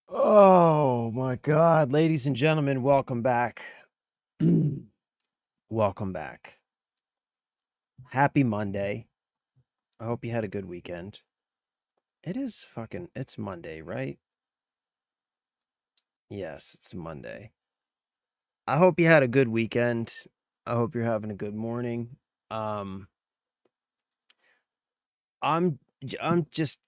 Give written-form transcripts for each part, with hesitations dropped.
Oh my God, ladies and gentlemen, welcome back. Welcome back. Happy Monday. I hope you had a good weekend. It's Monday, right? Yes, it's Monday. I hope you had a good weekend. I hope you're having a good morning. Um, I'm, I'm just,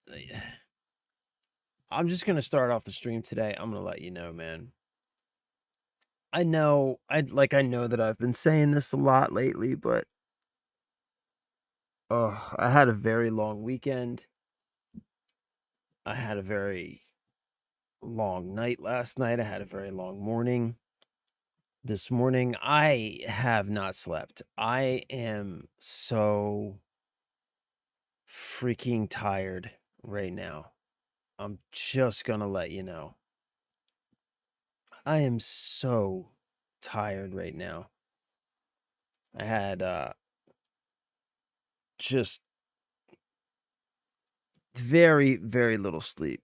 I'm just gonna start off the stream today. I'm gonna let you know, man. I know, I know that I've been saying this a lot lately, but oh, I had a very long weekend. I had a very long night last night. I had a very long morning this morning. I have not slept. I am so freaking tired right now. I'm just gonna let you know. I am so tired right now. I had just very, very little sleep.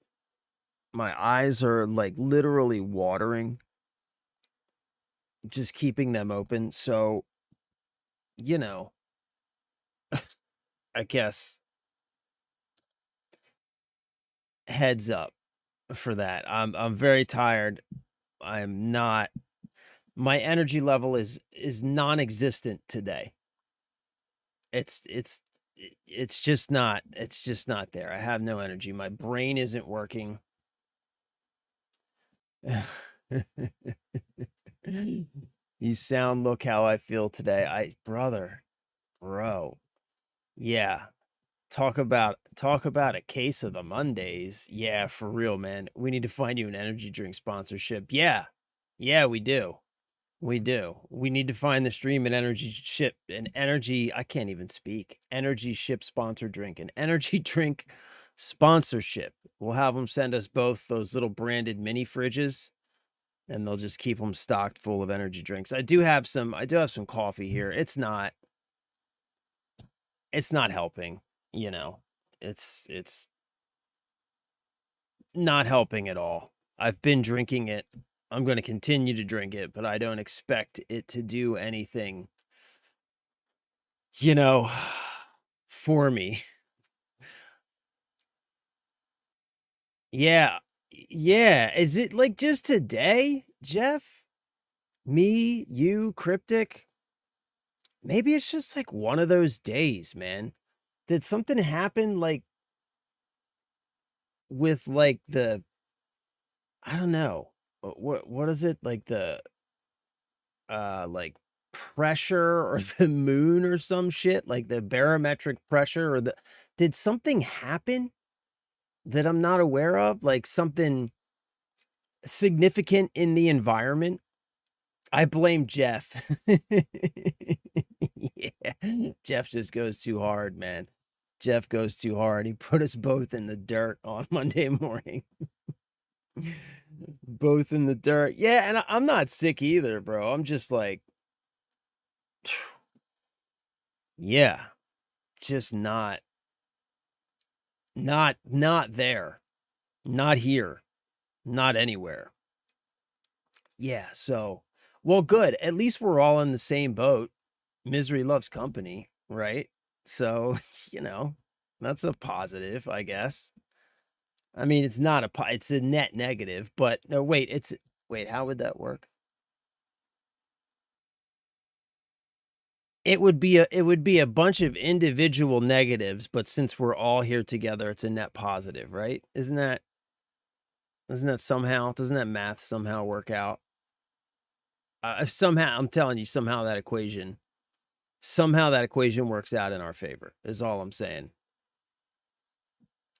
My eyes are like literally watering, just keeping them open. So, you know, I guess heads up for that. I'm very tired. I'm not my energy level is non-existent today. It's it's just not there. I have no energy. My brain isn't working. You sound look how I feel today. Bro. Yeah. Talk about a case of the Mondays. Yeah, for real, man. We need to find you an energy drink sponsorship. Yeah. Yeah, we do. We do. We need to find the stream an energy I can't even speak. Energy ship sponsor drink, an energy drink sponsorship. We'll have them send us both those little branded mini fridges and they'll just keep them stocked full of energy drinks. I do have some coffee here. It's not helping, you know. It's not helping at all. I've been drinking it. I'm going to continue to drink it, but I don't expect it to do anything, you know, for me. Yeah. Yeah. Is it like just today, Jeff? Me, you, Cryptic? Maybe it's just like one of those days, man. Did something happen like with like the I don't know. What is it? Like the like pressure or the moon or some shit? Like the barometric pressure or the did something happen that I'm not aware of? Like something significant in the environment? I blame Jeff. Yeah. Jeff just goes too hard, man. Jeff goes too hard. He put us both in the dirt on Monday morning. Both in the dirt. Yeah, and I'm not sick either, bro. I'm just like, yeah, just not there. Not here. Not anywhere. Yeah, so well, good. At least we're all in the same boat. Misery loves company, right? So, you know, that's a positive, I guess. I mean, it's not it's a net negative, but no, wait, how would that work? It would be a bunch of individual negatives, but since we're all here together, it's a net positive, right? Isn't that somehow doesn't that math somehow work out? Somehow, I'm telling you, somehow that equation works out in our favor, is all I'm saying.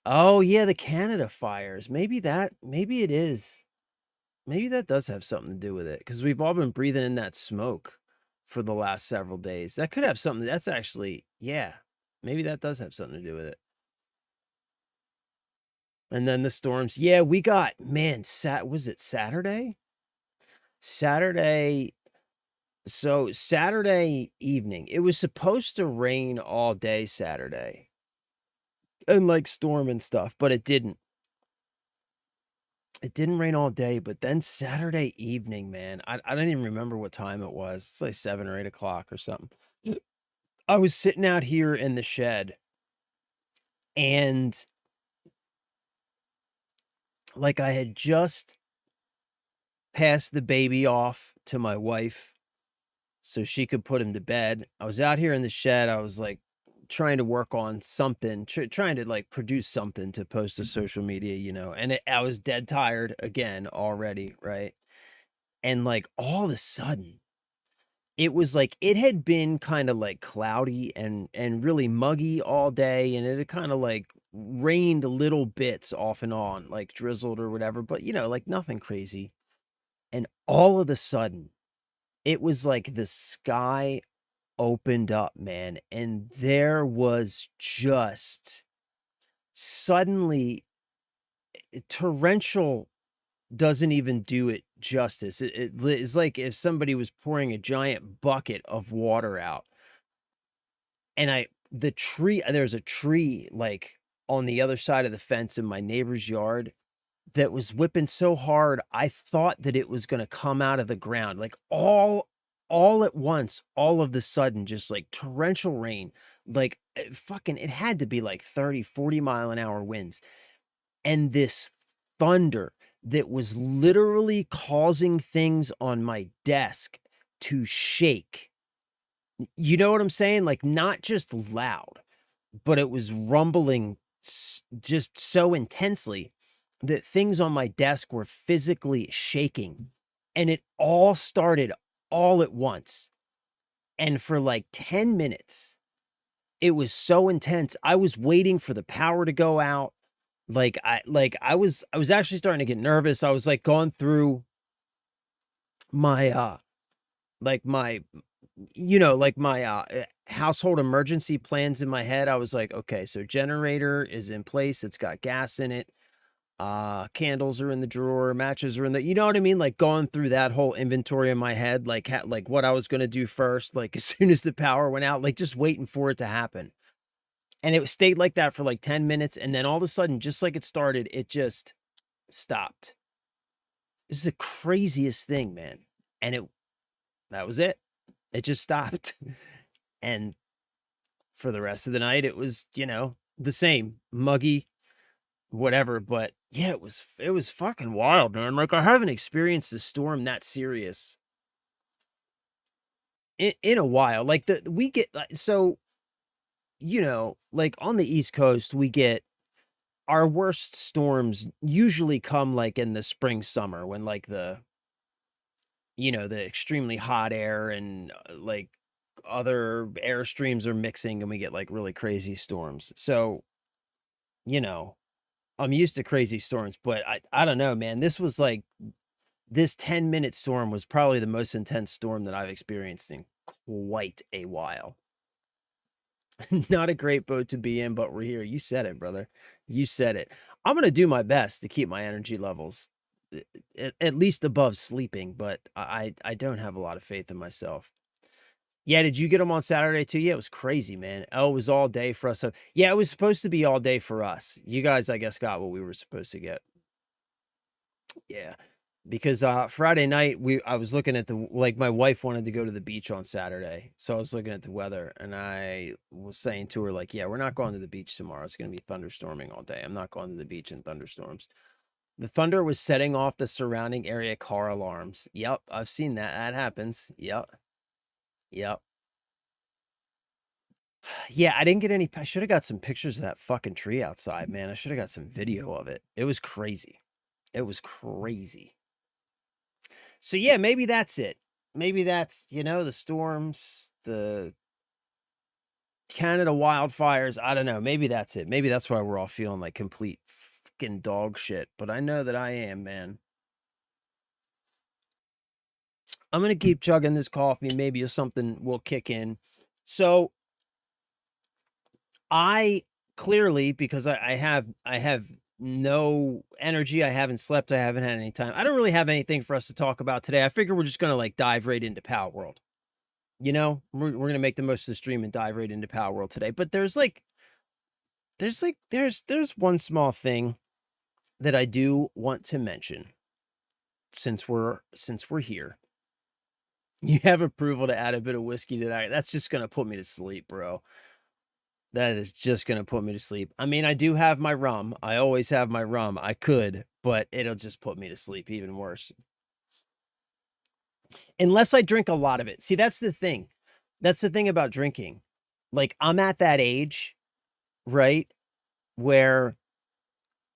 Oh, yeah, the Canada fires. Maybe it is. Maybe that does have something to do with it because we've all been breathing in that smoke for the last several days. That could have something. That's actually, yeah, maybe that does have something to do with it. And then the storms. Yeah, we got, man, was it Saturday? Saturday. So Saturday evening, it was supposed to rain all day Saturday and like storm and stuff, but it didn't. It didn't rain all day, but then Saturday evening, man, I don't even remember what time it was. It's like 7 or 8 o'clock or something. I was sitting out here in the shed, and, like, I had just passed the baby off to my wife so she could put him to bed. I was out here in the shed, I was, like, trying to work on something, trying to, like, produce something to post to social media, and I was dead tired again already, right? And, like, all of a sudden, it was like it had been kinda, like, cloudy and really muggy all day, and it had kinda, like, rained little bits off and on, like, drizzled or whatever, but, like, nothing crazy, and all of a sudden, it was like the sky opened up, man, and there was just suddenly torrential doesn't even do it justice. It's like if somebody was pouring a giant bucket of water out. And there's a tree, like, on the other side of the fence in my neighbor's yard that was whipping so hard, I thought that it was gonna come out of the ground, like, all at once, all of the sudden, just, like, torrential rain, like, fucking it had to be, like, 30, 40-mile-an-hour winds, and this thunder that was literally causing things on my desk to shake. You know what I'm saying? Like, not just loud, but it was rumbling just so intensely that things on my desk were physically shaking. And it all started all at once. And for like 10 minutes, it was so intense. I was waiting for the power to go out. I was actually starting to get nervous. I was like going through my like my household emergency plans in my head. I was like, okay, so generator is in place, it's got gas in it, candles are in the drawer, matches are in the, you know what I mean? Like going through that whole inventory in my head, like like what I was gonna do first, like as soon as the power went out, like just waiting for it to happen. And it stayed like that for like 10 minutes, and then all of a sudden, just like it started, it just stopped. This is the craziest thing, man. And that was it. It just stopped. And for the rest of the night, it was, the same, muggy, whatever, but yeah, it was fucking wild, man. Like, I haven't experienced a storm that serious in a while. Like, we get, so, like, on the East Coast, we get our worst storms usually come, like, in the spring, summer when, like, the extremely hot air and, like, other air streams are mixing, and we get, like, really crazy storms. So, you know, I'm used to crazy storms, but I don't know, man. This 10-minute storm was probably the most intense storm that I've experienced in quite a while. Not a great boat to be in, but we're here. You said it, brother. You said it. I'm gonna do my best to keep my energy levels at least above sleeping, but I don't have a lot of faith in myself. Yeah, did you get them on Saturday too? Yeah, it was crazy, man. Oh, it was all day for us. So yeah, it was supposed to be all day for us. You guys, I guess, got what we were supposed to get. Yeah. Because Friday night I was looking at my wife wanted to go to the beach on Saturday. So I was looking at the weather, and I was saying to her, like, yeah, we're not going to the beach tomorrow. It's gonna be thunderstorming all day. I'm not going to the beach in thunderstorms. The thunder was setting off the surrounding area car alarms. Yep, I've seen that. That happens. Yep. Yep. Yeah, I didn't get any. I should have got some pictures of that fucking tree outside, man. I should have got some video of it. It was crazy. It was crazy. So yeah, maybe that's it. Maybe that's, the storms, the Canada wildfires. I don't know. Maybe that's it. Maybe that's why we're all feeling like complete fucking dog shit. But I know that I am, man. I'm gonna keep chugging this coffee. Maybe something will kick in. So I clearly, because I have no energy, I haven't slept, I haven't had any time. I don't really have anything for us to talk about today. I figure we're just gonna like dive right into Power World. We're gonna make the most of the stream and dive right into Power World today. But there's one small thing that I do want to mention, since we're here, you have approval to add a bit of whiskey to that. That's just gonna put me to sleep, bro. That is just gonna put me to sleep. I mean, I do have my rum. I always have my rum. I could, but it'll just put me to sleep even worse. Unless I drink a lot of it. See, that's the thing. That's the thing about drinking. Like, I'm at that age, right, where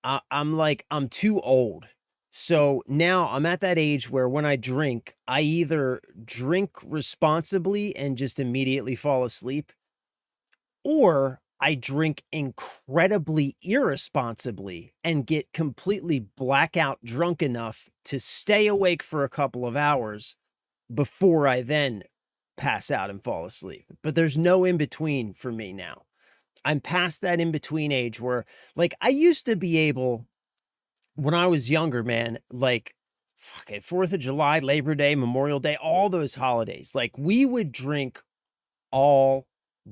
I'm like, I'm too old. So now I'm at that age where when I drink, I either drink responsibly and just immediately fall asleep, or I drink incredibly irresponsibly and get completely blackout drunk enough to stay awake for a couple of hours before I then pass out and fall asleep. But there's no in between for me now. I'm past that in between age where, like, I used to be able, when I was younger, man, like, fucking 4th of July, Labor Day, Memorial Day, all those holidays, like, we would drink all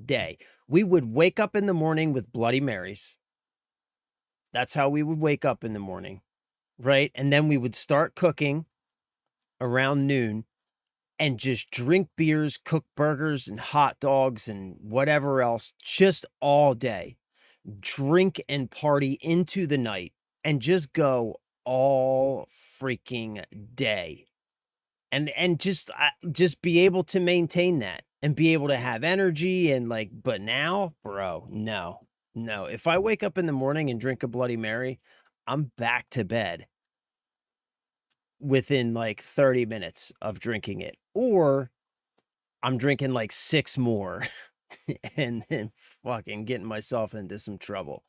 day. We would wake up in the morning with Bloody Marys. That's how we would wake up in the morning, right? And then we would start cooking around noon and just drink beers, cook burgers and hot dogs and whatever else just all day. Drink and party into the night and just go all freaking day. And just be able to maintain that and be able to have energy and, like, but now, bro, no. No. If I wake up in the morning and drink a Bloody Mary, I'm back to bed within like 30 minutes of drinking it. Or I'm drinking like 6 more and then fucking getting myself into some trouble.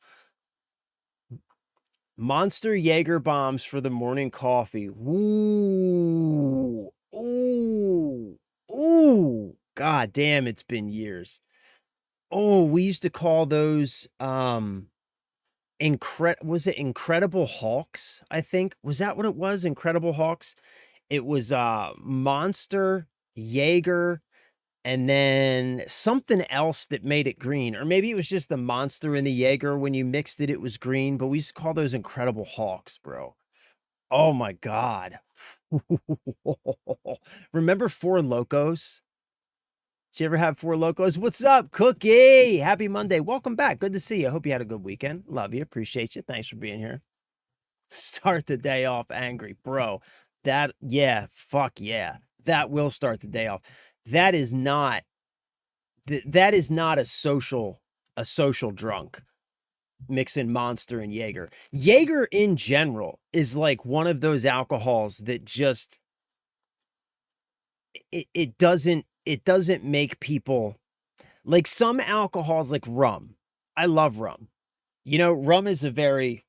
Monster Jaeger bombs for the morning coffee. Ooh. Ooh. Ooh. God damn, it's been years. Oh, we used to call those was it Incredible Hawks, I think? Was that what it was? Incredible Hawks? It was Monster, Jaeger, and then something else that made it green. Or maybe it was just the Monster and the Jaeger. When you mixed it, it was green. But we used to call those Incredible Hawks, bro. Oh my God. Remember Four Locos? Did you ever have Four Locos? What's up, Cookie? Happy Monday. Welcome back. Good to see you. Hope you had a good weekend. Love you. Appreciate you. Thanks for being here. Start the day off angry, bro. Yeah, fuck yeah. That will start the day off. That is not a social drunk, mixing Monster and Jaeger. Jaeger in general is like one of those alcohols that just it doesn't make people, like, some alcohols, like rum. I love rum. You know, rum is a very,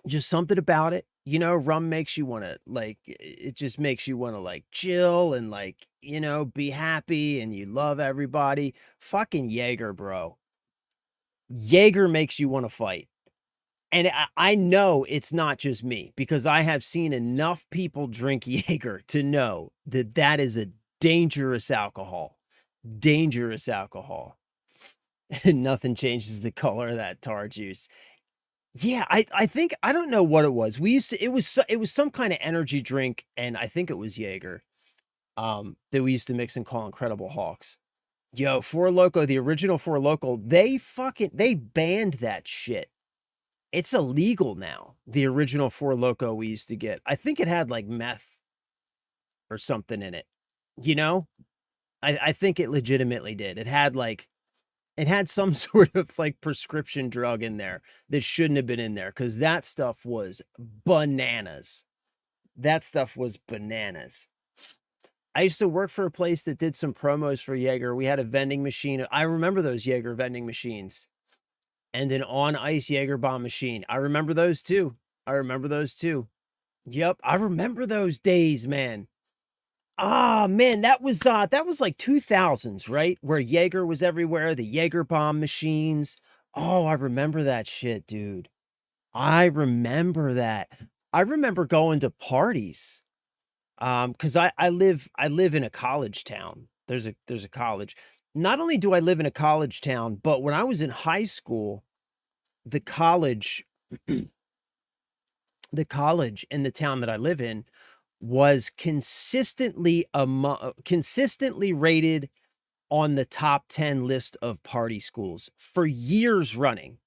just something about it. You know, rum makes you want to, like, it just makes you want to, like, chill and, like, you know, be happy and you love everybody. Fucking Jaeger, bro. Jaeger makes you want to fight. And I know it's not just me, because I have seen enough people drink Jaeger to know that that is a dangerous alcohol. Dangerous alcohol. And nothing changes the color of that tar juice. Yeah, I think, I don't know what it was. We used to, it was some kind of energy drink, and I think it was Jaeger, that we used to mix and call Incredible Hawks. Yo, Four Loko, the original Four Loko, they banned that shit. It's illegal now. The original Four Loko we used to get. I think it had like meth or something in it. You know? I think it legitimately did. It had some sort of like prescription drug in there that shouldn't have been in there, because that stuff was bananas. That stuff was bananas. I used to work for a place that did some promos for Jaeger. We had a vending machine. I remember those Jaeger vending machines. And an on ice Jaeger bomb machine. I remember those too. Yep, I remember those days, man. Ah, man, that was like 2000s, right? Where Jaeger was everywhere, the Jaeger bomb machines. Oh, I remember that shit, dude. I remember that. I remember going to parties. Because I live in a college town. There's a college. Not only do I live in a college town, but when I was in high school, the college the college in the town that I live in was consistently rated on the top 10 list of party schools for years running.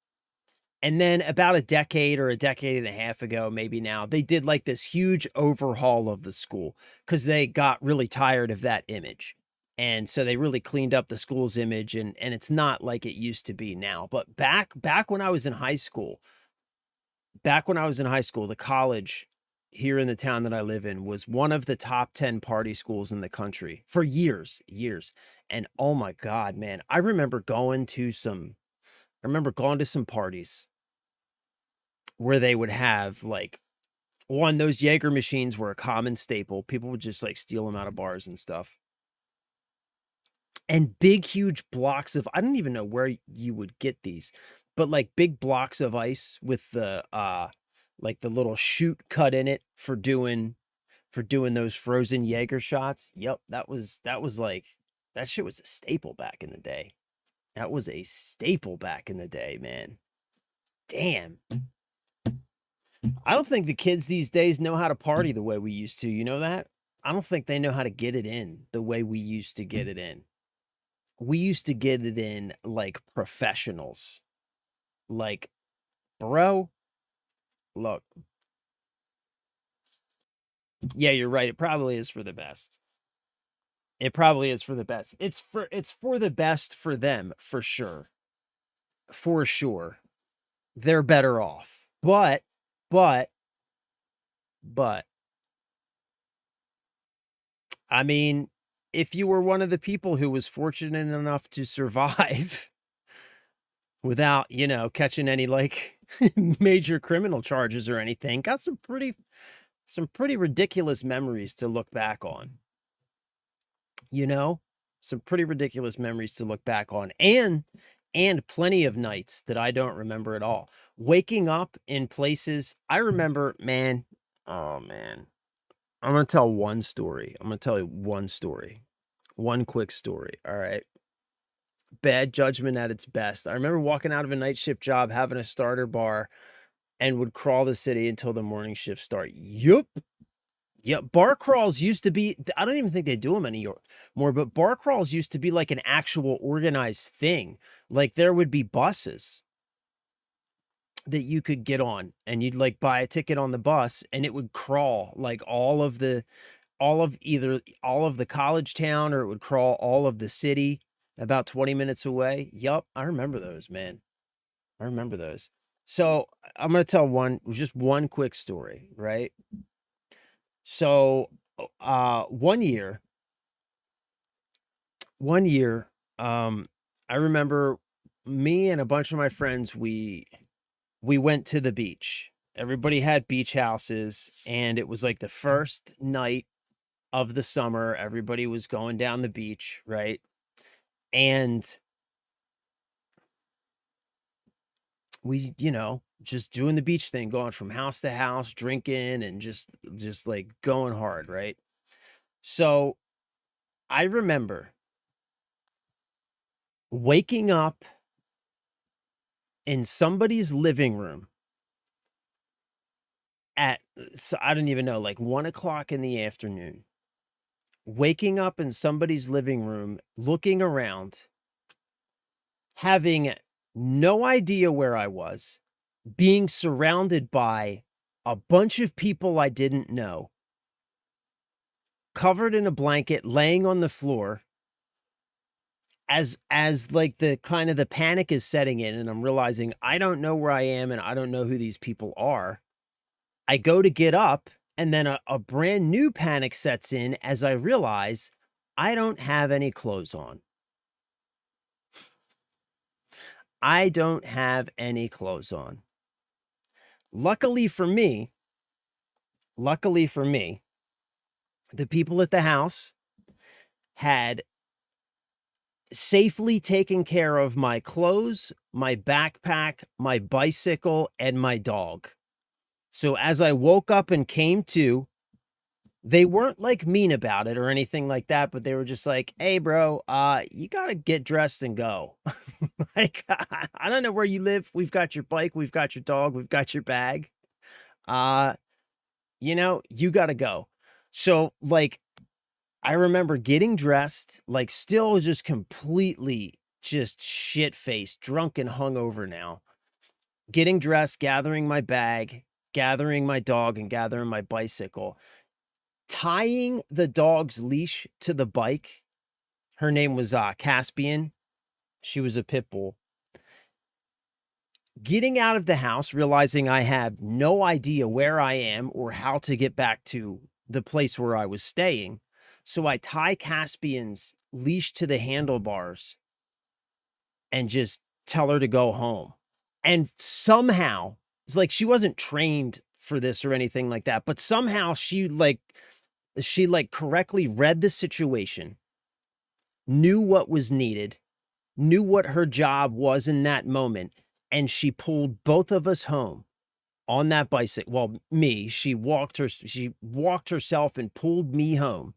And then about a decade or a decade and a half ago, maybe now, they did like this huge overhaul of the school because they got really tired of that image. And so they really cleaned up the school's image, and it's not like it used to be now. But back when I was in high school, the college here in the town that I live in was one of the top 10 party schools in the country for years, years. And oh my God, man, I remember going to some parties where they would have like those Jaeger machines were a common staple. People would just like steal them out of bars and stuff. And big, huge blocks of, I don't even know where you would get these, but like big blocks of ice with the like the little chute cut in it for doing those frozen Jaeger shots. Yep, that was like, that shit was a staple back in the day. That was a staple back in the day, man. Damn. I don't think the kids these days know how to party the way we used to. You know that? I don't think they know how to get it in the way we used to get it in. We used to get it in like professionals. Like, bro, look. Yeah, you're right. It probably is for the best. It probably is for the best. It's for the best for them, for sure. For sure. They're better off. But I mean, if you were one of the people who was fortunate enough to survive without, catching any like major criminal charges or anything, got some pretty ridiculous memories to look back on. Some pretty ridiculous memories to look back on, and plenty of nights that I don't remember at all. Waking up in places I remember, man. Oh man. I'm going to tell one story. I'm going to tell you one story. One quick story. All right. Bad judgment at its best. I remember walking out of a night shift job, having a starter bar, and would crawl the city until the morning shift start. Yup. Yep. Bar crawls used to be, I don't even think they do them anymore, but bar crawls used to be like an actual organized thing. Like there would be buses that you could get on, and you'd like buy a ticket on the bus, and it would crawl like all of the college town, or it would crawl all of the city about 20 minutes away. Yup, I remember those, man. I remember those. So I'm going to tell just one quick story, right? So one year, I remember me and a bunch of my friends, we went to the beach. Everybody had beach houses, and it was like the first night of the summer. Everybody was going down the beach, right? And we, just doing the beach thing, going from house to house, drinking, and just like going hard, right? So I remember waking up in somebody's living room at, so I don't even know, like 1:00 in the afternoon, waking up in somebody's living room, looking around, having no idea where I was, being surrounded by a bunch of people I didn't know, covered in a blanket, laying on the floor, as like the kind of the panic is setting in, and I'm realizing I don't know where I am, and I don't know who these people are. I go to get up, and then a brand new panic sets in as I realize I don't have any clothes on. I don't have any clothes on. Luckily for me, the people at the house had safely taken care of my clothes, my backpack, my bicycle, and my dog. So as I woke up and came to, they weren't like mean about it or anything like that, but they were just like, "Hey bro, you got to get dressed and go." Like, I don't know where you live. We've got your bike, we've got your dog, we've got your bag. uh, you gotta go. So, like, I remember getting dressed, like, still just completely just shit-faced, drunk and hungover now. Getting dressed, gathering my bag, gathering my dog, and gathering my bicycle, tying the dog's leash to the bike. Her name was, Caspian. She was a pit bull. Getting out of the house, realizing I have no idea where I am or how to get back to the place where I was staying. So I tie Caspian's leash to the handlebars and just tell her to go home. And somehow, it's like she wasn't trained for this or anything like that, but somehow she correctly read the situation, knew what was needed, knew what her job was in that moment, and she pulled both of us home on that bicycle. Well, me, she walked herself and pulled me home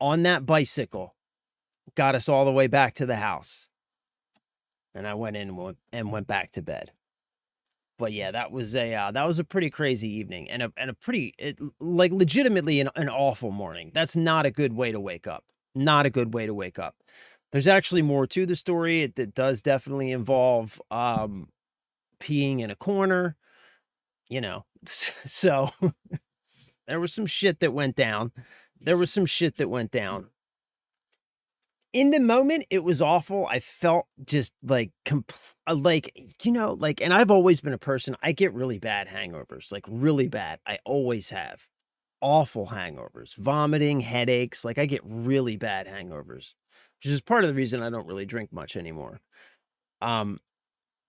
on that bicycle, got us all the way back to the house. And I went in and went back to bed. But yeah, that was a pretty crazy evening and a pretty like legitimately an awful morning. That's not a good way to wake up. Not a good way to wake up. There's actually more to the story. It does definitely involve peeing in a corner, you know. So there was some shit that went down. There was some shit that went down. In the moment, it was awful. I felt just like like, and I've always been a person, I get really bad hangovers, like really bad. I always have awful hangovers, vomiting, headaches. Like I get really bad hangovers, which is part of the reason I don't really drink much anymore. Um,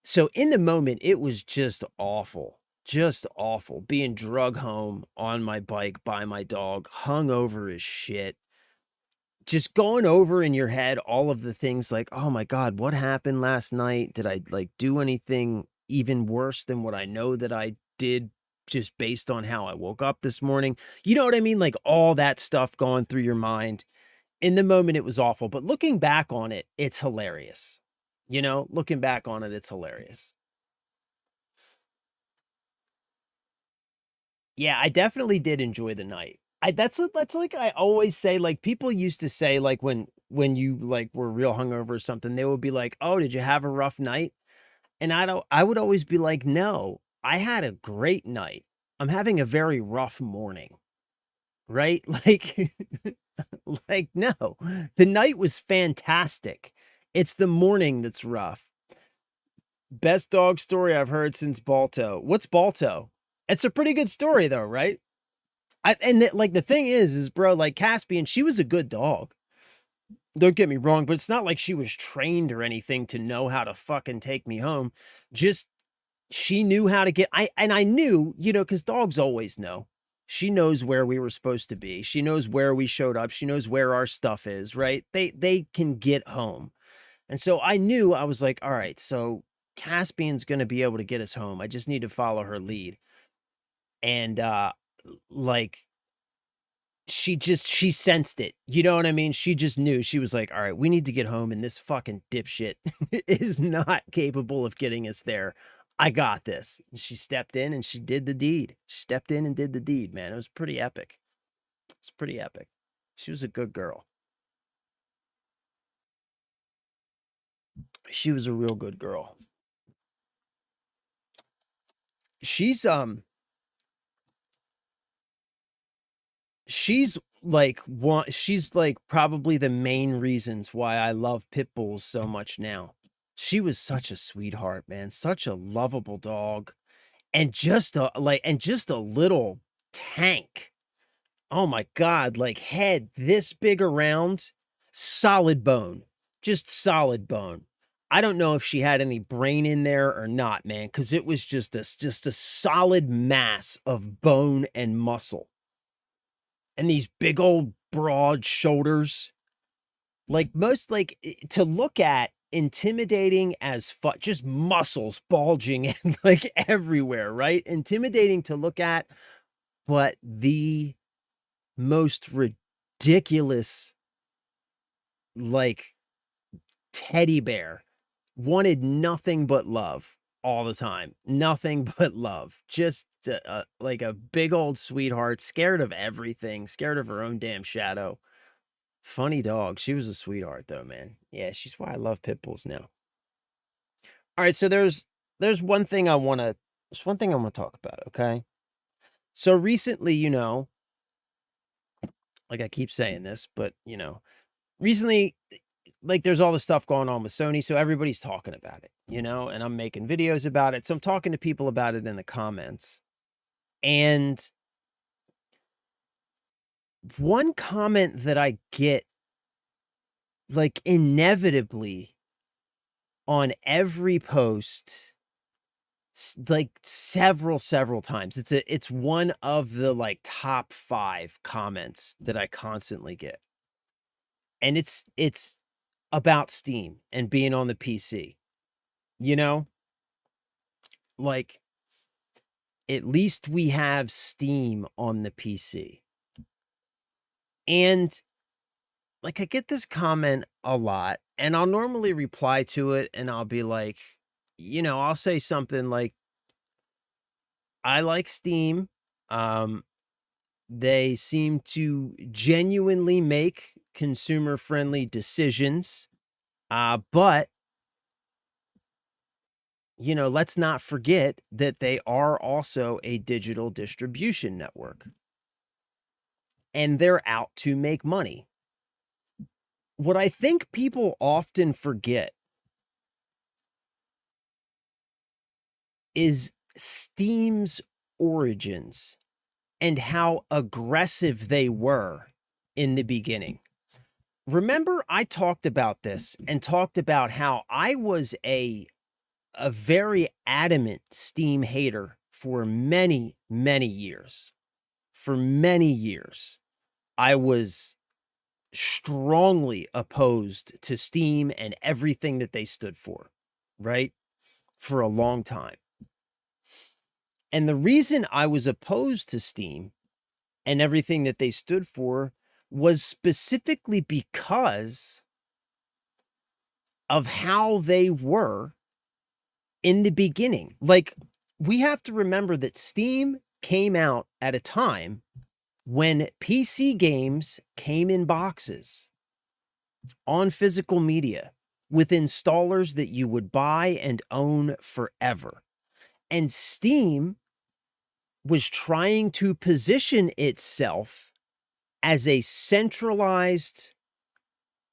so in the moment, it was just awful being drug home on my bike by my dog, hungover as shit, just going over in your head all of the things like, "Oh my god, what happened last night? Did I, like, do anything even worse than what I know that I did just based on how I woke up this morning?" You know what I mean? Like, all that stuff going through your mind. In the moment, it was awful, but looking back on it, it's hilarious. Looking back on it, it's hilarious. Yeah, I definitely did enjoy the night. That's like I always say, like, people used to say, like, when you, like, were real hungover or something, they would be like, "Oh, did you have a rough night?" And I would always be like, "No, I had a great night. I'm having a very rough morning." Right? Like, no. The night was fantastic. It's the morning that's rough. Best dog story I've heard since Balto. What's Balto? It's a pretty good story though, right? Like, the thing is bro, like, Caspian, she was a good dog. Don't get me wrong, but it's not like she was trained or anything to know how to fucking take me home. Just she knew how to get I knew, because dogs always know. She knows where we were supposed to be. She knows where we showed up. She knows where our stuff is, right? They can get home. And so I knew I was like, all right, so Caspian's gonna be able to get us home. I just need to follow her lead. And like she sensed it. You know what I mean? She just knew. She was like, "All right, we need to get home and this fucking dipshit is not capable of getting us there. I got this." And she stepped in and she did the deed. She stepped in and did the deed, man. It was pretty epic. It's pretty epic. She was a good girl. She was a real good girl. She's she's like probably the main reasons why I love pit bulls so much now. She was such a sweetheart, man, such a lovable dog, and just a little tank. Oh my god, like, head this big around, solid bone, just solid bone. I don't know if she had any brain in there or not, man, because it was just a solid mass of bone and muscle, and these big old broad shoulders. To look at, intimidating as fuck, just muscles bulging and, like, everywhere, right? Intimidating to look at, but the most ridiculous, like, teddy bear, wanted nothing but love. all the time. Nothing but love. Just, like a big old sweetheart, scared of everything, scared of her own damn shadow. Funny dog. She was a sweetheart though, man. Yeah, she's why I love pit bulls now. Alright, so there's one thing I wanna there's one thing I wanna talk about, okay? So recently, like I keep saying this, but, recently, like, there's all this stuff going on with Sony, so everybody's talking about it, and I'm making videos about it, so I'm talking to people about it in the comments. And one comment that I get, like, inevitably on every post, like, several times, it's one of the, like, top 5 comments that I constantly get, and it's about Steam and being on the PC, you know? Like, at least we have Steam on the PC. And, like, I get this comment a lot, and I'll normally reply to it, and I'll be like, I'll say something like, "I like Steam. Um, they seem to genuinely make consumer-friendly decisions, but, let's not forget that they are also a digital distribution network, and they're out to make money." What I think people often forget is Steam's origins and how aggressive they were in the beginning. Remember, I talked about this and talked about how I was a very adamant Steam hater for many, many years. For many years, I was strongly opposed to Steam and everything that they stood for, right? For a long time. And the reason I was opposed to Steam and everything that they stood for was specifically because of how they were in the beginning. Like, we have to remember that Steam came out at a time when PC games came in boxes on physical media with installers that you would buy and own forever. And Steam was trying to position itself as a centralized,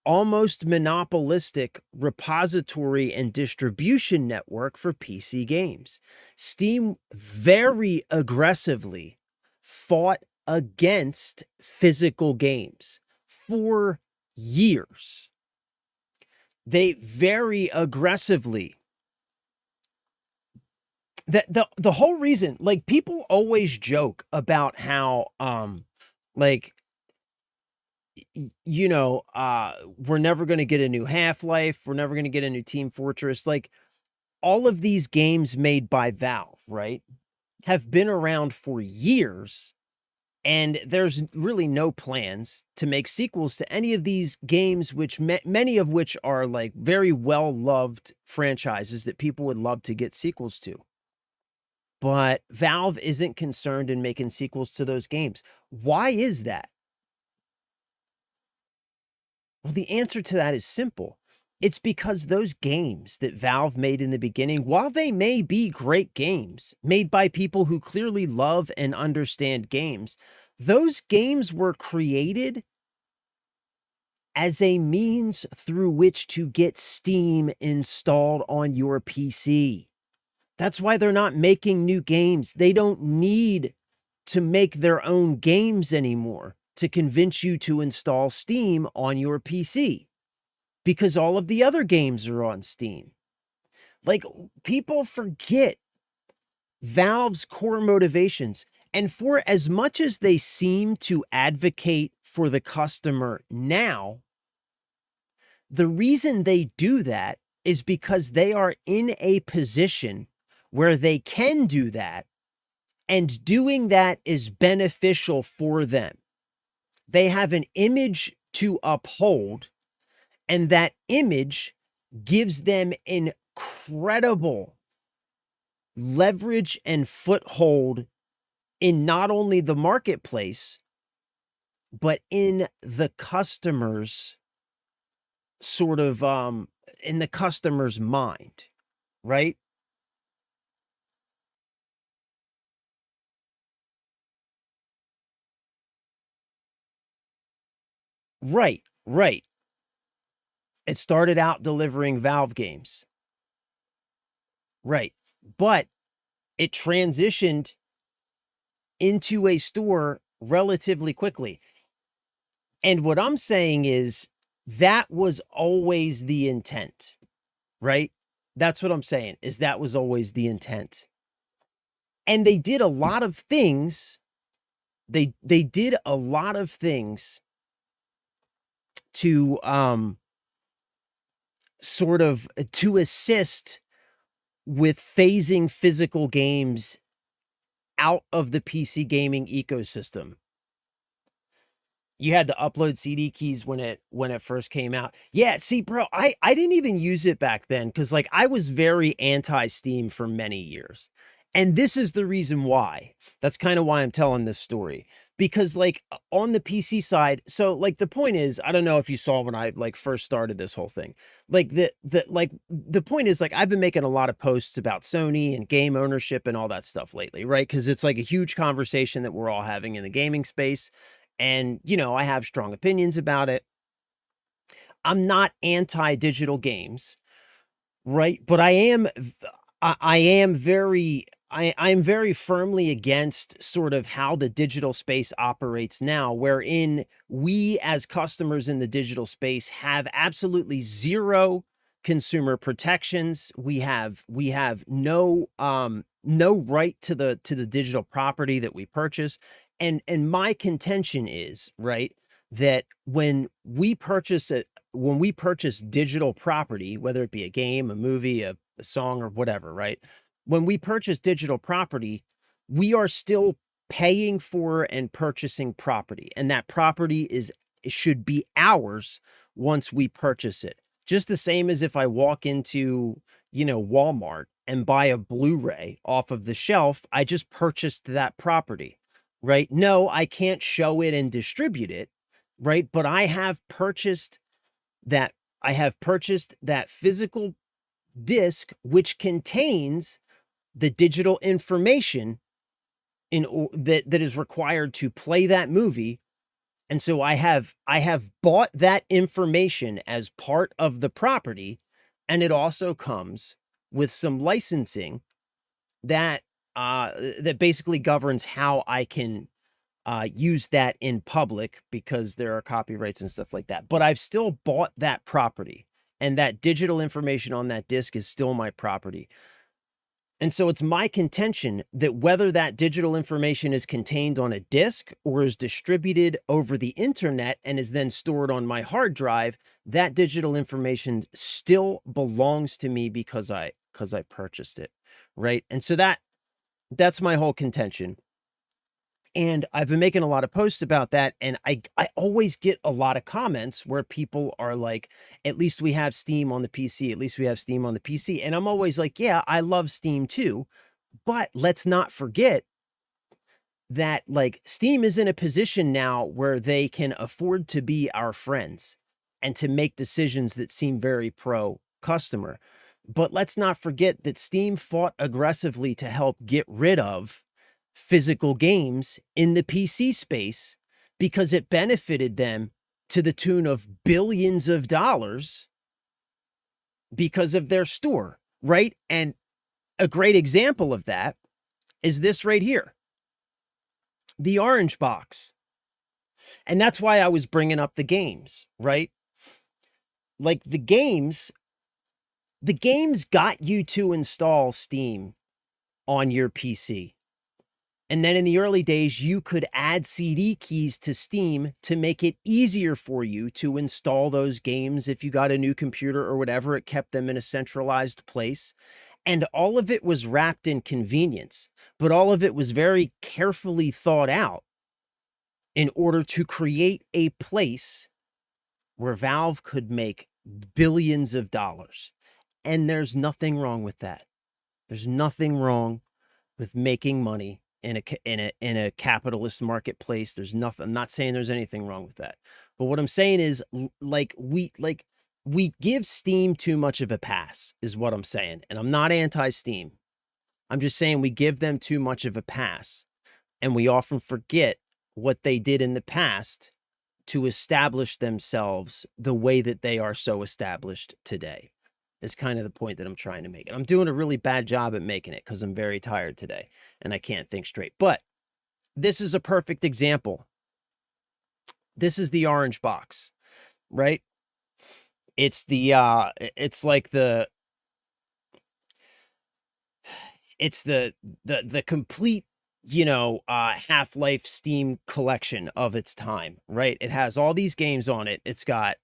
almost monopolistic repository and distribution network for PC games. Steam very aggressively fought against physical games for years. They very aggressively the whole reason, like, people always joke about how like we're never going to get a new Half-Life, we're never going to get a new Team Fortress. Like, all of these games made by Valve, right, have been around for years, and there's really no plans to make sequels to any of these games, which many of which are like very well-loved franchises that people would love to get sequels to. But Valve isn't concerned in making sequels to those games. Why is that? Well, the answer to that is simple. It's because those games that Valve made in the beginning, while they may be great games made by people who clearly love and understand games, those games were created as a means through which to get Steam installed on your PC. That's why they're not making new games. They don't need to make their own games anymore to convince you to install Steam on your PC, because all of the other games are on Steam. Like, people forget Valve's core motivations. And for as much as they seem to advocate for the customer now, the reason they do that is because they are in a position where they can do that, and doing that is beneficial for them. They have an image to uphold, and that image gives them incredible leverage and foothold in not only the marketplace, but in the customer's sort of, in the customer's mind, right? Right, right. It started out delivering Valve games, right, but it transitioned into a store relatively quickly, and what I'm saying is that was always the intent, right? That's what I'm saying, is that was always the intent, and they did a lot of things they did a lot of things to, sort of to assist with phasing physical games out of the PC gaming ecosystem. You had to upload CD keys when it first came out. Yeah, see, bro, I didn't even use it back then because like I was very anti-Steam for many years. And this is the reason why. That's kind of why I'm telling this story. Because like on the PC side, so like the point is, I don't know if you saw when I like first started this whole thing. Like the point is like I've been making a lot of posts about Sony and game ownership and all that stuff lately, right? Because it's like a huge conversation that we're all having in the gaming space. And, you know, I have strong opinions about it. I'm not anti-digital games, right? But I am very I'm very firmly against sort of how the digital space operates now, wherein we as customers in the digital space have absolutely zero consumer protections. We have no right to the digital property that we purchase. And my contention is, right, that when we purchase digital property, whether it be a game, a movie, a song or whatever, right? When we purchase digital property, we are still paying for and purchasing property, and that property is it should be ours once we purchase it. Just the same as if I walk into, you know, Walmart and buy a Blu-ray off of the shelf, I just purchased that property, right? No, I can't show it and distribute it, right? But that I have purchased that physical disc which contains the digital information that is required to play that movie. And so I have bought that information as part of the property, and it also comes with some licensing that that basically governs how I can use that in public because there are copyrights and stuff like that. But I've still bought that property, and that digital information on that disc is still my property. And so it's my contention that whether that digital information is contained on a disk or is distributed over the internet and is then stored on my hard drive, that digital information still belongs to me because I purchased it, right? And so that's my whole contention. And I've been making a lot of posts about that, and I always get a lot of comments where people are like, "At least we have Steam on the PC, at least we have Steam on the PC," and I'm always like, "Yeah, I love Steam too," but let's not forget that, like, Steam is in a position now where they can afford to be our friends and to make decisions that seem very pro customer. But let's not forget that Steam fought aggressively to help get rid of physical games in the PC space because it benefited them to the tune of billions of dollars because of their store, right? And a great example of that is this right here, the Orange Box. And that's why I was bringing up the games, right? Like the games got you to install Steam on your PC. And then in the early days, you could add CD keys to Steam to make it easier for you to install those games. If you got a new computer or whatever, it kept them in a centralized place. And all of it was wrapped in convenience, but all of it was very carefully thought out in order to create a place where Valve could make billions of dollars. And there's nothing wrong with that. There's nothing wrong with making money in a capitalist marketplace. There's nothing. I'm not saying there's anything wrong with that. But what I'm saying is we give Steam too much of a pass is what I'm saying. And I'm not anti-Steam. I'm just saying we give them too much of a pass, and we often forget what they did in the past to establish themselves the way that they are so established today. Is kind of the point that I'm trying to make. And I'm doing a really bad job at making it because I'm very tired today and I can't think straight. But this is a perfect example. This is the orange box, right? It's the it's like it's the complete, Half-Life Steam collection of its time, right? It has all these games on it. It's got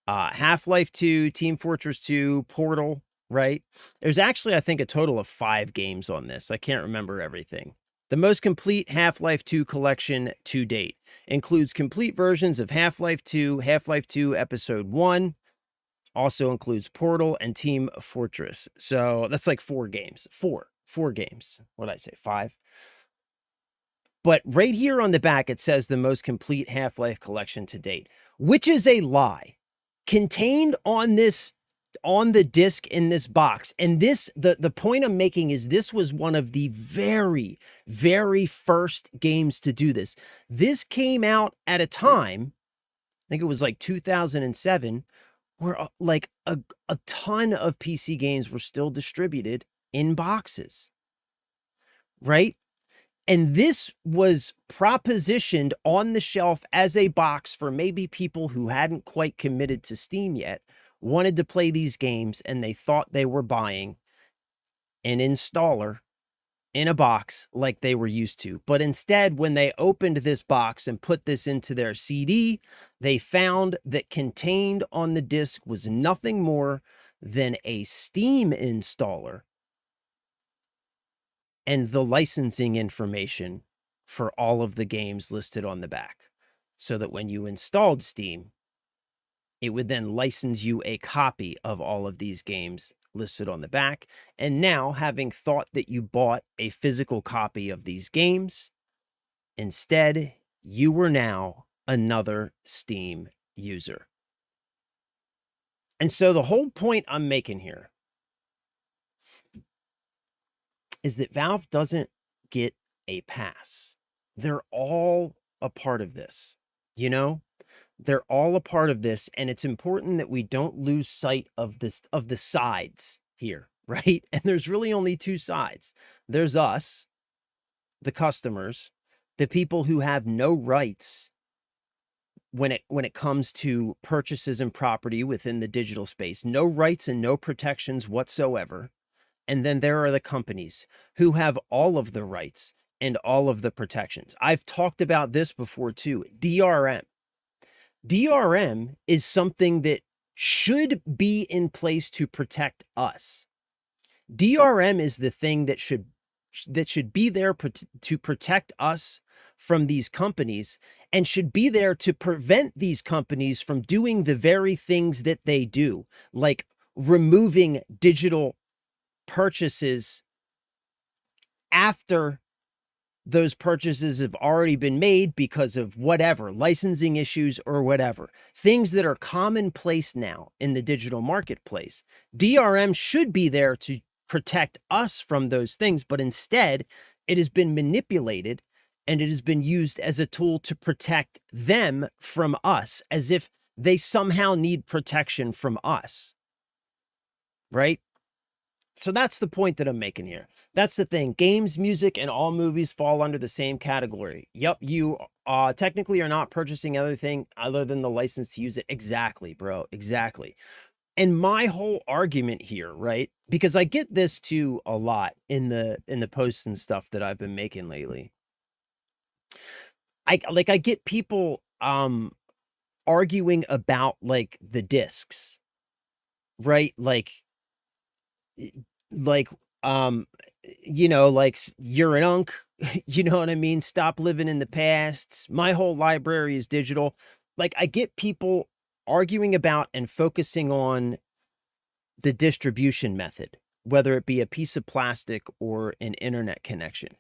Half-Life 2, Team Fortress 2, Portal, right? There's actually, I think, a total of 5 games on this. I can't remember everything. The most complete Half-Life 2 collection to date includes complete versions of Half-Life 2, Half-Life 2 Episode 1, also includes Portal and Team Fortress. So that's like 4 games. Four games. What did I say? 5? But right here on the back, it says the most complete Half-Life collection to date, which is a lie. Contained on the disc in this box. And the point I'm making is this was one of the very, very first games to do this. This came out at a time, I think it was like 2007, where like a ton of PC games were still distributed in boxes, right? And this was propositioned on the shelf as a box for maybe people who hadn't quite committed to Steam yet, wanted to play these games, and they thought they were buying an installer in a box like they were used to. But instead, when they opened this box and put this into their CD, they found that contained on the disc was nothing more than a Steam installer and the licensing information for all of the games listed on the back, so that when you installed Steam, it would then license you a copy of all of these games listed on the back. And now, having thought that you bought a physical copy of these games, instead, you were now another Steam user. And so the whole point I'm making here is that Valve doesn't get a pass. They're all a part of this, They're all a part of this, and it's important that we don't lose sight of the sides here, right? And there's really only 2 sides. There's us, the customers, the people who have no rights when it comes to purchases and property within the digital space, no rights and no protections whatsoever. And then there are the companies who have all of the rights and all of the protections. I've talked about this before too. DRM. DRM is something that should be in place to protect us. DRM is the thing that should be there to protect us from these companies, and should be there to prevent these companies from doing the very things that they do, like removing digital purchases after those purchases have already been made because of whatever, licensing issues or whatever, things that are commonplace now in the digital marketplace. DRM should be there to protect us from those things, but instead it has been manipulated and it has been used as a tool to protect them from us, as if they somehow need protection from us, right? So that's the point that I'm making here. That's the thing. Games, music, and all movies fall under the same category. Yep, you technically are not purchasing anything other than the license to use it. Exactly, bro. Exactly. And my whole argument here, right? Because I get this too a lot in the posts and stuff that I've been making lately. I get people arguing about like the discs, right? Like like you're an unk, you know what I mean? Stop living in the past. My whole library is digital. Like, I get people arguing about and focusing on the distribution method, whether it be a piece of plastic or an internet connection.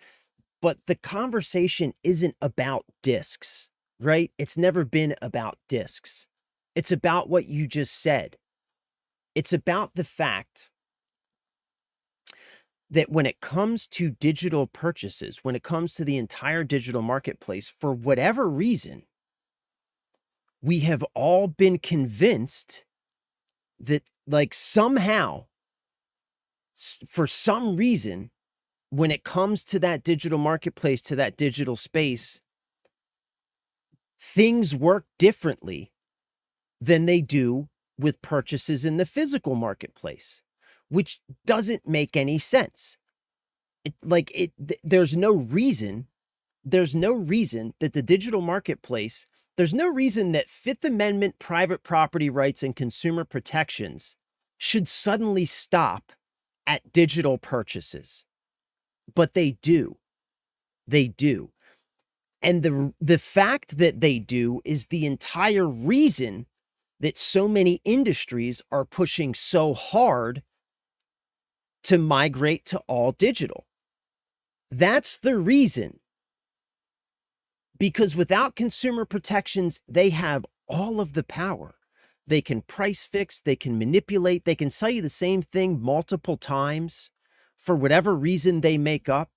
But the conversation isn't about discs, right? It's never been about discs. It's about what you just said. It's about the fact that when it comes to digital purchases, when it comes to the entire digital marketplace, for whatever reason, we have all been convinced that, like, somehow, for some reason, when it comes to that digital marketplace, to that digital space, things work differently than they do with purchases in the physical marketplace, which doesn't make any sense. There's no reason that the digital marketplace, there's no reason that Fifth Amendment private property rights and consumer protections should suddenly stop at digital purchases. But they do. They do. And the fact that they do is the entire reason that so many industries are pushing so hard to migrate to all digital. That's the reason. Because without consumer protections, they have all of the power. They can price fix, they can manipulate, they can sell you the same thing multiple times for whatever reason they make up.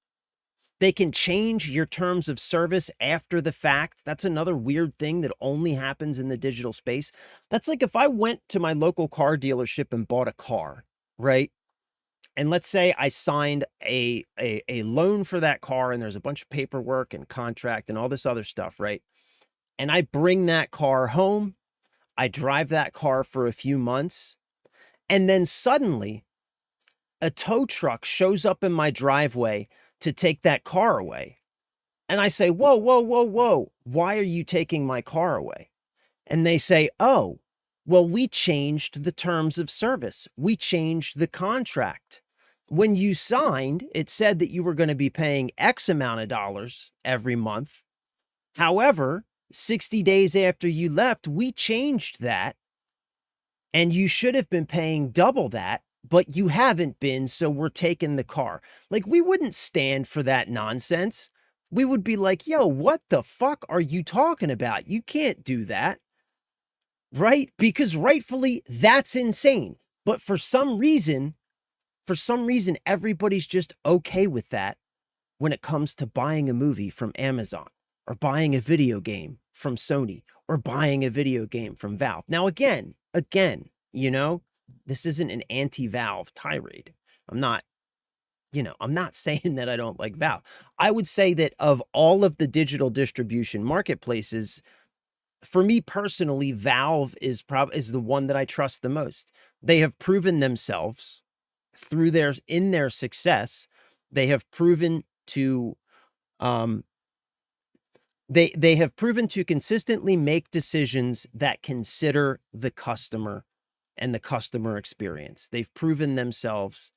They can change your terms of service after the fact. That's another weird thing that only happens in the digital space. That's like if I went to my local car dealership and bought a car, right? And let's say I signed a loan for that car, and there's a bunch of paperwork and contract and all this other stuff, right? And I bring that car home, I drive that car for a few months, and then suddenly a tow truck shows up in my driveway to take that car away. And I say, whoa, whoa, whoa, whoa, why are you taking my car away? And they say, oh, well, we changed the terms of service. We changed the contract. When you signed, it said that you were going to be paying X amount of dollars every month. However, 60 days after you left, we changed that, and you should have been paying double that, but you haven't been, so we're taking the car. Like, we wouldn't stand for that nonsense. We would be like, yo, what the fuck are you talking about? You can't do that. Right? Because rightfully, that's insane. But for some reason, everybody's just okay with that when it comes to buying a movie from Amazon, or buying a video game from Sony, or buying a video game from Valve. Now, again, you know, this isn't an anti-Valve tirade. I'm not saying that I don't like Valve. I would say that of all of the digital distribution marketplaces, for me personally, Valve is the one that I trust the most. They have proven themselves through in their success. They have proven to they have proven to consistently make decisions that consider the customer and the customer experience. They've proven themselves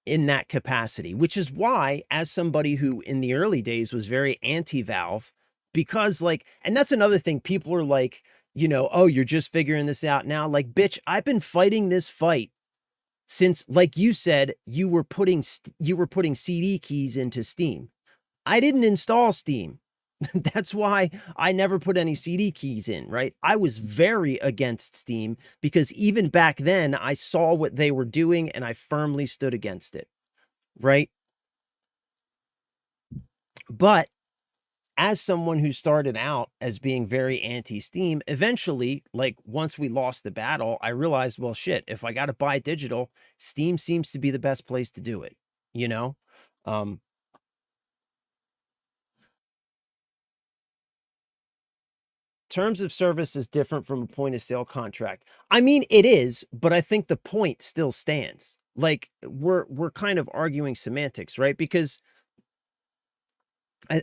in that capacity, which is why, as somebody who in the early days was very anti-Valve, because and that's another thing, people are like, oh, you're just figuring this out now. Like, bitch, I've been fighting this fight since, like you said, you were putting CD keys into Steam. I didn't install Steam. That's why I never put any CD keys in, right? I was very against Steam because even back then I saw what they were doing and I firmly stood against it, right? But as someone who started out as being very anti-Steam, eventually, like, once we lost the battle, I realized, well, shit, if I got to buy digital, Steam seems to be the best place to do it, you know? Terms of service is different from a point of sale contract. I mean, it is, but I think the point still stands. Like, we're kind of arguing semantics, right? Because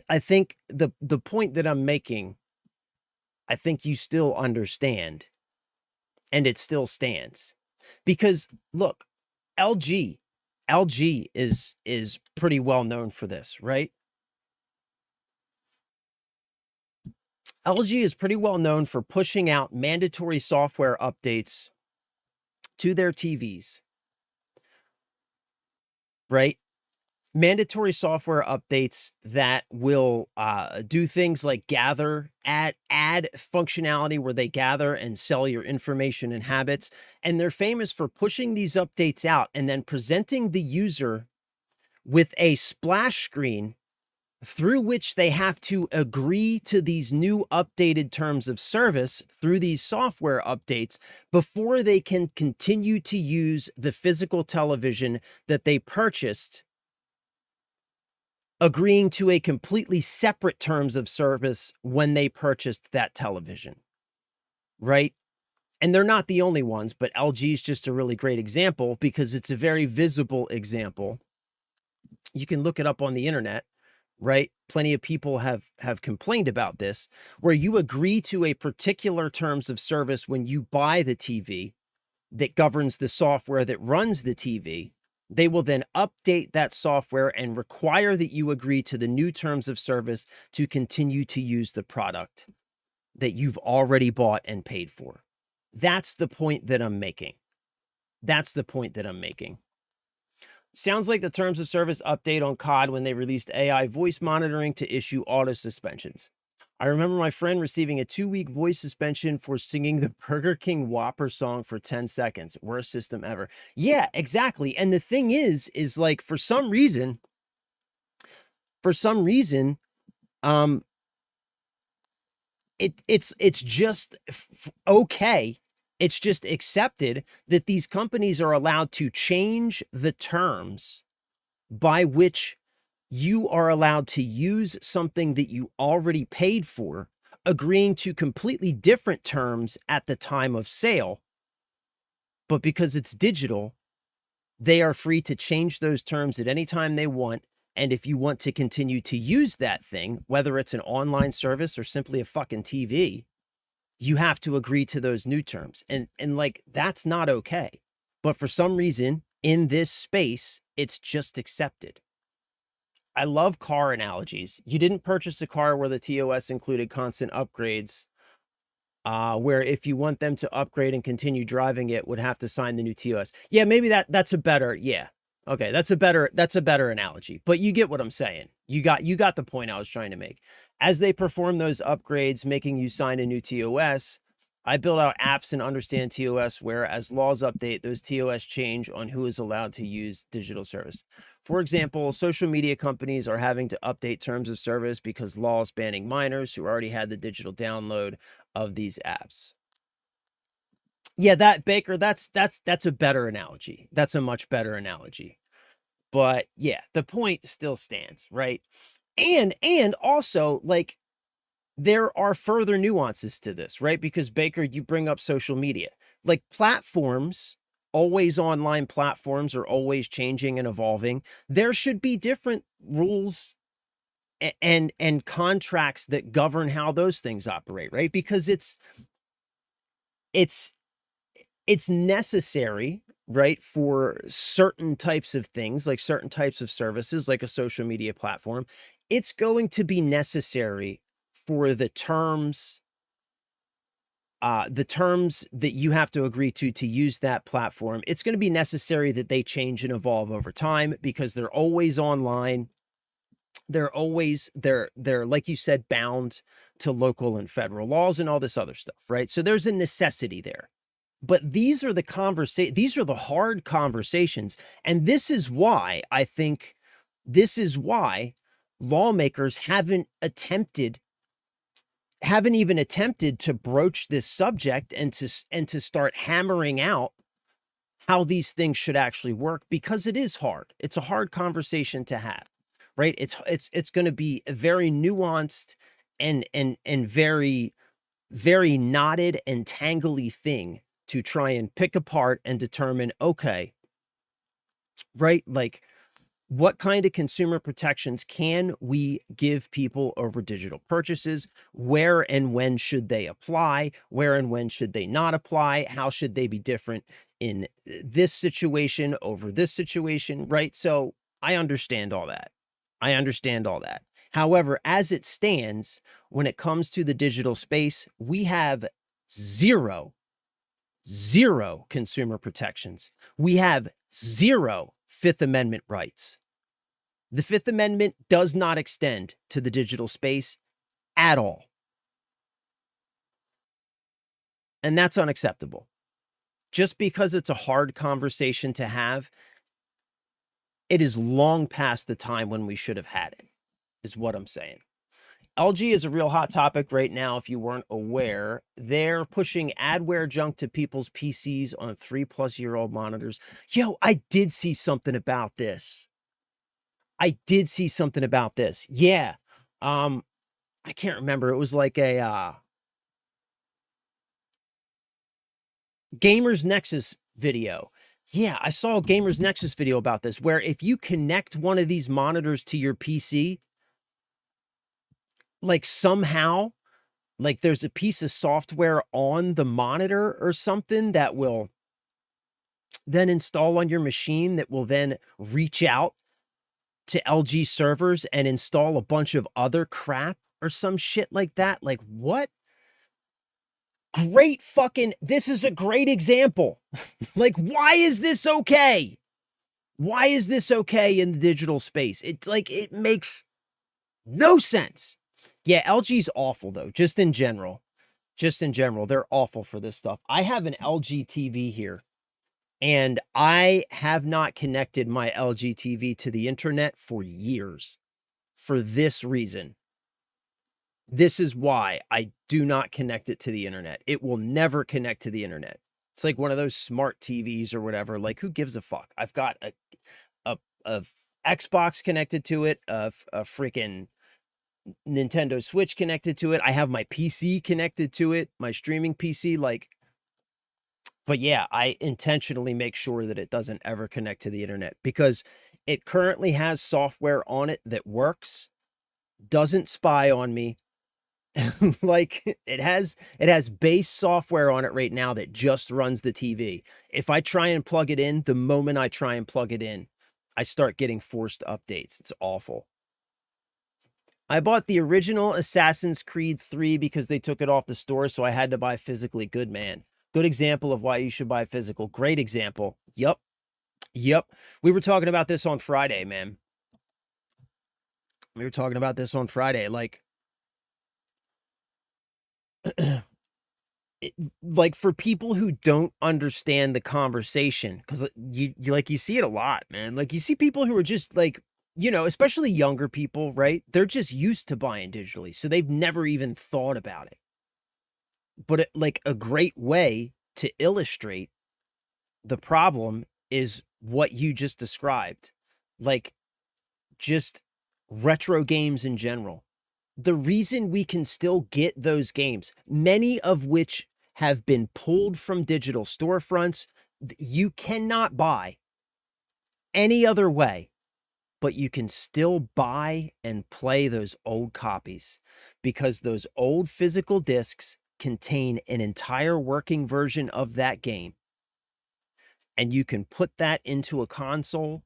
I think the point that I'm making, I think you still understand, and it still stands. Because look, LG is pretty well known for this, right? LG is pretty well known for pushing out mandatory software updates to their TVs right? Mandatory software updates that will do things like gather, add functionality where they gather and sell your information and habits. And they're famous for pushing these updates out and then presenting the user with a splash screen through which they have to agree to these new updated terms of service through these software updates before they can continue to use the physical television that they purchased, agreeing to a completely separate terms of service when they purchased that television, right? And they're not the only ones, but LG is just a really great example because it's a very visible example. You can look it up on the internet, right? Plenty of people have complained about this, where you agree to a particular terms of service when you buy the TV that governs the software that runs the TV. They will then update that software and require that you agree to the new terms of service to continue to use the product that you've already bought and paid for. That's the point that I'm making. That's the point that I'm making. Sounds like the terms of service update on COD when they released AI voice monitoring to issue auto suspensions. I remember my friend receiving a 2-week voice suspension for singing the Burger King Whopper song for 10 seconds. Worst system ever. Yeah, exactly. And the thing is like, for some reason, um, it's just okay. It's just accepted that these companies are allowed to change the terms by which you are allowed to use something that you already paid for, agreeing to completely different terms at the time of sale. But because it's digital, they are free to change those terms at any time they want. And if you want to continue to use that thing, whether it's an online service or simply a fucking TV, you have to agree to those new terms. And like, that's not okay. But for some reason in this space, it's just accepted. I love car analogies. You didn't purchase a car where the TOS included constant upgrades, where if you want them to upgrade and continue driving it, would have to sign the new TOS. Yeah, maybe that's a better, yeah. Okay, that's a better analogy. But you get what I'm saying. You got the point I was trying to make. As they perform those upgrades, making you sign a new TOS, I build out apps and understand TOS where as laws update, those TOS change on who is allowed to use digital service. For example, social media companies are having to update terms of service because laws banning minors who already had the digital download of these apps. Yeah, that Baker, that's a better analogy. That's a much better analogy. But yeah, the point still stands, right? And also, like, there are further nuances to this, right? Because Baker, you bring up social media. Like, platforms, always online platforms are always changing and evolving. There should be different rules and contracts that govern how those things operate, right? Because it's necessary, right, for certain types of things, like certain types of services, like a social media platform. It's going to be necessary for the terms that you have to agree to use that platform. It's going to be necessary that they change and evolve over time because they're always online. They're always, they're like you said, bound to local and federal laws and all this other stuff, right? So there's a necessity there. But these are the hard conversations. And this is why I think lawmakers haven't even attempted to broach this subject and to start hammering out how these things should actually work, because it is hard. It's a hard conversation to have, right? It's going to be a very nuanced and very, very knotted and tangly thing to try and pick apart and determine, okay, right? Like, what kind of consumer protections can we give people over digital purchases? Where and when should they apply? Where and when should they not apply? How should they be different in this situation over this situation, right? So I understand all that. I understand all that. However, as it stands, when it comes to the digital space, we have zero consumer protections. We have zero Fifth Amendment rights. The Fifth Amendment does not extend to the digital space at all. And that's unacceptable. Just because it's a hard conversation to have, it is long past the time when we should have had it, is what I'm saying. LG is a real hot topic right now. If you weren't aware, they're pushing adware junk to people's PCs on 3+-year-old monitors. Yo, I did see something about this. Yeah. I can't remember. It was like a Gamers Nexus video. Yeah, I saw a Gamers Nexus video about this, where if you connect one of these monitors to your PC, like somehow, like there's a piece of software on the monitor or something that will then install on your machine that will then reach out to LG servers and install a bunch of other crap or some shit like that. Like, what? Great fucking, this is a great example. Like, why is this okay? Why is this okay in the digital space? It like, it makes no sense. Yeah, LG's awful though, just in general. Just in general, they're awful for this stuff. I have an LG TV here, and I have not connected my LG TV to the internet for years for this reason. This is why I do not connect it to the internet. It will never connect to the internet. It's like one of those smart TVs or whatever. Like, who gives a fuck? I've got a Xbox connected to it, a freaking Nintendo Switch connected to it. I have my PC connected to it, my streaming PC. Like, but yeah, I intentionally make sure that it doesn't ever connect to the internet because it currently has software on it that works, doesn't spy on me. Like, it has base software on it right now that just runs the TV. If I try and plug it in, the moment I try and plug it in, I start getting forced updates. It's awful. I bought the original Assassin's Creed 3 because they took it off the store, so I had to buy physically. Good man. Good example of why you should buy physical. Great example. Yup. Yup. We were talking about this on Friday, man. We were talking about this on Friday. Like, like for people who don't understand the conversation, because you see it a lot, man. Like, you see people who are just like, you know, especially younger people, right? They're just used to buying digitally, so they've never even thought about it. But like a great way to illustrate the problem is what you just described, like just retro games in general. The reason we can still get those games, many of which have been pulled from digital storefronts, you cannot buy any other way, but you can still buy and play those old copies because those old physical discs contain an entire working version of that game. And you can put that into a console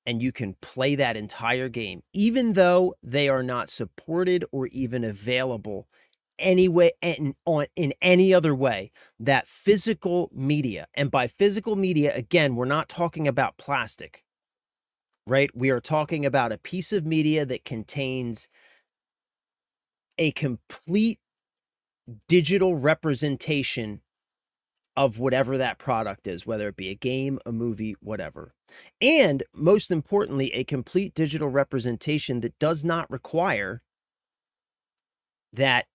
and you can play that entire game, even though they are not supported or even available anyway in any other way. That physical media, and by physical media, again, we're not talking about plastic, right? We are talking about a piece of media that contains a complete digital representation of whatever that product is, whether it be a game, a movie, whatever. And most importantly, a complete digital representation that does not require that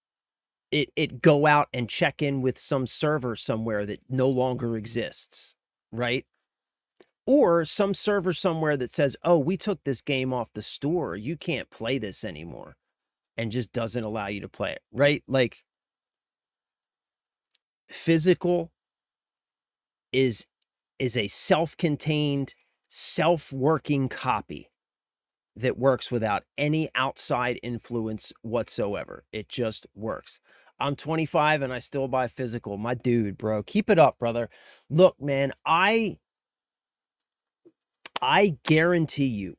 it go out and check in with some server somewhere that no longer exists, right? Or some server somewhere that says, oh, we took this game off the store, you can't play this anymore, and just doesn't allow you to play it, right? Like, physical is a self-contained, self-working copy that works without any outside influence whatsoever. It just works. I'm 25 and I still buy physical. My dude, bro, keep it up, brother. Look, man, I guarantee you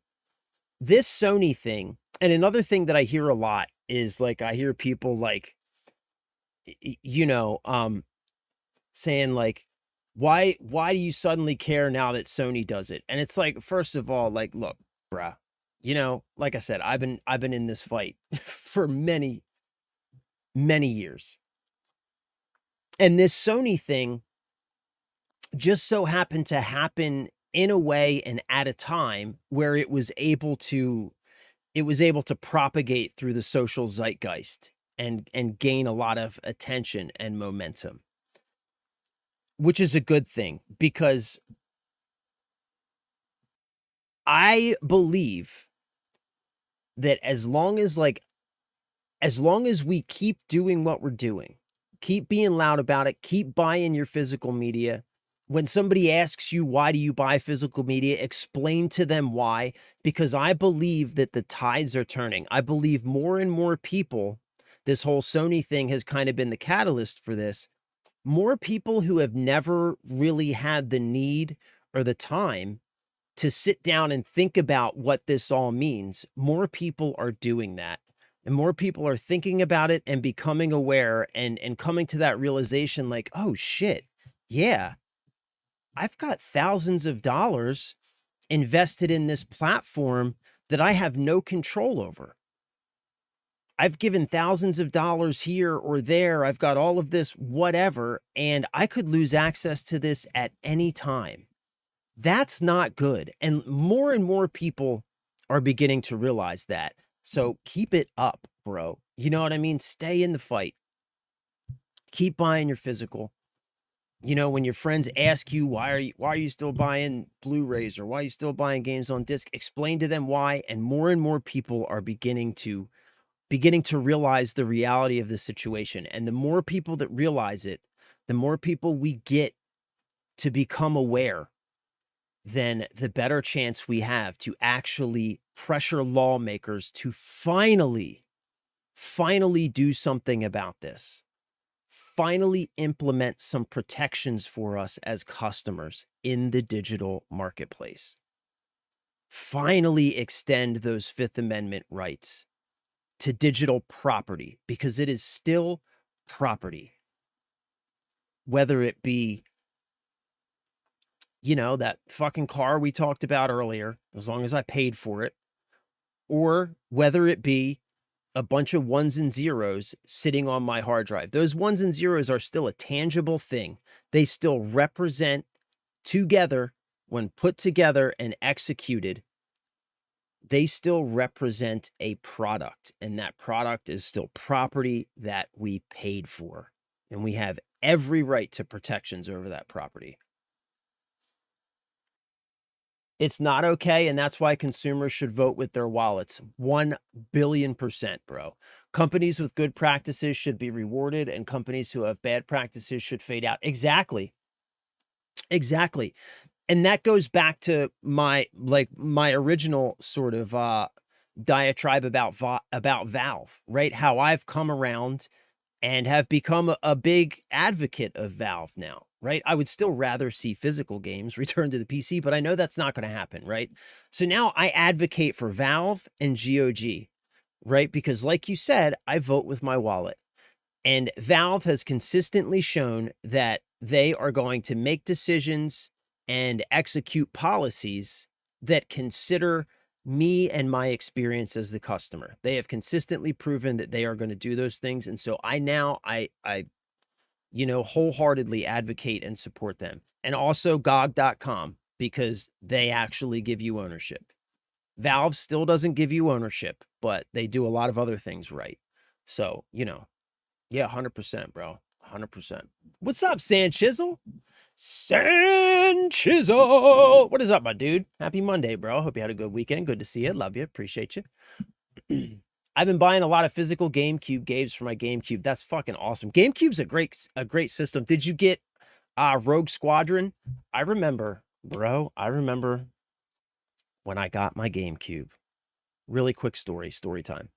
this Sony thing, and another thing that I hear a lot is, like, I hear people like, you know, saying like, Why do you suddenly care now that Sony does it? And it's like, first of all, like, look, bruh, you know, like I said, I've been in this fight for many, many years. And this Sony thing just so happened to happen in a way and at a time where it was able to propagate through the social zeitgeist and gain a lot of attention and momentum, which is a good thing because I believe that as long as we keep doing what we're doing, keep being loud about it, keep buying your physical media. When somebody asks you, why do you buy physical media? Explain to them why, because I believe that the tides are turning. I believe more and more people, this whole Sony thing has kind of been the catalyst for this. More people who have never really had the need or the time to sit down and think about what this all means, more people are doing that. And more people are thinking about it and becoming aware and coming to that realization like, oh shit, yeah, I've got thousands of dollars invested in this platform that I have no control over. I've given thousands of dollars here or there. I've got all of this, whatever, and I could lose access to this at any time. That's not good. And more people are beginning to realize that. So keep it up, bro. You know what I mean? Stay in the fight. Keep buying your physical. You know, when your friends ask you why are you still buying Blu-rays or why are you still buying games on disc, explain to them why. And more people are beginning to realize the reality of the situation. And the more people that realize it, the more people we get to become aware, then the better chance we have to actually pressure lawmakers to finally do something about this. Finally implement some protections for us as customers in the digital marketplace. Finally extend those Fifth Amendment rights to digital property, because it is still property. Whether it be, you know, that fucking car we talked about earlier, as long as I paid for it, or whether it be a bunch of ones and zeros sitting on my hard drive. Those ones and zeros are still a tangible thing. They still represent together, when put together and executed, they still represent a product, and that product is still property that we paid for, and we have every right to protections over that property. It's not okay, and that's why consumers should vote with their wallets. 1,000,000,000%, bro. Companies with good practices should be rewarded, and companies who have bad practices should fade out. Exactly. Exactly. And that goes back to my original sort of diatribe about Valve, right? How I've come around and have become a big advocate of Valve now, right? I would still rather see physical games return to the PC, but I know that's not going to happen, right? So now I advocate for Valve and GOG, right? Because like you said, I vote with my wallet. And Valve has consistently shown that they are going to make decisions and execute policies that consider me and my experience as the customer. They have consistently proven that they are going to do those things. And so I wholeheartedly advocate and support them. And also GOG.com, because they actually give you ownership. Valve still doesn't give you ownership, but they do a lot of other things right. So, yeah, 100%, bro. 100%. What's up, San Chisel? San Chisel. What is up, my dude? Happy Monday, bro. Hope you had a good weekend. Good to see you. Love you. Appreciate you. I've been buying a lot of physical GameCube games for my GameCube. That's fucking awesome. GameCube's a great system. Did you get Rogue Squadron? I remember, bro. I remember when I got my GameCube. Really quick story time.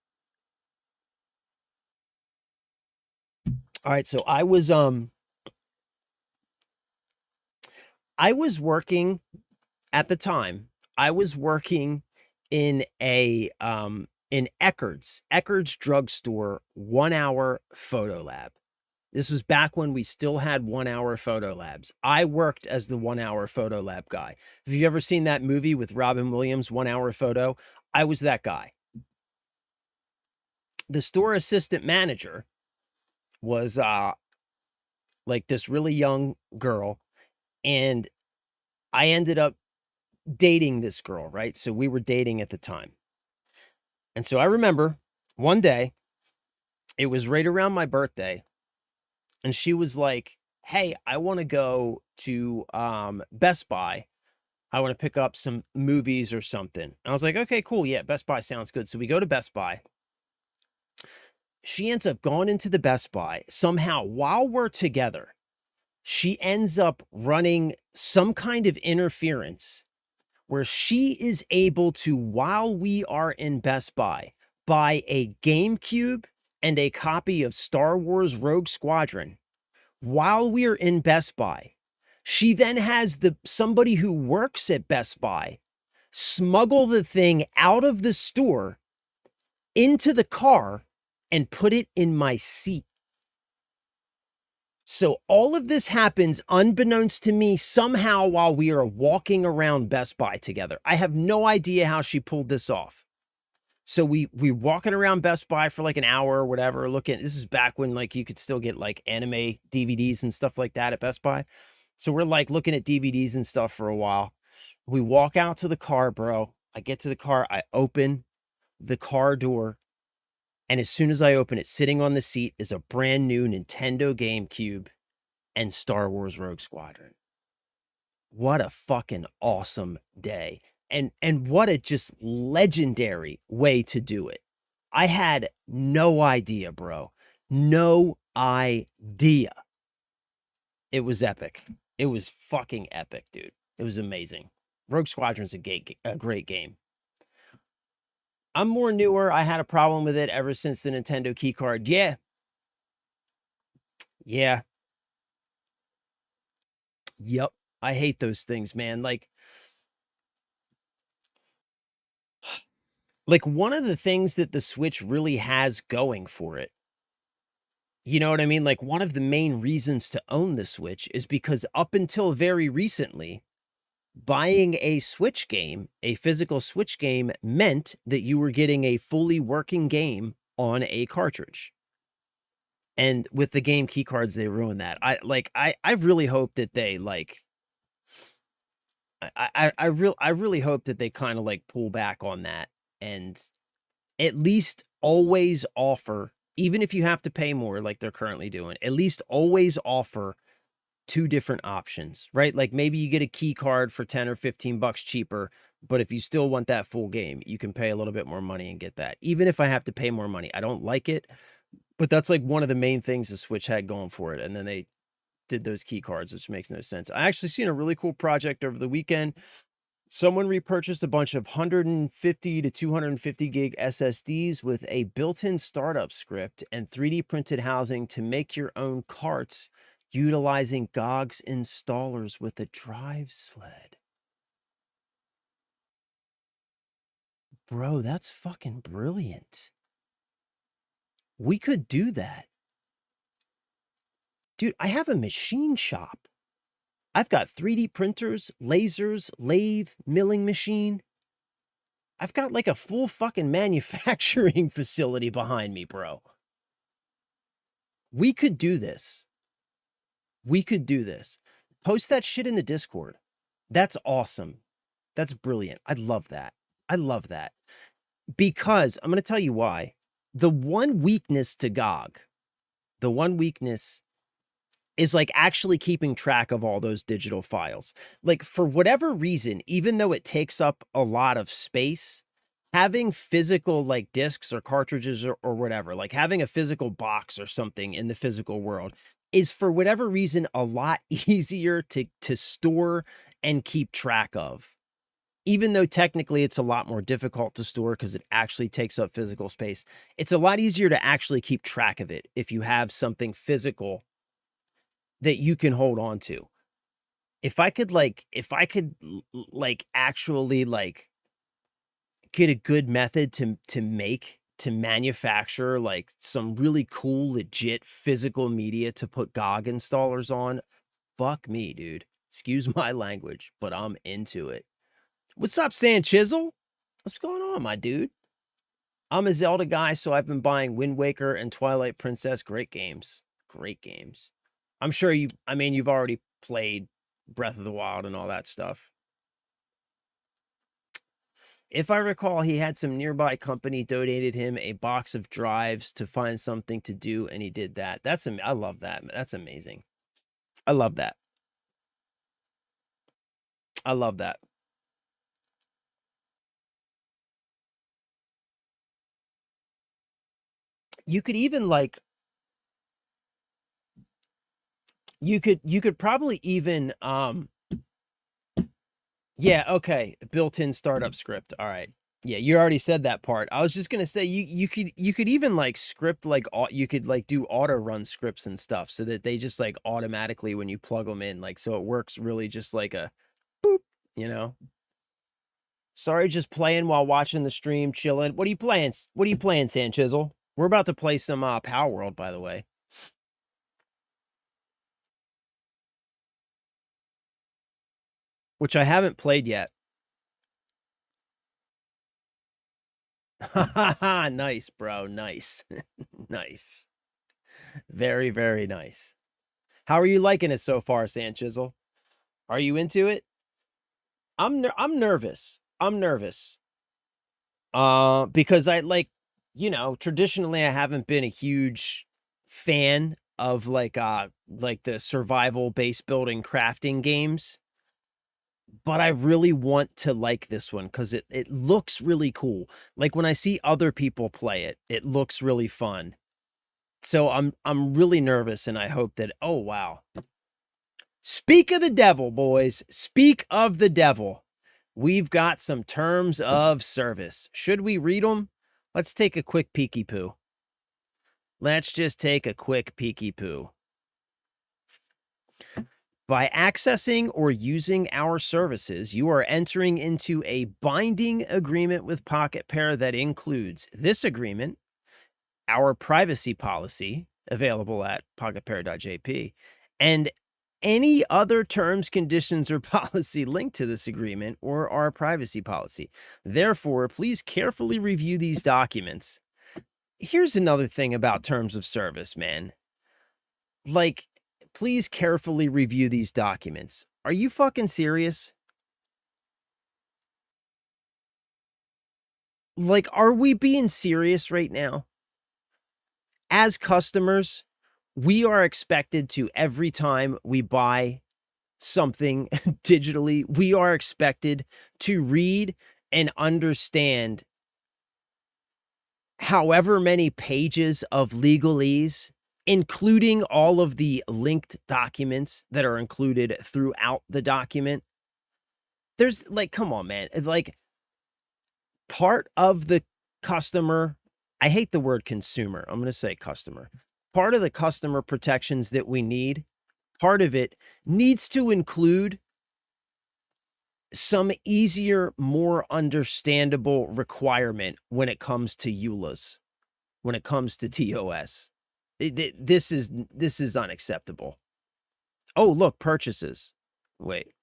All right, so I was working at the time. I was working in in Eckerd's drugstore 1 hour photo lab. This was back when we still had 1-hour photo labs. I worked as the 1-hour photo lab guy. Have you ever seen that movie with Robin Williams, 1-Hour Photo? I was that guy. The store assistant manager was like this really young girl, and I ended up dating this girl, right? So we were dating at the time. And so I remember one day, it was right around my birthday, and she was like, "Hey, I want to go to Best Buy. I want to pick up some movies or something." And I was like, "Okay, cool. Yeah, Best Buy sounds good." So we go to Best Buy. She ends up going into the Best Buy somehow while we're together. She ends up running some kind of interference where she is able to, while we are in Best Buy, buy a GameCube and a copy of Star Wars Rogue Squadron while we're in Best Buy. She then has somebody who works at Best Buy smuggle the thing out of the store into the car and put it in my seat. So all of this happens unbeknownst to me somehow while we are walking around Best Buy together. I have no idea how she pulled this off. So we walking around Best Buy for like an hour or whatever, looking. This is back when like you could still get like anime DVDs and stuff like that at Best Buy. So we're like looking at DVDs and stuff for a while. We walk out to the car, bro. I get to the car, I open the car door, and as soon as I open it, sitting on the seat is a brand new Nintendo GameCube and Star Wars Rogue Squadron. What a fucking awesome day. And what a just legendary way to do it. I had no idea, bro. No idea. It was epic. It was fucking epic, dude. It was amazing. Rogue Squadron's a great game. I'm more newer. I had a problem with it ever since the Nintendo key card. Yeah. Yeah. Yep. I hate those things, man. Like one of the things that the Switch really has going for it, you know what I mean? Like one of the main reasons to own the Switch is because up until very recently, buying a Switch game, a physical Switch game, meant that you were getting a fully working game on a cartridge. And with the game key cards, they ruined that. I really hope that they like I really hope that they kind of like pull back on that and at least always offer, even if you have to pay more like they're currently doing, at least always offer two different options, right? Like maybe you get a key card for 10 or 15 bucks cheaper, but if you still want that full game, you can pay a little bit more money and get that. Even if I have to pay more money, I don't like it, but that's like one of the main things the Switch had going for it. And then they did those key cards, which makes no sense. I actually seen a really cool project over the weekend. Someone repurchased a bunch of 150 to 250 gig SSDs with a built-in startup script and 3D printed housing to make your own carts utilizing GOG's installers with a drive sled. Bro, that's fucking brilliant. We could do that. Dude, I have a machine shop. I've got 3D printers, lasers, lathe, milling machine. I've got like a full fucking manufacturing facility behind me, bro. We could do this. We could do this. Post that shit in the Discord. That's awesome. That's brilliant. I love that. I love that. Because I'm going to tell you why. The one weakness to GOG, the one weakness is like actually keeping track of all those digital files. Like for whatever reason, even though it takes up a lot of space, having physical like discs or cartridges or whatever, like having a physical box or something in the physical world is for whatever reason a lot easier to store and keep track of. Even though technically it's a lot more difficult to store because it actually takes up physical space, it's a lot easier to actually keep track of it if you have something physical that you can hold on to. If I could like actually like get a good method to make to manufacture like some really cool, legit physical media to put GOG installers on, fuck me, dude. Excuse my language, but I'm into it. What's up, Sand Chisel? What's going on, my dude? I'm a Zelda guy, so I've been buying Wind Waker and Twilight Princess. Great games. Great games. I'm sure you've already played Breath of the Wild and all that stuff. If I recall, he had some nearby company donated him a box of drives to find something to do, and he did that. I love that. That's amazing. I love that. I love that. You could even like you could probably even yeah, okay, built-in startup script. All right. Yeah, you already said that part. I was just gonna say you could even like script like you could like do auto run scripts and stuff so that they just like automatically when you plug them in, like so it works really just like a boop, you know. Sorry, just playing while watching the stream, chilling. What are you playing? What are you playing, Sand Chisel? We're about to play some Power World, by the way. Which I haven't played yet. Nice, bro. Nice. Nice. Very, very nice. How are you liking it so far, Sand Chisel? Are you into it? I'm nervous. I'm nervous. Because I like, traditionally I haven't been a huge fan of like the survival base building crafting games. But I really want to like this one because it looks really cool. Like when I see other people play it, it looks really fun. So I'm really nervous and I hope that, oh wow. Speak of the devil, boys. Speak of the devil. We've got some terms of service. Should we read them? Let's take a quick peeky poo. Let's just take a quick peeky poo. By accessing or using our services, you are entering into a binding agreement with Pocket Pair that includes this agreement, our privacy policy, available at pocketpair.jp, and any other terms, conditions, or policy linked to this agreement or our privacy policy. Therefore, please carefully review these documents. Here's another thing about terms of service, man. Like, please carefully review these documents. Are you fucking serious? Like, are we being serious right now? As customers, we are expected to, every time we buy something digitally, we are expected to read and understand however many pages of legalese, including all of the linked documents that are included throughout the document. There's like, come on, man. It's like part of the customer, I hate the word consumer. I'm going to say customer. Part of the customer protections that we need, part of it needs to include some easier, more understandable requirement when it comes to EULAs, when it comes to TOS. This is unacceptable. Oh, look, purchases. Wait.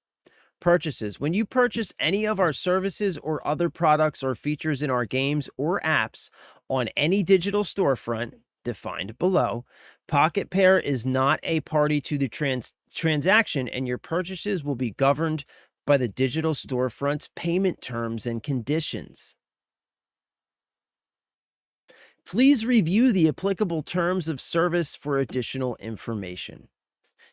Purchases. When you purchase any of our services or other products or features in our games or apps on any digital storefront defined below, Pocket Pair is not a party to the transaction, and your purchases will be governed by the digital storefront's payment terms and conditions. Please review the applicable terms of service for additional information.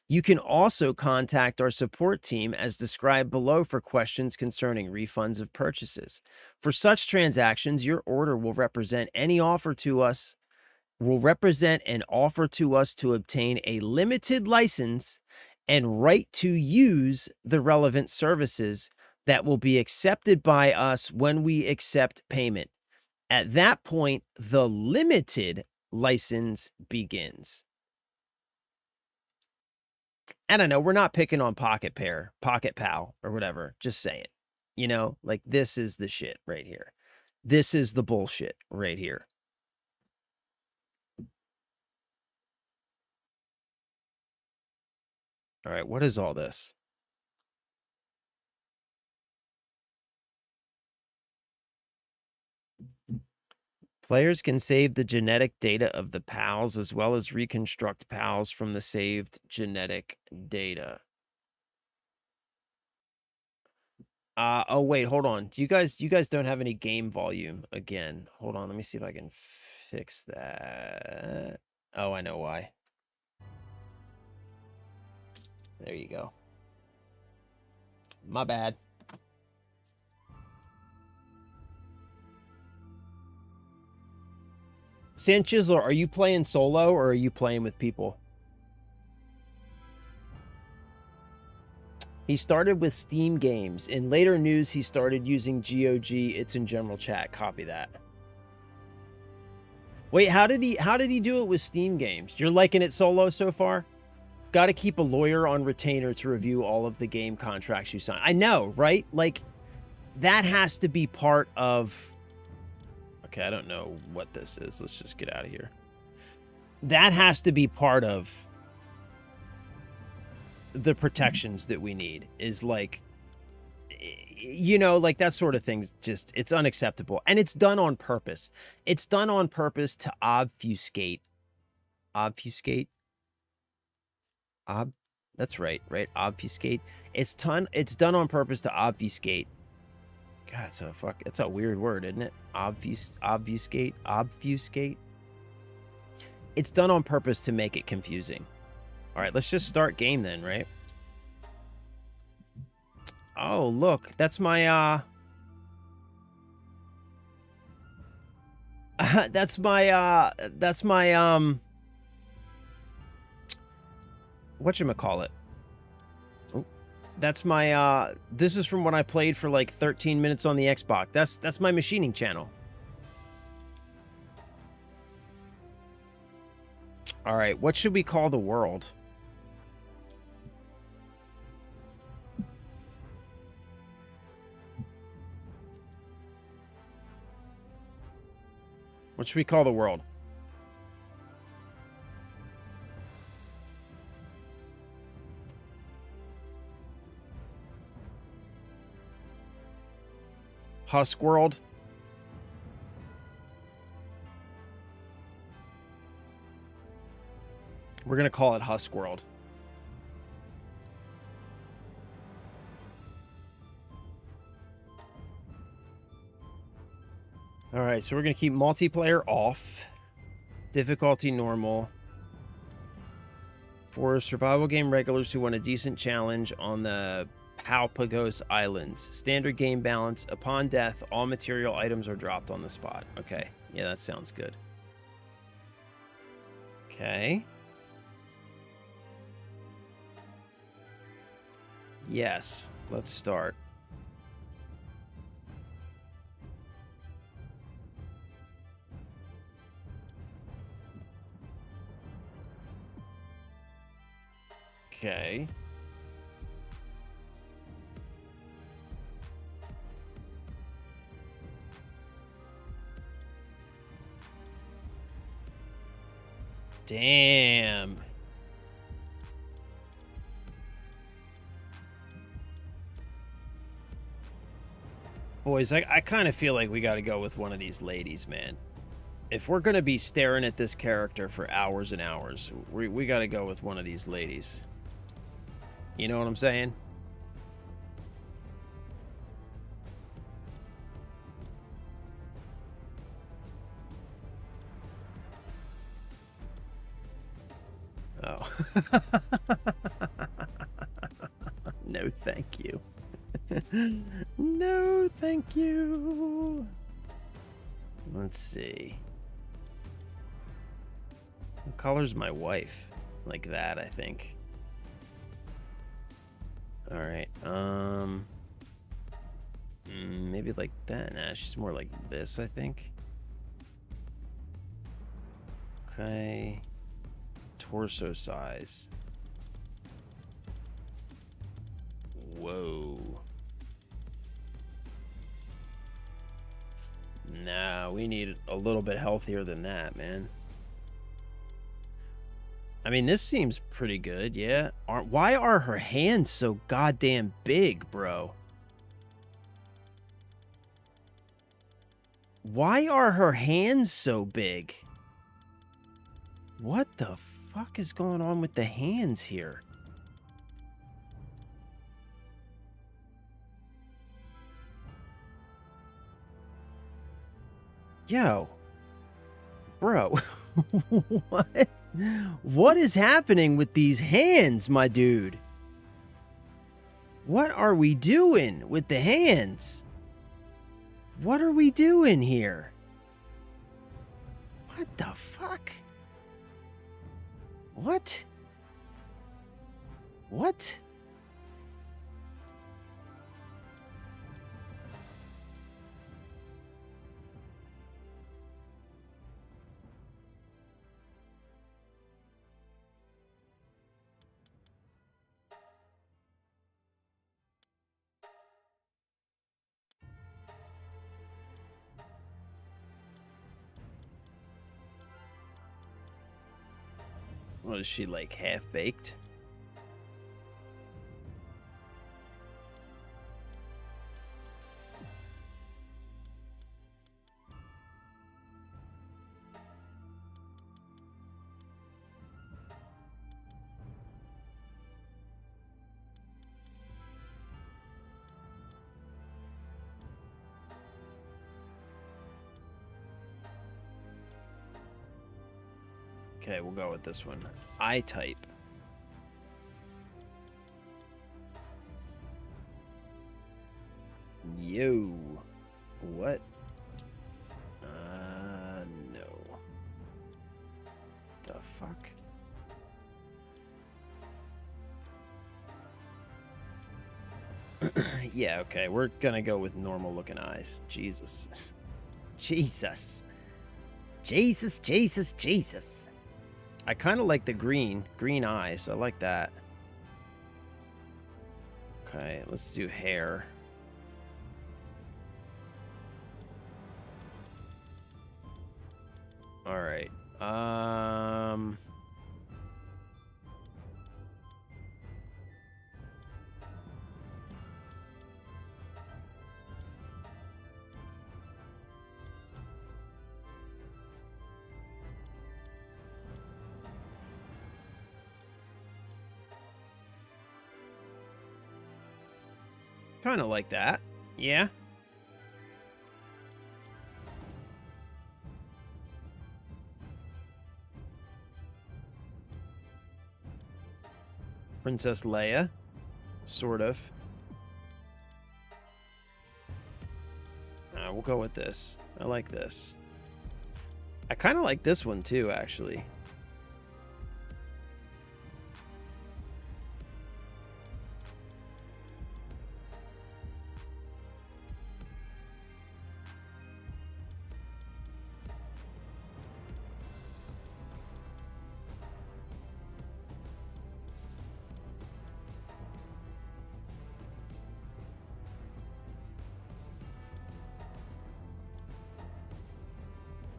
You can also contact our support team as described below for questions concerning refunds of purchases. For such transactions, your order will represent an offer to us to obtain a limited license and right to use the relevant services that will be accepted by us when we accept payment. At that point, the limited license begins. I don't know. We're not picking on Pocket Pair, Pocket Pal, or whatever. Just saying. Like this is the shit right here. This is the bullshit right here. All right, what is all this? Players can save the genetic data of the pals as well as reconstruct pals from the saved genetic data. Oh wait, hold on. You guys don't have any game volume again. Hold on, let me see if I can fix that. Oh, I know why. There you go. My bad. Sanchisler, are you playing solo or are you playing with people? He started with Steam games. In later news, he started using GOG. It's in general chat. Copy that. Wait, how did he do it with Steam games? You're liking it solo so far? Got to keep a lawyer on retainer to review all of the game contracts you sign. I know, right? Like, that has to be part of... Okay, I don't know what this is. Let's just get out of here. That has to be part of the protections that we need, is like, you know, like that sort of thing. Just, it's unacceptable. And it's done on purpose. It's done on purpose to obfuscate. Obfuscate? That's right, right? Obfuscate. It's done on purpose to obfuscate. God, it's a weird word, isn't it? Obfuscate. It's done on purpose to make it confusing. All right, let's just start game then, right? Oh, look, that's my that's my whatchamacallit? Oh, that's my this is from when I played for like 13 minutes on the Xbox. That's my machining channel. All right, what should we call the world? What should we call the world? Husk World? We're going to call it Husk World. All right, so we're going to keep multiplayer off. Difficulty normal. For survival game regulars who want a decent challenge on the Palpagos Islands. Standard game balance. Upon death, all material items are dropped on the spot. Okay. Yeah, that sounds good. Okay. Yes. Let's start. Okay. Damn. Boys, I kind of feel like we got to go with one of these ladies, man. If we're going to be staring at this character for hours and hours, we got to go with one of these ladies. You know what I'm saying? Oh. No, thank you. No, thank you. Let's see. What color's my wife? Like that, I think. All right. Maybe like that. Nah, she's more like this, I think. Okay. Torso size. Whoa. Nah, we need a little bit healthier than that, man. I mean, this seems pretty good, yeah. Why are her hands so goddamn big, bro? Why are her hands so big? What the fuck is going on with the hands here? Yo. Bro. What? What is happening with these hands, my dude? What are we doing with the hands? What are we doing here? What the fuck? What? What? What is she, like, half-baked? Okay, we'll go with this one. I-type. Yo. What? No. The fuck? Yeah, okay. We're gonna go with normal looking eyes. Jesus. Jesus. Jesus, Jesus, Jesus. I kind of like the green eyes. I like that. Okay, let's do hair. All right. Kind of like that. Yeah. Princess Leia. Sort of. We'll go with this. I like this. I kind of like this one too, actually.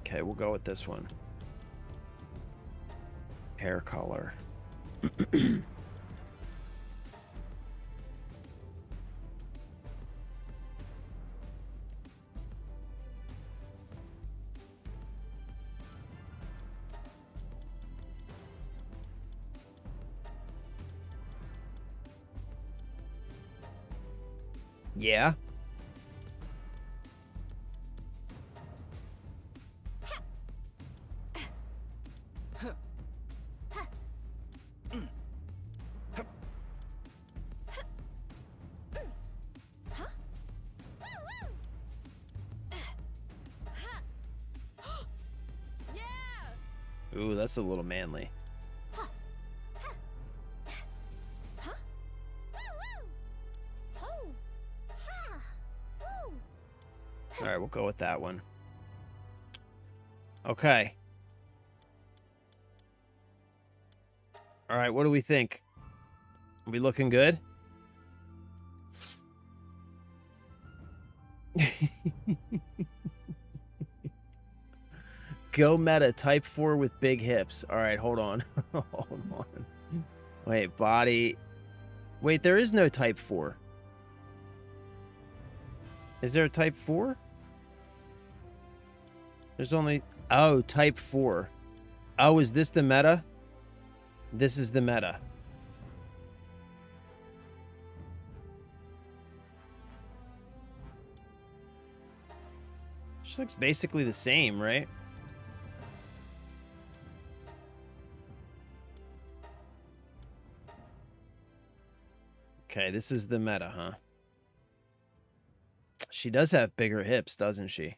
Okay, we'll go with this one. Hair color. Yeah. Ooh, that's a little manly. All right, we'll go with that one. Okay. All right, what do we think? Are we looking good? Go meta, type 4 with big hips. All right, hold on. Hold on. Wait, body. Wait, there is no type 4. Is there a type 4? There's only... Oh, type 4. Oh, is this the meta? This is the meta. She looks basically the same, right? Okay, this is the meta, huh? She does have bigger hips, doesn't she?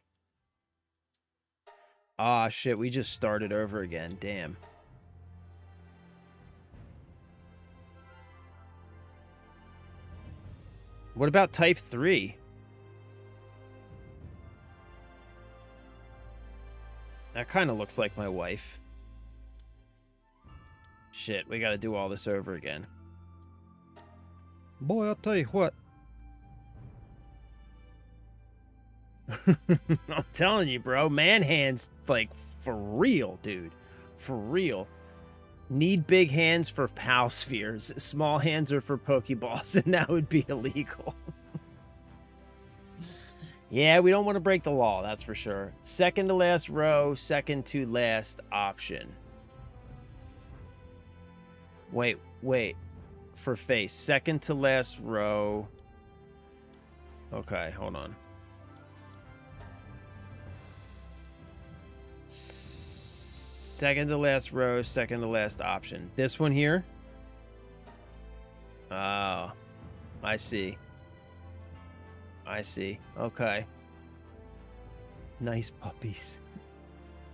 Ah, shit, we just started over again. Damn. What about type 3? That kind of looks like my wife. Shit, we gotta do all this over again. Boy, I'll tell you what. I'm telling you, bro. Man hands, like, for real, dude. For real. Need big hands for PAL spheres. Small hands are for Pokeballs, and that would be illegal. Yeah, we don't want to break the law, that's for sure. Second to last row, second to last option. Wait. For face. Second to last row. Okay, hold on. Second to last row, second to last option. This one here? Oh, I see. I see. Okay. Nice puppies.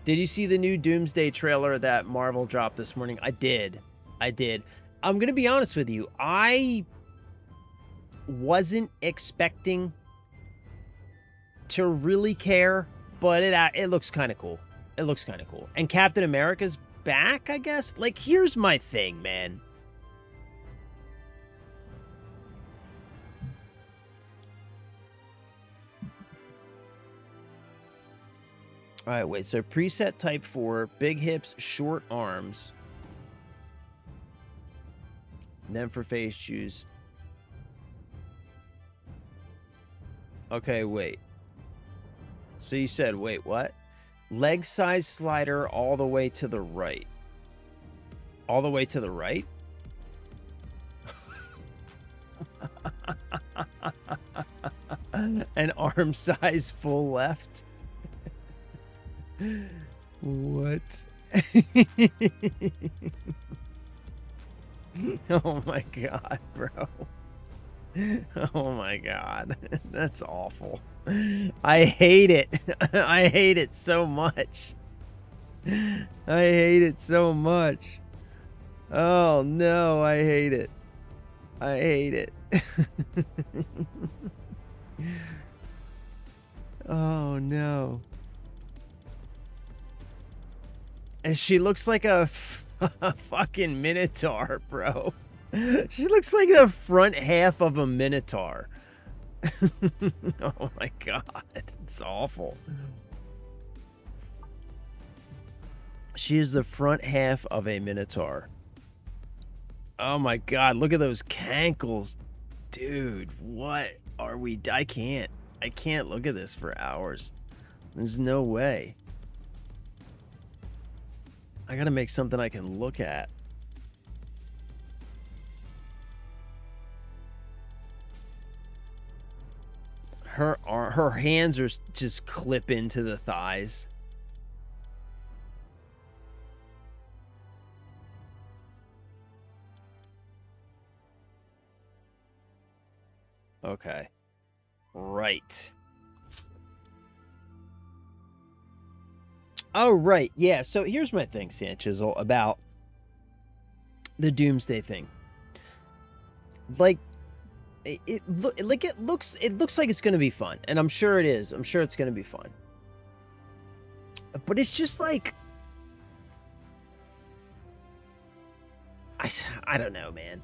Did you see the new Doomsday trailer that Marvel dropped this morning? I did. I'm going to be honest with you. I wasn't expecting to really care, but it looks kind of cool. It looks kind of cool. And Captain America's back, I guess? Like, here's my thing, man. All right, wait. So preset type 4, big hips, short arms. And then for face, choose. Okay, wait. So you said, wait, what? Leg size slider all the way to the right. All the way to the right? And arm size full left? What? Oh my god, bro. Oh my god. That's awful. I hate it. I hate it so much. I hate it so much. Oh no, I hate it. I hate it. Oh no. And she looks like a fucking minotaur, bro. She looks like the front half of a minotaur. Oh my god, it's awful. She is the front half of a minotaur. Oh my god, look at those cankles. Dude, what are we... I can't look at this for hours. There's no way. I gotta make something I can look at. Her hands are just clip into the thighs. Okay. Right. Oh, right. Yeah, so here's my thing, Sanchisel, about the Doomsday thing. Like, it looks like it's going to be fun, and I'm sure it is. I'm sure it's going to be fun. But it's just like, I don't know, man.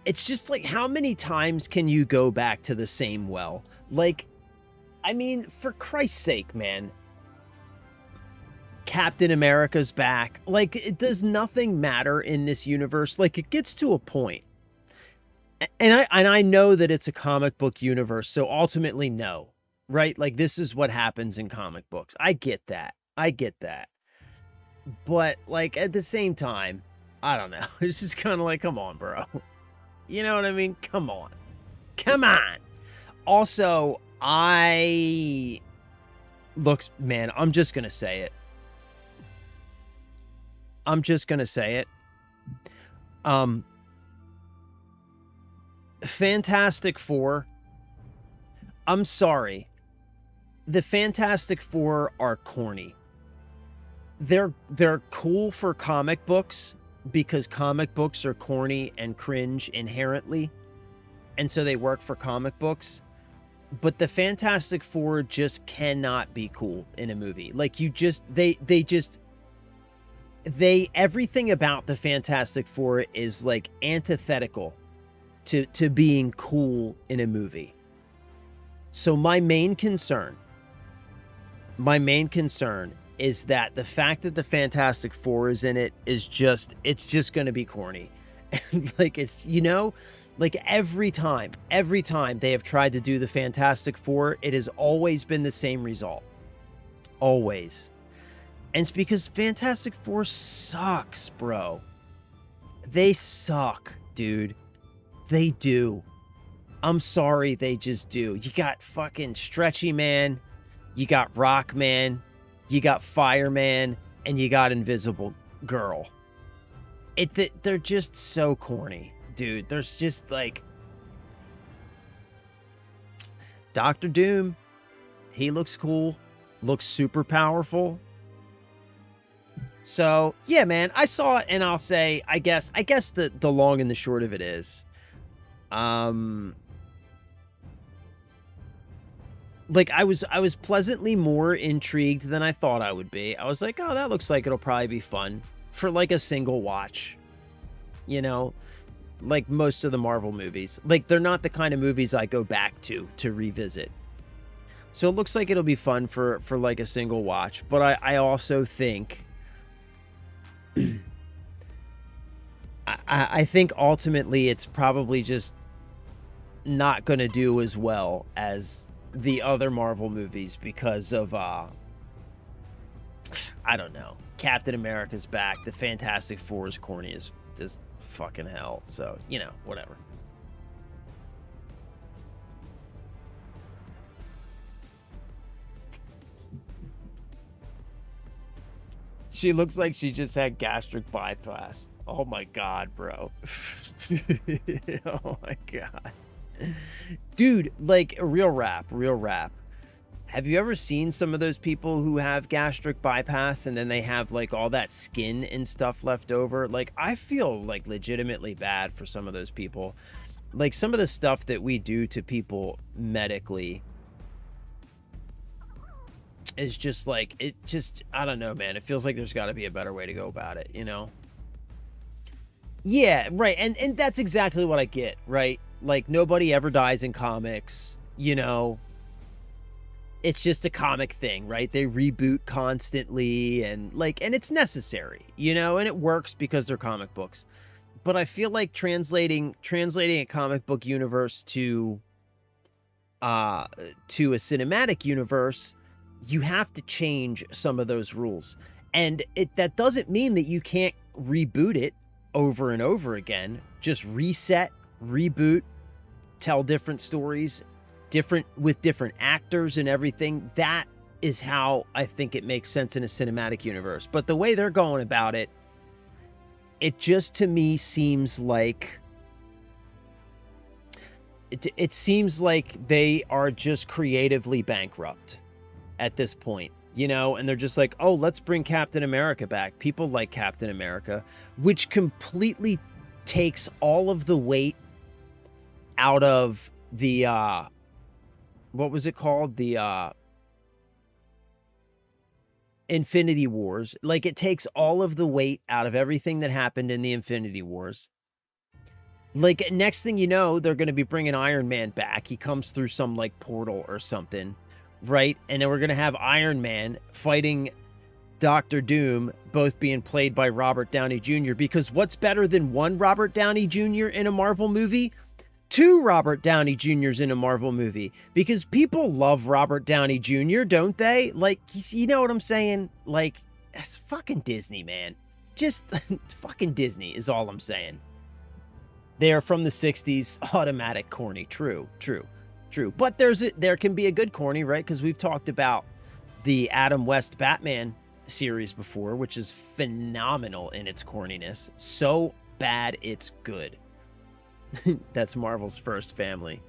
It's just like, how many times can you go back to the same well? Like, I mean, for Christ's sake, man. Captain America's back. Like, does nothing matter in this universe? Like, it gets to a point. And I know that it's a comic book universe, so ultimately no. Right? Like, this is what happens in comic books. I get that. I get that. But like at the same time, I don't know. It's just kind of like, come on, bro. You know what I mean? Come on. Come on. Also, looks, man, I'm just going to say it. I'm just going to say it. Fantastic Four. I'm sorry. The Fantastic Four are corny. They're cool for comic books because comic books are corny and cringe inherently. And so they work for comic books. But the Fantastic Four just cannot be cool in a movie. Like, you just, everything about the Fantastic Four is like antithetical to being cool in a movie. So my main concern is that the fact that the Fantastic Four is in it is just, it's just going to be corny. And like, it's, you know, like every time they have tried to do the Fantastic Four, it has always been the same result. Always. And it's because Fantastic Four sucks, bro. They suck, dude. They do. I'm sorry, they just do. You got fucking Stretchy Man, you got Rock Man, you got Fireman, and you got Invisible Girl. They're just so corny, dude. There's just like Doctor Doom. He looks cool, looks super powerful. So yeah, man, I saw it, and I'll say, I guess the long and the short of it is, like I was pleasantly more intrigued than I thought I would be. I was like, oh, that looks like it'll probably be fun for like a single watch, you know, like most of the Marvel movies. Like, they're not the kind of movies I go back to revisit. So it looks like it'll be fun for like a single watch. But I also think, I think ultimately it's probably just not going to do as well as the other Marvel movies because of, I don't know. Captain America's back. The Fantastic Four is corny as fucking hell. So, you know, whatever. She looks like she just had gastric bypass. Oh my God, bro. Oh my God. Dude, like, real rap. Have you ever seen some of those people who have gastric bypass and then they have like all that skin and stuff left over? Like, I feel like legitimately bad for some of those people. Like, some of the stuff that we do to people medically is just like, it just, I don't know, man. It feels like there's got to be a better way to go about it, you know? Yeah, right. And that's exactly what I get, right? Like, nobody ever dies in comics, you know? It's just a comic thing, right? They reboot constantly and like, and it's necessary, you know, and it works because they're comic books. But I feel like translating a comic book universe to a cinematic universe, you have to change some of those rules. And that doesn't mean that you can't reboot it over and over again. Just reset, reboot, tell different stories, with different actors and everything. That is how I think it makes sense in a cinematic universe. But the way they're going about it, it just to me seems like it seems like they are just creatively bankrupt at this point, you know, and they're just like, oh, let's bring Captain America back. People like Captain America, which completely takes all of the weight out of the what was it called? The Infinity Wars. Like, it takes all of the weight out of everything that happened in the Infinity Wars. Like, next thing you know, they're gonna be bringing Iron Man back. He comes through some, like, portal or something, right? And then we're gonna have Iron Man fighting Doctor Doom, both being played by Robert Downey Jr., because what's better than one Robert Downey Jr. in a Marvel movie? Two Robert Downey Jr.'s in a Marvel movie, because people love Robert Downey Jr., don't they? Like, you know what I'm saying? Like, it's fucking Disney, man. Just fucking Disney is all I'm saying. They're from the 60s, automatic corny. True. But there can be a good corny, right? Because we've talked about the Adam West Batman series before, which is phenomenal in its corniness. So bad, it's good. That's Marvel's first family.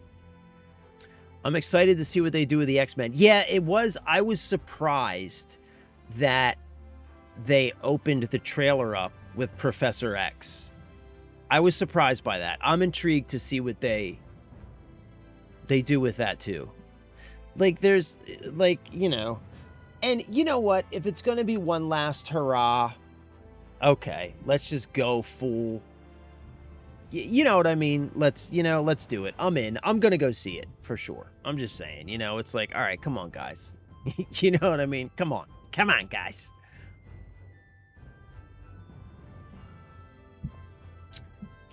I'm excited to see what they do with the X-Men. Yeah, I was surprised that they opened the trailer up with Professor X. I was surprised by that. I'm intrigued to see what they do with that too. Like, there's, like, you know, and you know what? If it's going to be one last hurrah, okay, let's just go full. You know what I mean? Let's do it. I'm in. I'm going to go see it for sure. I'm just saying, it's like, all right, come on, guys. You know what I mean? Come on, guys.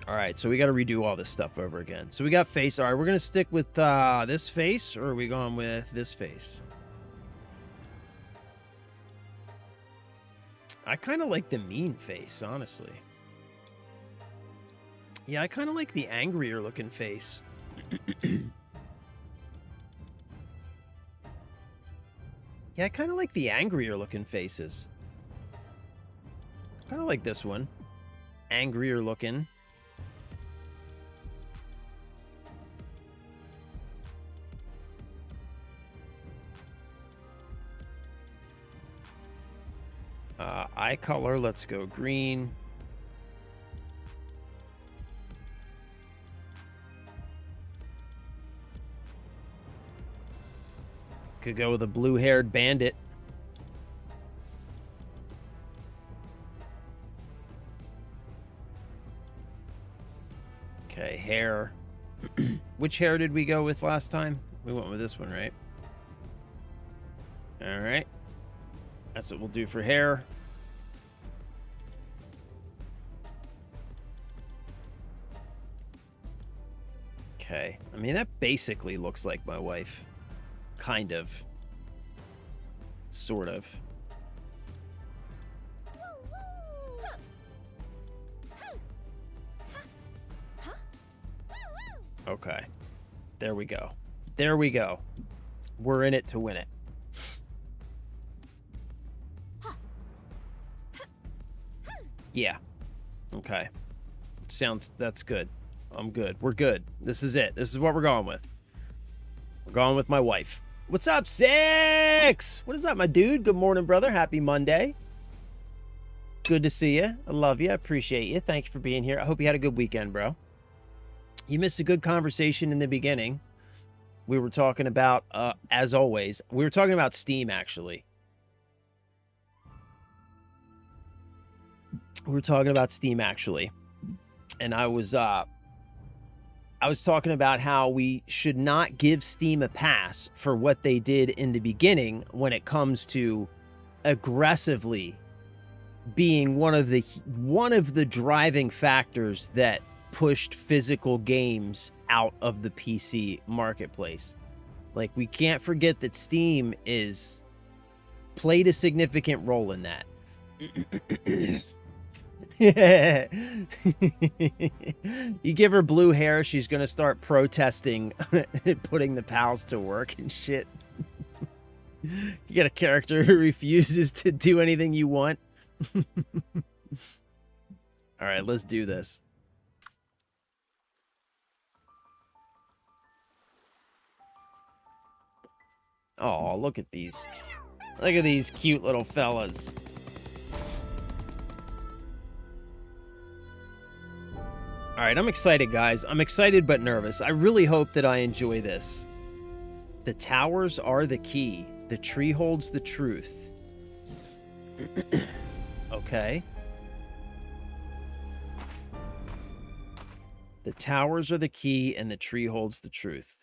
All right, so we got to redo all this stuff over again. So we got face. All right, we're going to stick with this face, or are we going with this face? I kind of like the mean face, honestly. Yeah, I kind of like the angrier looking face. Yeah, I kind of like the angrier looking faces. Kind of like this one. Angrier looking. Eye color, let's go green. Could go with a blue-haired bandit. Okay, hair. Which hair did we go with last time? We went with this one, right? All right. That's what we'll do for hair. Okay. I mean, that basically looks like my wife. Kind of. Sort of. Okay. There we go. There we go. We're in it to win it. Yeah. Okay. That's good. I'm good. We're good. This is it. This is what we're going with. We're going with my wife. What's up, Six? What is up, my dude? Good morning, brother. Happy Monday. Good to see you. I love you. I appreciate you. Thank you for being here. I hope you had a good weekend, bro. You missed a good conversation in the beginning. We were talking about, as always, we were talking about Steam, actually. And I was talking about how we should not give Steam a pass for what they did in the beginning when it comes to aggressively being one of the driving factors that pushed physical games out of the PC marketplace. Like, we can't forget that Steam played a significant role in that. You give her blue hair, she's gonna start protesting putting the pals to work and shit. You get a character who refuses to do anything you want. All right, let's do this. Oh, look at these. Look at these cute little fellas. All right, I'm excited, guys. I'm excited but nervous. I really hope that I enjoy this. The towers are the key. The tree holds the truth. Okay. The towers are the key, and the tree holds the truth.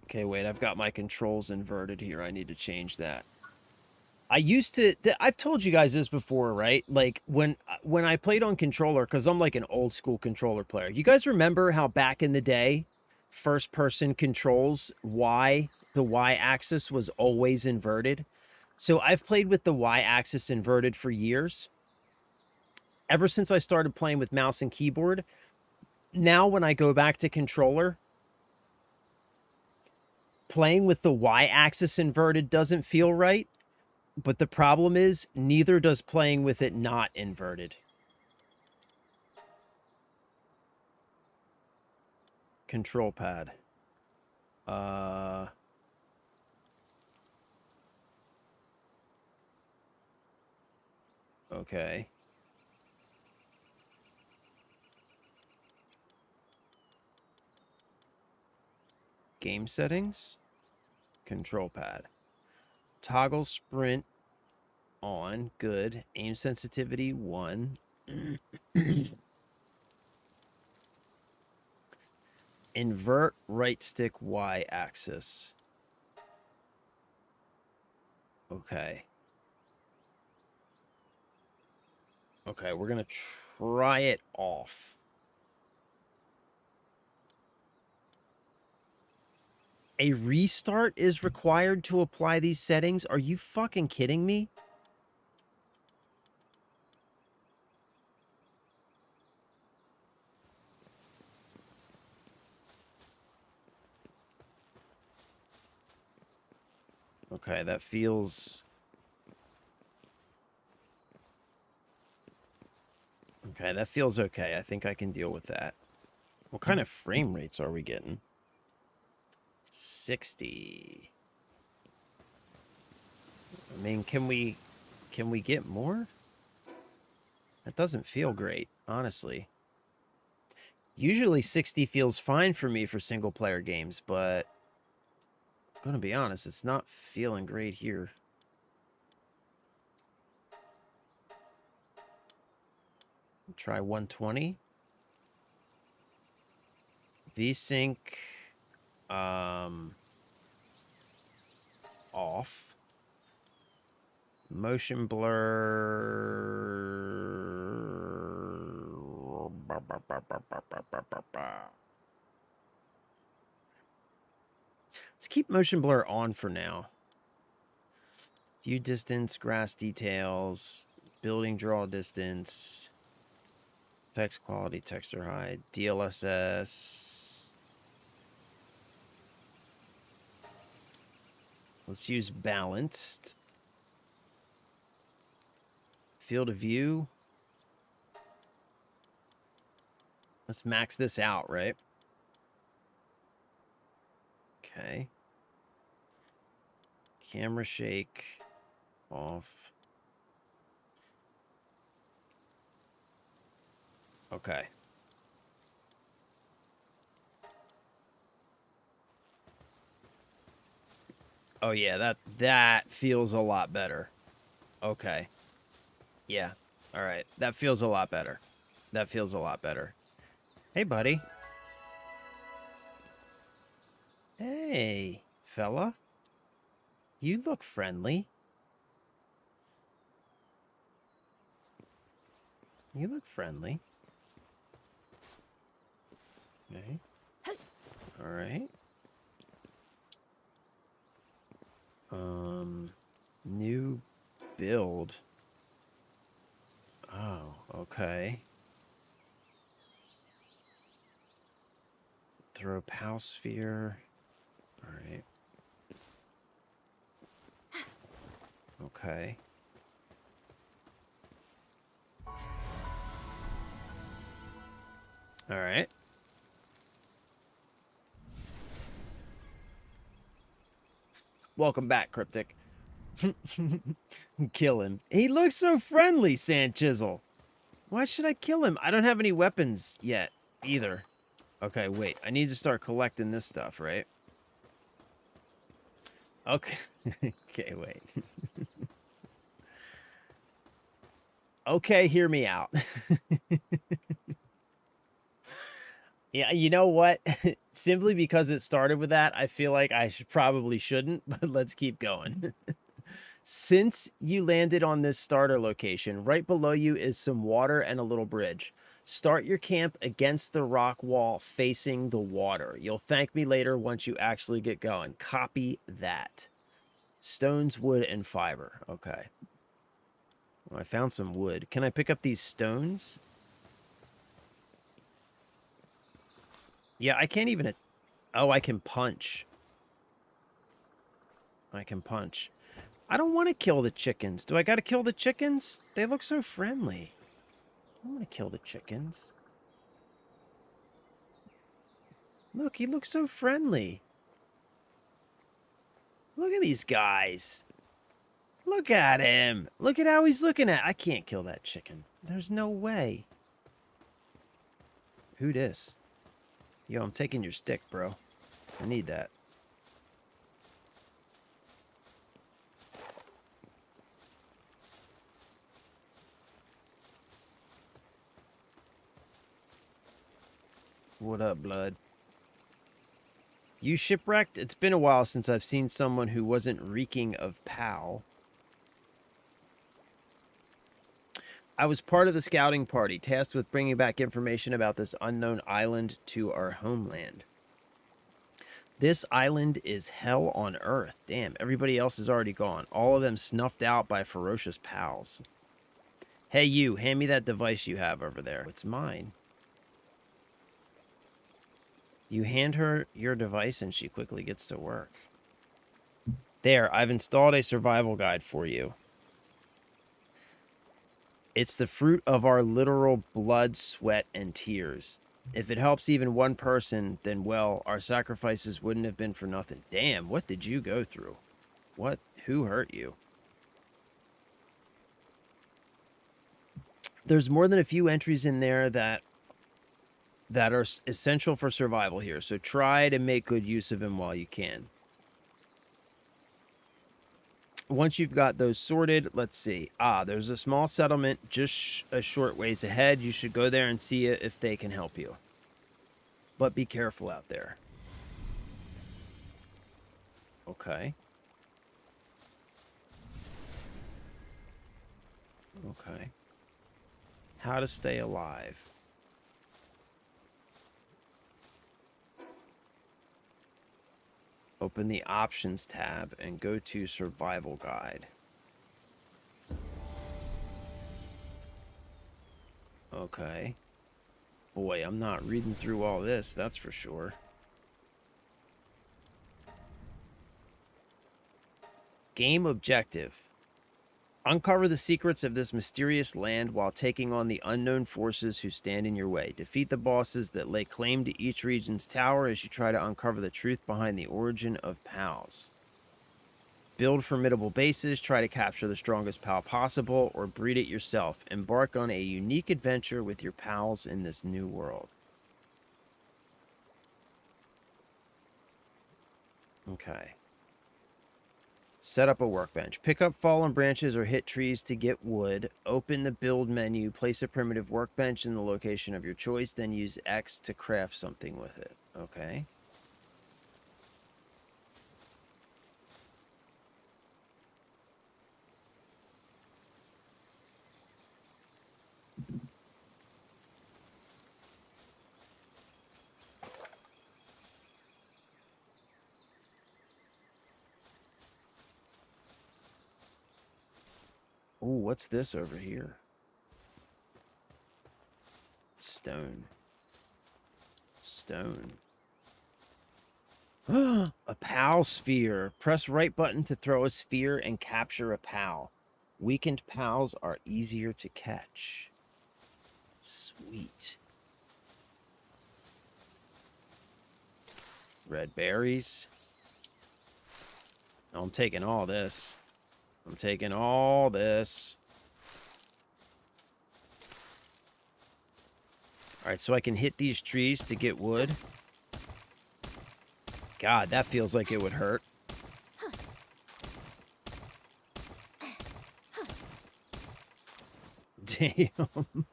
Okay, wait, I've got my controls inverted here. I need to change that. I used to, I've told you guys this before, right? Like when I played on controller, because I'm like an old school controller player. You guys remember how back in the day, first person controls, the Y axis was always inverted? So I've played with the Y axis inverted for years. Ever since I started playing with mouse and keyboard. Now when I go back to controller, playing with the Y-axis inverted doesn't feel right, but the problem is neither does playing with it not inverted. Control pad. Okay. Game settings. Control pad. Toggle sprint on. Good. Aim sensitivity 1. Invert right stick Y axis. Okay. Okay, we're going to try it off. A restart is required to apply these settings? Are you fucking kidding me? Okay, that feels... Okay, that feels okay. I think I can deal with that. What kind of frame rates are we getting? 60. I mean, can we get more? That doesn't feel great, honestly. Usually 60 feels fine for me for single player games, but I'm gonna be honest, it's not feeling great here. Try 120. VSync off. Motion blur. Let's keep motion blur on for now. View distance, grass details, building draw distance, effects quality, texture height, DLSS. Let's use balanced. Field of view. Let's max this out, right? Okay. Camera shake off. Okay. Oh yeah, that feels a lot better. Okay. Yeah. All right. That feels a lot better. That feels a lot better. Hey, buddy. Hey, fella. You look friendly. You look friendly. Okay. All right. New build. Oh, okay. Throw PAL sphere. All right. Okay. All right. Welcome back, Cryptic. Kill him. He looks so friendly, Sand Chisel. Why should I kill him? I don't have any weapons yet, either. Okay, wait. I need to start collecting this stuff, right? Okay. Okay, wait. Okay, hear me out. Yeah, you know what? Simply because it started with that, I feel like I probably shouldn't, but let's keep going. Since you landed on this starter location, right below you is some water and a little bridge. Start your camp against the rock wall facing the water. You'll thank me later once you actually get going. Copy that. Stones, wood, and fiber. Okay. Well, I found some wood. Can I pick up these stones? Yeah, I can't even... Oh, I can punch. I can punch. I don't want to kill the chickens. Do I got to kill the chickens? They look so friendly. I don't want to kill the chickens. Look, he looks so friendly. Look at these guys. Look at him. Look at how he's looking at. I can't kill that chicken. There's no way. Who dis? Yo, I'm taking your stick, bro. I need that. What up, blood? You shipwrecked? It's been a while since I've seen someone who wasn't reeking of POW. I was part of the scouting party, tasked with bringing back information about this unknown island to our homeland. This island is hell on earth. Damn, everybody else is already gone. All of them snuffed out by ferocious pals. Hey, you, hand me that device you have over there. It's mine. You hand her your device and she quickly gets to work. There, I've installed a survival guide for you. It's the fruit of our literal blood, sweat, and tears. If it helps even one person, then, well, our sacrifices wouldn't have been for nothing. Damn, what did you go through? What? Who hurt you? There's more than a few entries in there that are essential for survival here, so try to make good use of them while you can. Once you've got those sorted, let's see. There's a small settlement just a short ways ahead. You should go there and see if they can help you. But be careful out there. Okay. Okay. How to stay alive. Open the options tab and go to survival guide. Okay. Boy, I'm not reading through all this, that's for sure. Game objective. Uncover the secrets of this mysterious land while taking on the unknown forces who stand in your way. Defeat the bosses that lay claim to each region's tower as you try to uncover the truth behind the origin of PALs. Build formidable bases, try to capture the strongest PAL possible, or breed it yourself. Embark on a unique adventure with your pals in this new world. Okay. Set up a workbench. Pick up fallen branches or hit trees to get wood. Open the build menu. Place a primitive workbench in the location of your choice. Then use X to craft something with it. Okay. Ooh, what's this over here? Stone. Stone. A PAL sphere. Press right button to throw a sphere and capture a PAL. Weakened PALs are easier to catch. Sweet. Red berries. Oh, I'm taking all this. I'm taking all this. All right, so I can hit these trees to get wood. God, that feels like it would hurt. Damn.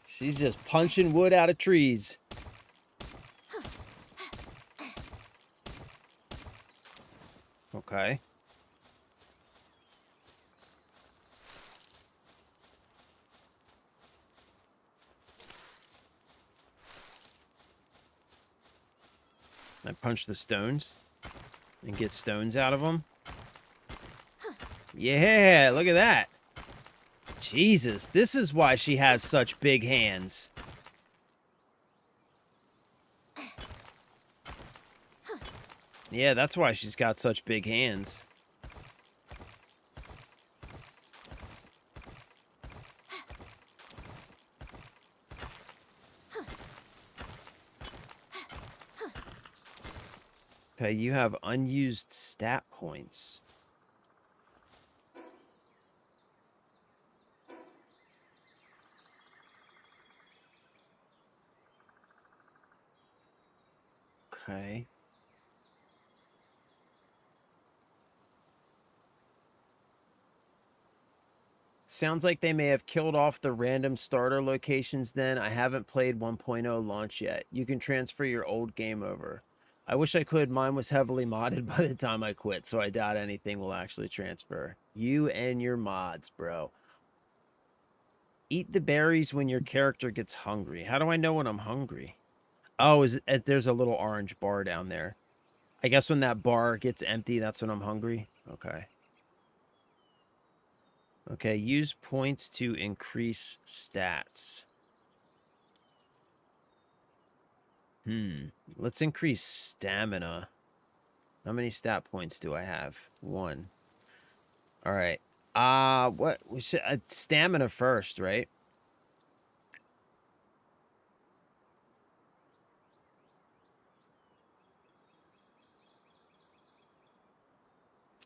She's just punching wood out of trees. Okay. I punch the stones and get stones out of them. Yeah, look at that. Jesus, this is why she has such big hands. Yeah, that's why she's got such big hands. Okay, you have unused stat points. Okay. Sounds like they may have killed off the random starter locations then. I haven't played 1.0 launch yet. You can transfer your old game over. I wish I could. Mine was heavily modded by the time I quit, so I doubt anything will actually transfer. You and your mods, bro. Eat the berries when your character gets hungry. How do I know when I'm hungry? Oh, there's a little orange bar down there. I guess when that bar gets empty, that's when I'm hungry. Okay. Okay, use points to increase stats. Let's increase stamina. How many stat points do I have? 1. All right. What we should stamina first, right?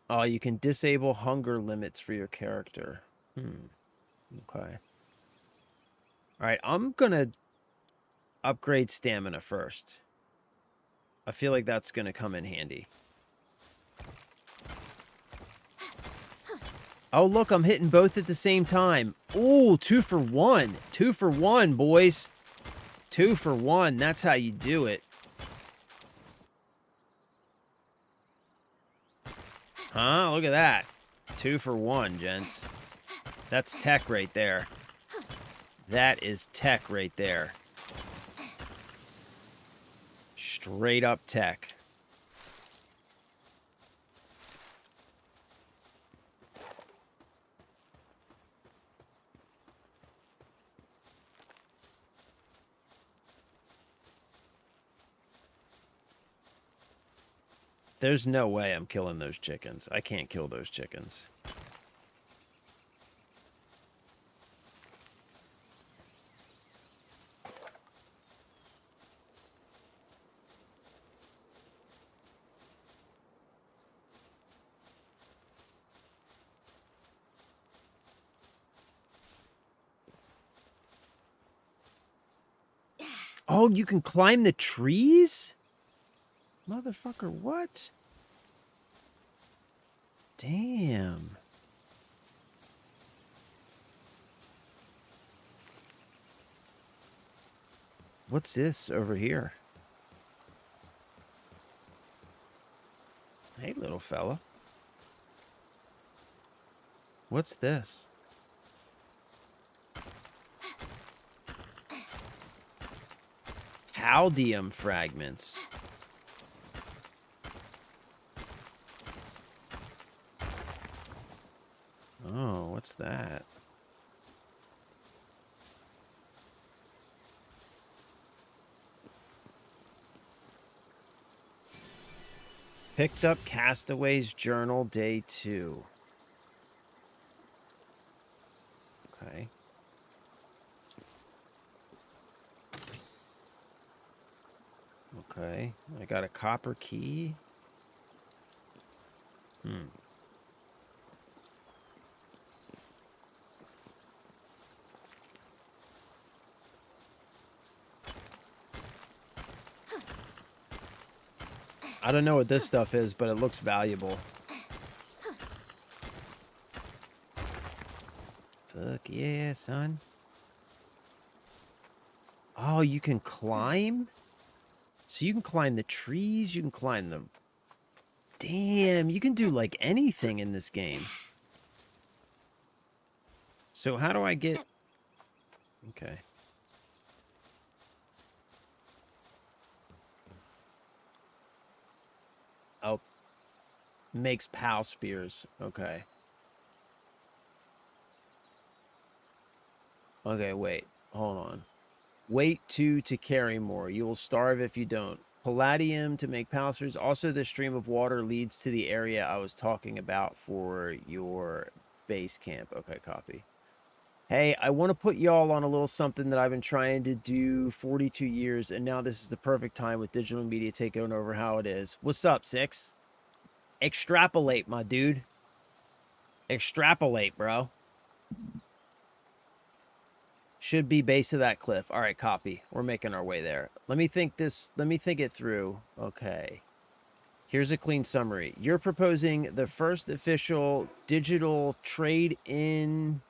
Oh, you can disable hunger limits for your character. Okay. All right, I'm gonna upgrade stamina first. I feel like that's gonna come in handy. Oh, look, I'm hitting both at the same time. Ooh, 2 for 1. 2 for 1, boys. 2 for 1. That's how you do it. Huh? Look at that. 2 for 1, gents. That's tech right there. That is tech right there. Straight up tech. There's no way I'm killing those chickens. I can't kill those chickens. Oh, you can climb the trees? Motherfucker, what? Damn. What's this over here? Hey, little fella. What's this? Haldium fragments. Oh, what's that? Picked up Castaway's Journal, Day 2. Okay. Okay. I got a copper key. I don't know what this stuff is, but it looks valuable. Fuck yeah, son. Oh, you can climb? So you can climb the trees, you can climb them. Damn, you can do like anything in this game. So how do I get... Okay. Oh, makes PAL spears. Okay. Okay, wait. Hold on. Wait 2 to carry more. You will starve if you don't. Palladium to make PAL spears. Also, the stream of water leads to the area I was talking about for your base camp. Okay, copy. Hey, I want to put y'all on a little something that I've been trying to do 42 years, and now this is the perfect time with digital media taking over how it is. What's up, Six? Extrapolate, my dude. Extrapolate, bro. Should be base of that cliff. All right, copy. We're making our way there. Let me think it through. Okay. Here's a clean summary. You're proposing the first official digital trade-in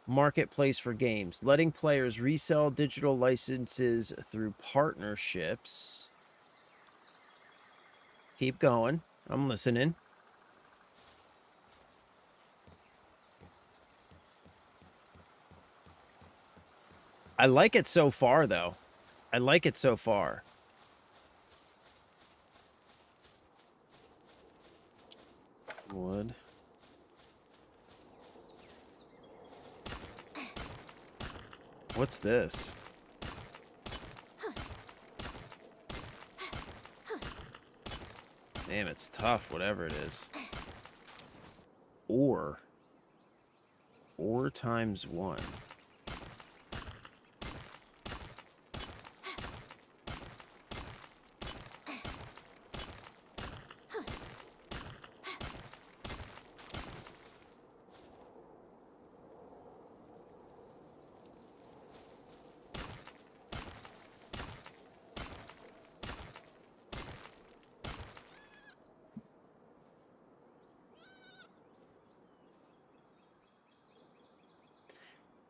marketplace for games, letting players resell digital licenses through partnerships. Keep going. I'm listening. I like it so far, though. I like it so far. Wood. What's this? Damn, it's tough, whatever it is. Ore. Ore times 1.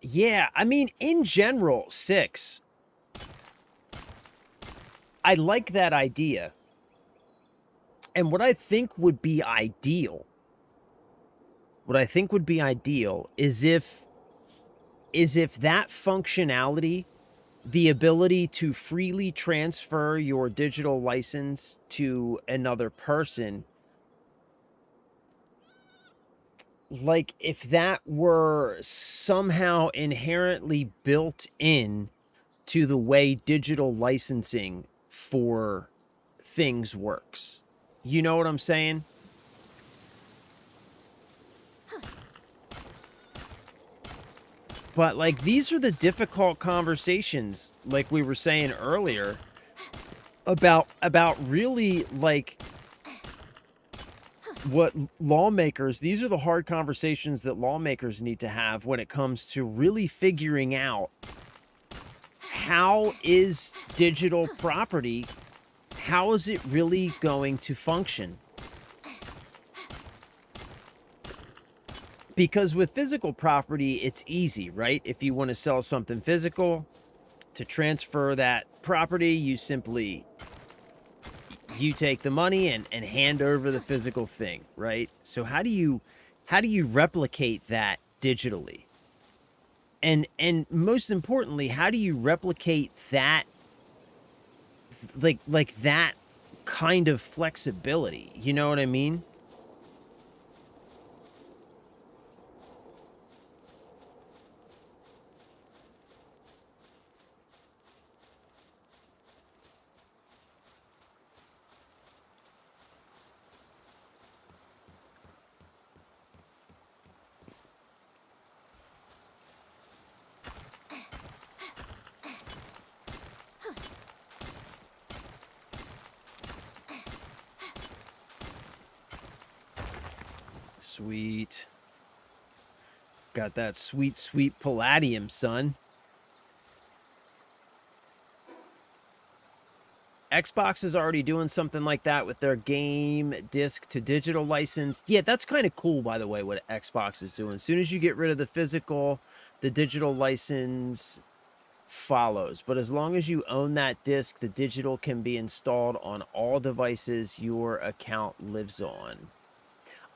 Yeah, I mean, in general, 6. I like that idea. And what I think would be ideal, is if that functionality, the ability to freely transfer your digital license to another person, like if that were somehow inherently built in to the way digital licensing for things works. You know what I'm saying? But like these are the difficult conversations, like we were saying earlier, about really like what lawmakers, these are the hard conversations that lawmakers need to have when it comes to really figuring out how is digital property, how is it really going to function? Because with physical property, it's easy, right? If you want to sell something physical, to transfer that property, you take the money and hand over the physical thing, right? So how do you replicate that digitally? And most importantly, how do you replicate that like that kind of flexibility? You know what I mean? Sweet. Got that sweet, sweet palladium, son. Xbox is already doing something like that with their game disc to digital license. Yeah, that's kind of cool, by the way, what Xbox is doing. As soon as you get rid of the physical, the digital license follows. But as long as you own that disc, the digital can be installed on all devices your account lives on.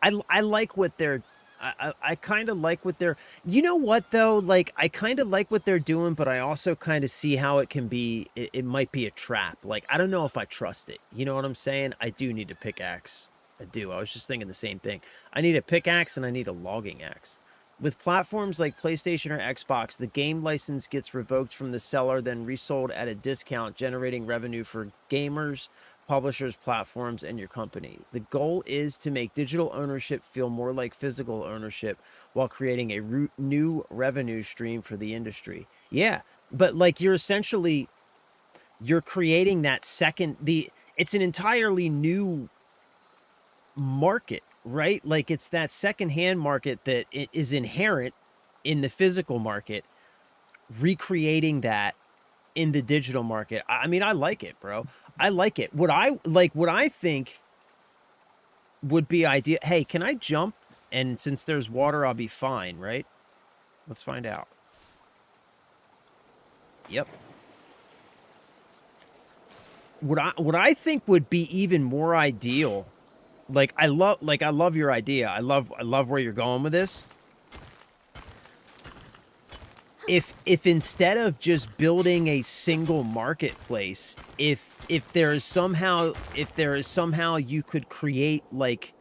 I like what they're I kind of like what they're, you know what though, like I kind of like what they're doing, but I also kind of see how it can be, it might be a trap. Like I don't know if I trust it, you know what I'm saying? I do need a pickaxe. I do. I was just thinking the same thing. I need a pickaxe and I need a logging axe. With platforms like PlayStation or Xbox, the game license gets revoked from the seller, then resold at a discount, generating revenue for gamers, publishers, platforms, and your company. The goal is to make digital ownership feel more like physical ownership while creating a new revenue stream for the industry. Yeah, but like you're creating that it's an entirely new market, right? Like it's that secondhand market that it is inherent in the physical market, recreating that in the digital market. I mean, I like it, bro. I like it. What I think would be ideal. Hey, can I jump? And since there's water, I'll be fine, right? Let's find out. Yep. What I think would be even more ideal, I love your idea. I love where you're going with this. If instead of just building a single marketplace, if there is somehow you could create like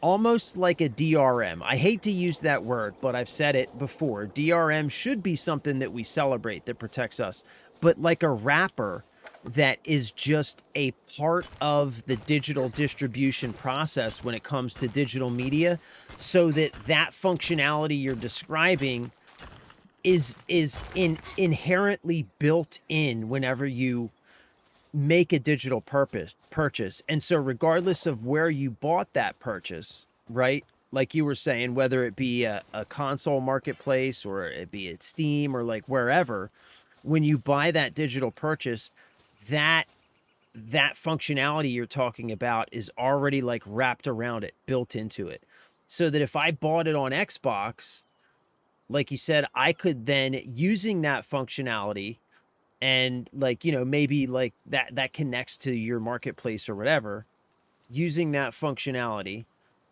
almost like a DRM. I hate to use that word, but I've said it before. DRM should be something that we celebrate, that protects us. But like a wrapper that is just a part of the digital distribution process when it comes to digital media, so that functionality you're describing is inherently built in whenever you make a digital purchase. And so regardless of where you bought that purchase, right? Like you were saying, whether it be a console marketplace or it be at Steam or like wherever, when you buy that digital purchase, that functionality you're talking about is already like wrapped around it, built into it. So that if I bought it on Xbox, like you said, I could then, using that functionality, and like, you know, maybe like that connects to your marketplace or whatever, using that functionality,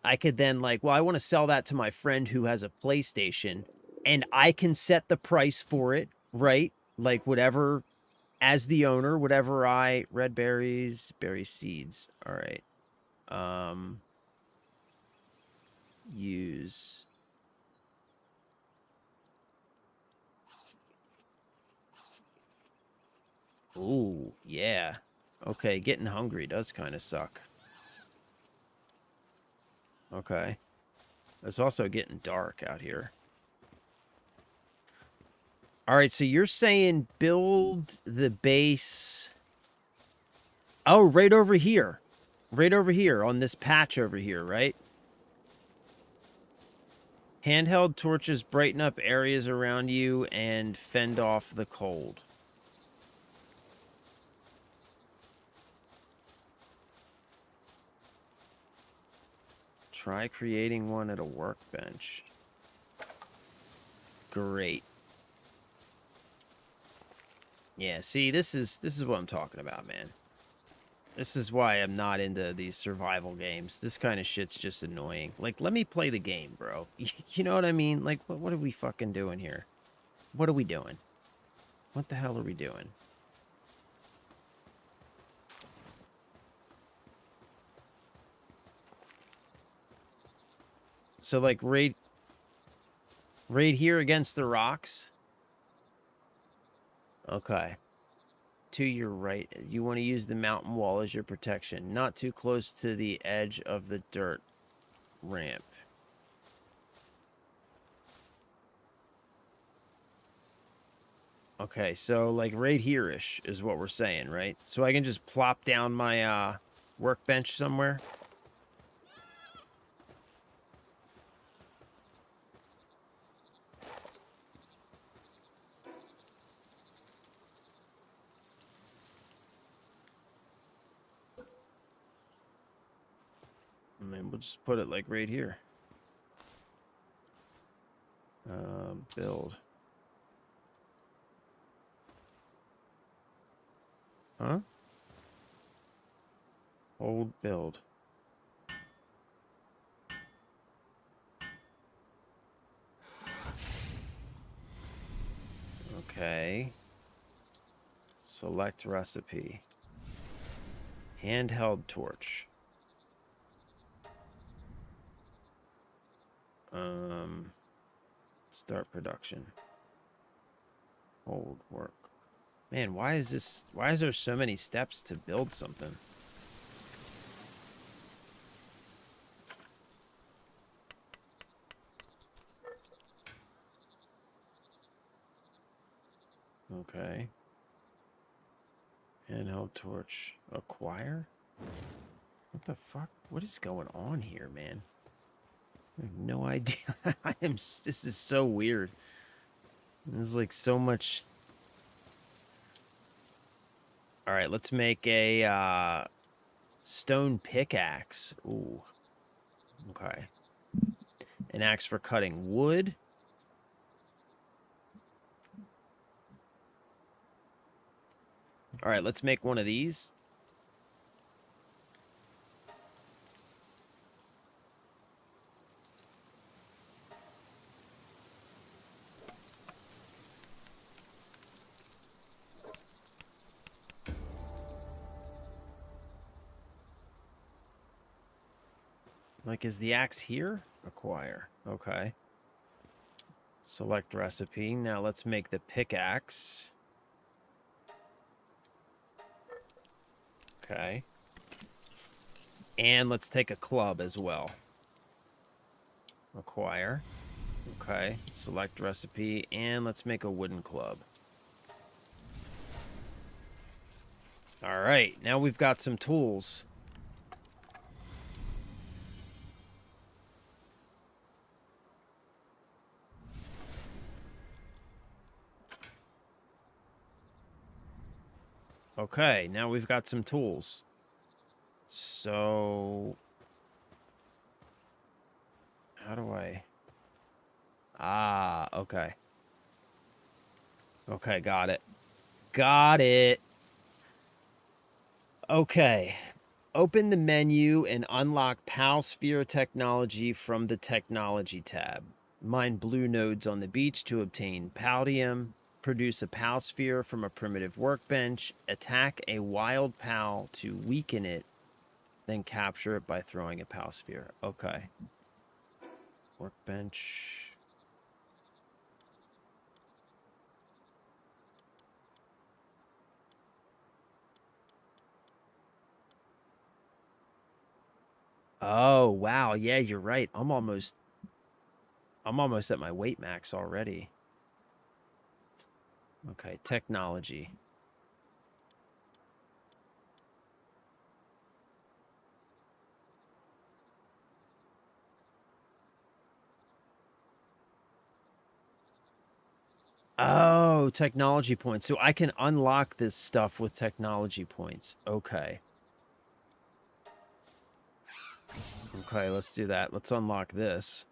I could then like, well, I want to sell that to my friend who has a PlayStation, and I can set the price for it, right? Like whatever, as the owner, whatever red berries, berry seeds. All right. Use. Ooh, yeah. Okay, getting hungry does kind of suck. Okay. It's also getting dark out here. All right, so you're saying build the base. Oh, right over here. Right over here on this patch over here, right? Handheld torches brighten up areas around you and fend off the cold. Try creating one at a workbench. Great. Yeah, see, this is what I'm talking about, man. This is why I'm not into these survival games. This kind of shit's just annoying. Like, let me play the game, bro. You know what I mean? Like, what are we fucking doing here? What are we doing? What the hell are we doing? So, like, right here against the rocks? Okay. To your right. You want to use the mountain wall as your protection. Not too close to the edge of the dirt ramp. Okay, so like right here-ish is what we're saying, right? So I can just plop down my workbench somewhere. And then we'll just put it like right here. Build. Huh? Hold build. Okay. Select recipe. Handheld torch. Start production. Hold work. Man, why is there so many steps to build something? Okay. Handheld torch. Acquire? What the fuck? What is going on here, man? I have no idea. This is so weird. There's like so much. All right, let's make a stone pickaxe. Ooh. Okay. An axe for cutting wood. All right, let's make one of these. Like, is the axe here? Acquire. Okay. Select recipe. Now let's make the pickaxe. Okay. And let's take a club as well. Acquire. Okay. Select recipe. And let's make a wooden club. All right. Now we've got some tools. Okay. Now we've got some tools. So... how do I... ah, okay. Okay, got it. Got it. Okay. Open the menu and unlock PAL Sphere technology from the Technology tab. Mine blue nodes on the beach to obtain Paldium. Produce a PAL Sphere from a primitive workbench. Attack a wild PAL to weaken it. Then capture it by throwing a PAL Sphere. Okay. Workbench... oh, wow. Yeah, you're right. I'm almost at my weight max already. Okay, technology. Oh, technology points. So I can unlock this stuff with technology points. Okay. Okay, let's do that. Let's unlock this.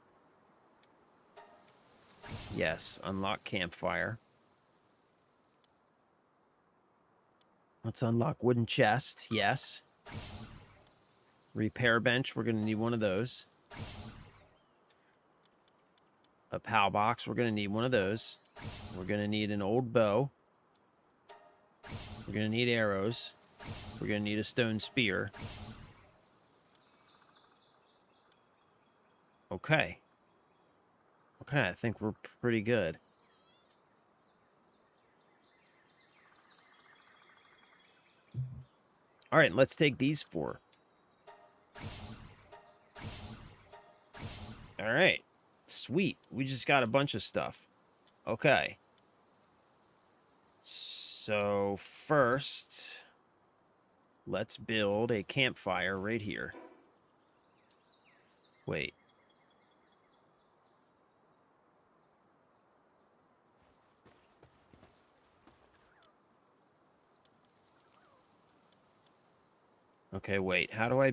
Yes, unlock campfire. Let's unlock wooden chest. Yes. Repair bench. We're going to need one of those. A PAL box. We're going to need one of those. We're going to need an old bow. We're going to need arrows. We're going to need a stone spear. Okay. Okay, I think we're pretty good. All right, let's take these four. All right. Sweet. We just got a bunch of stuff. Okay. So first, let's build a campfire right here. Wait. Okay, wait. How do I...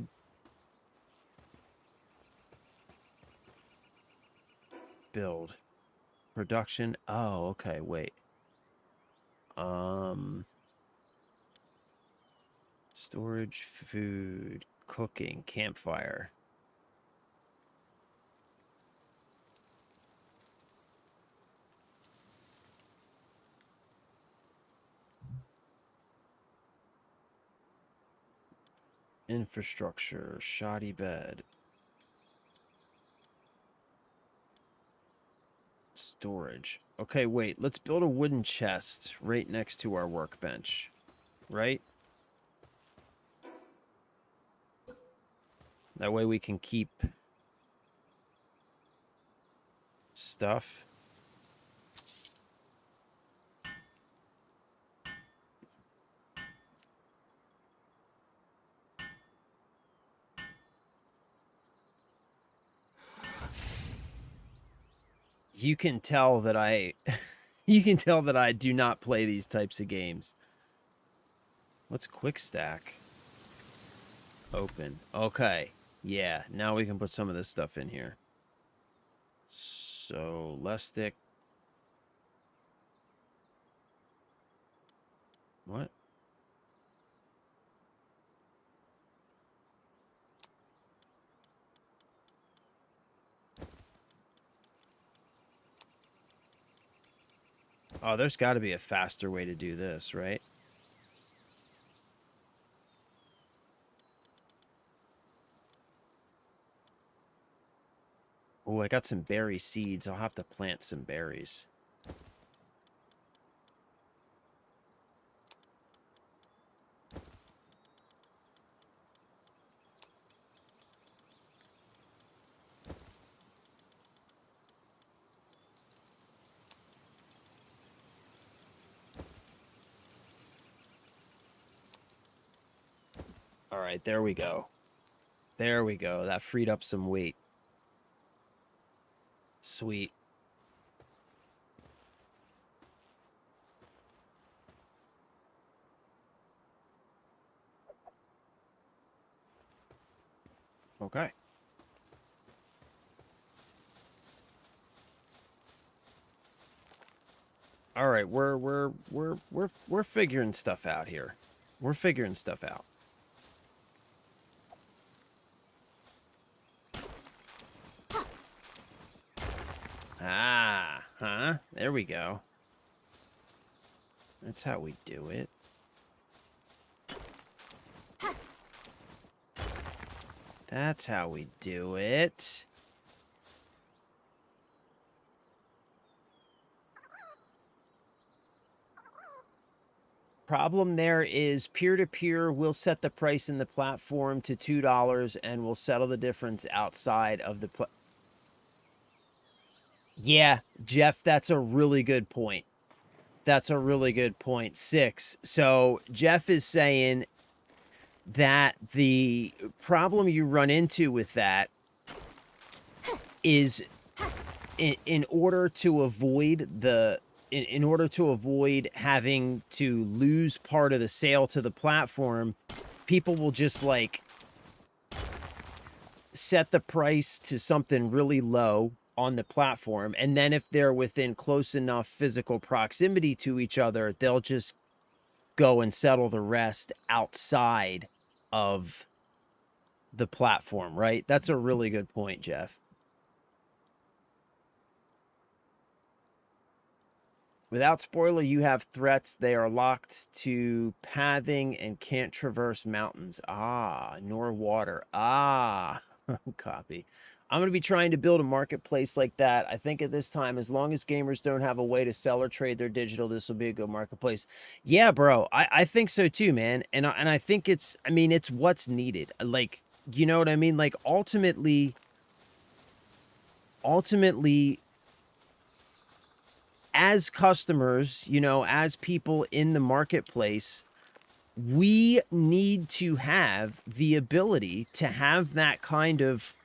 build? Production. Oh, okay. Wait. Storage, food, cooking, campfire. Infrastructure, shoddy bed. Storage. Okay, wait. Let's build a wooden chest right next to our workbench. Right? That way we can keep stuff. You can tell that you can tell that I do not play these types of games. What's quick stack? Open. Okay. Yeah, now we can put some of this stuff in here. So, less stick. What? Oh, there's got to be a faster way to do this, right? Oh, I got some berry seeds. I'll have to plant some berries. All right, there we go. There we go. That freed up some weight. Sweet. Okay. All right, we're figuring stuff out here. We're figuring stuff out. Ah, huh? There we go. That's how we do it. That's how we do it. Problem there is peer-to-peer will set the price in the platform to $2 and will settle the difference outside of the Yeah, Jeff, that's a really good point. That's a really good point. 6. So Jeff is saying that the problem you run into with that is in order to avoid the in order to avoid having to lose part of the sale to the platform, people will just like set the price to something really low on the platform, and then if they're within close enough physical proximity to each other, they'll just go and settle the rest outside of the platform, right? That's a really good point, Jeff. Without spoiler, you have threats. They are locked to pathing and can't traverse mountains. Ah, nor water. Ah, copy. I'm going to be trying to build a marketplace like that. I think at this time, as long as gamers don't have a way to sell or trade their digital, this will be a good marketplace. Yeah, bro. I think so too, man. And I think it's, I mean, it's what's needed. Like, you know what I mean? Like, ultimately, as customers, you know, as people in the marketplace, we need to have the ability to have that kind of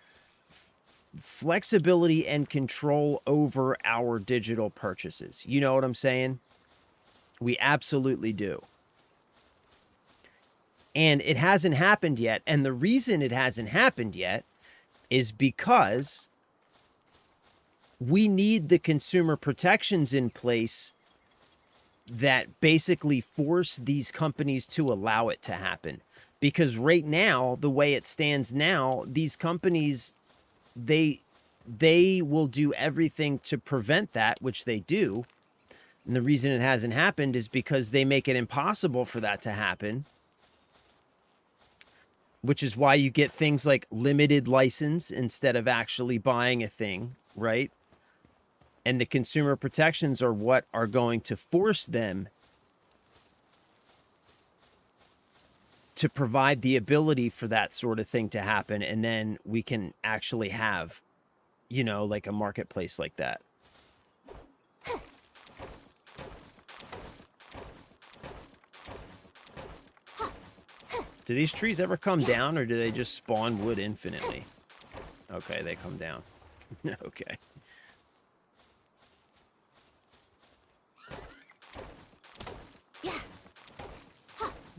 flexibility and control over our digital purchases. You know what I'm saying? We absolutely do. And it hasn't happened yet. And the reason it hasn't happened yet is because we need the consumer protections in place that basically force these companies to allow it to happen. Because right now, the way it stands now, these companies, they will do everything to prevent that, which they do. And the reason it hasn't happened is because they make it impossible for that to happen, which is why you get things like limited license instead of actually buying a thing, right? And the consumer protections are what are going to force them to provide the ability for that sort of thing to happen. And then we can actually have, you know, like a marketplace like that. Do these trees ever come down, or do they just spawn wood infinitely? Okay, they come down. Okay.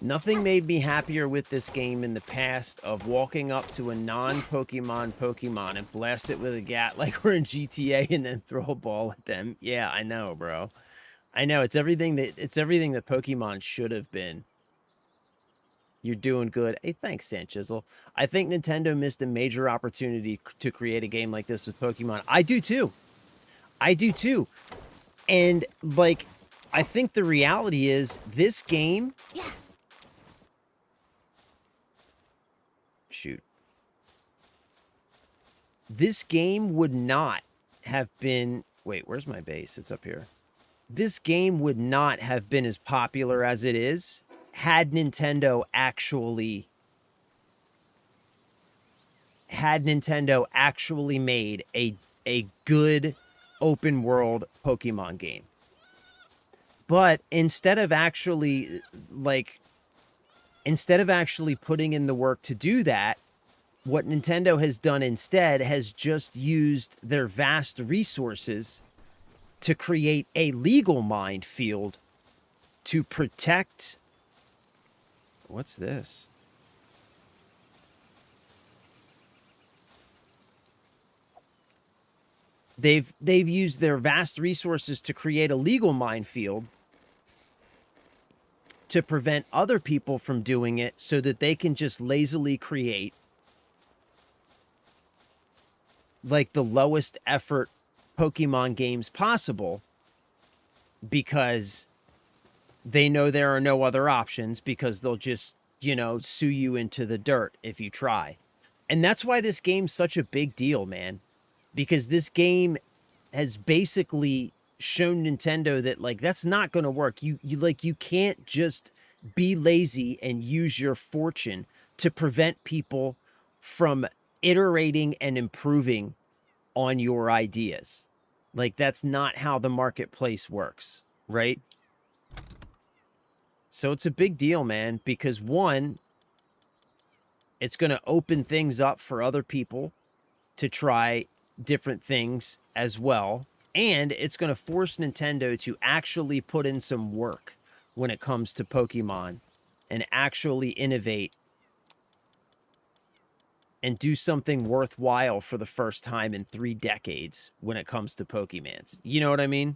Nothing made me happier with this game in the past of walking up to a non-Pokemon and blast it with a gat like we're in GTA and then throw a ball at them. Yeah, I know, bro. I know, it's everything that Pokemon should have been. You're doing good. Hey, thanks, Sanchisel. I think Nintendo missed a major opportunity to create a game like this with Pokemon. I do too. I do too. And like, I think the reality is this game. Yeah. Shoot. This game would not have been. Wait, where's my base? It's up here. This game would not have been as popular as it is had Nintendo actually made a good open world Pokemon game. But instead of actually putting in the work to do that, what Nintendo has done instead has just used their vast resources to create a legal minefield to protect. What's this? They've used their vast resources to create a legal minefield to prevent other people from doing it so that they can just lazily create like the lowest effort Pokemon games possible, because they know there are no other options, because they'll just, you know, sue you into the dirt if you try. And that's why this game's such a big deal, man, because this game has basically shown Nintendo that like that's not going to work. You can't just be lazy and use your fortune to prevent people from iterating and improving on your ideas. Like, that's not how the marketplace works, right? So it's a big deal, man, because one, it's going to open things up for other people to try different things as well. And it's going to force Nintendo to actually put in some work when it comes to Pokemon and actually innovate and do something worthwhile for the first time in 3 decades when it comes to Pokemans. You know what I mean?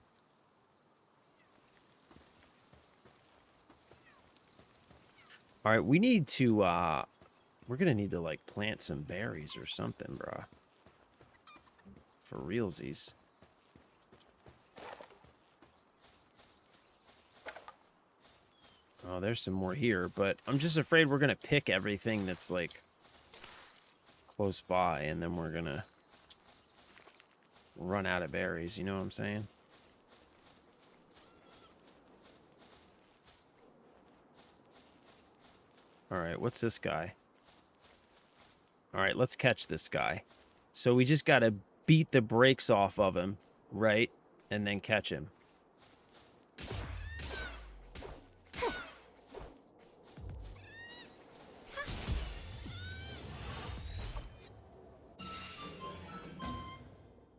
All right, we need to, we're going to need to, like, plant some berries or something, bro. For realsies. Oh, there's some more here, but I'm just afraid we're going to pick everything that's, like, close by, and then we're going to run out of berries, you know what I'm saying? All right, what's this guy? All right, let's catch this guy. So we just got to beat the brakes off of him, right? And then catch him.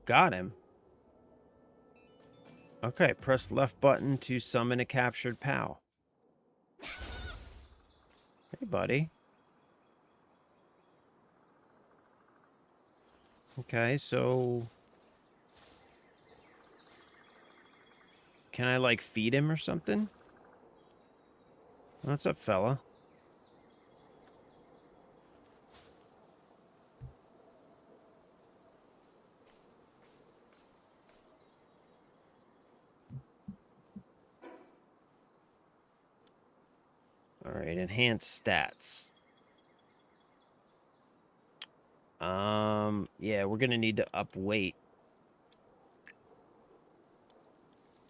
Got him. Okay, press left button to summon a captured pal. Hey, buddy. Okay, so Can I, like, feed him or something? What's up, fella? All right, enhanced stats. Yeah, we're gonna need to up weight.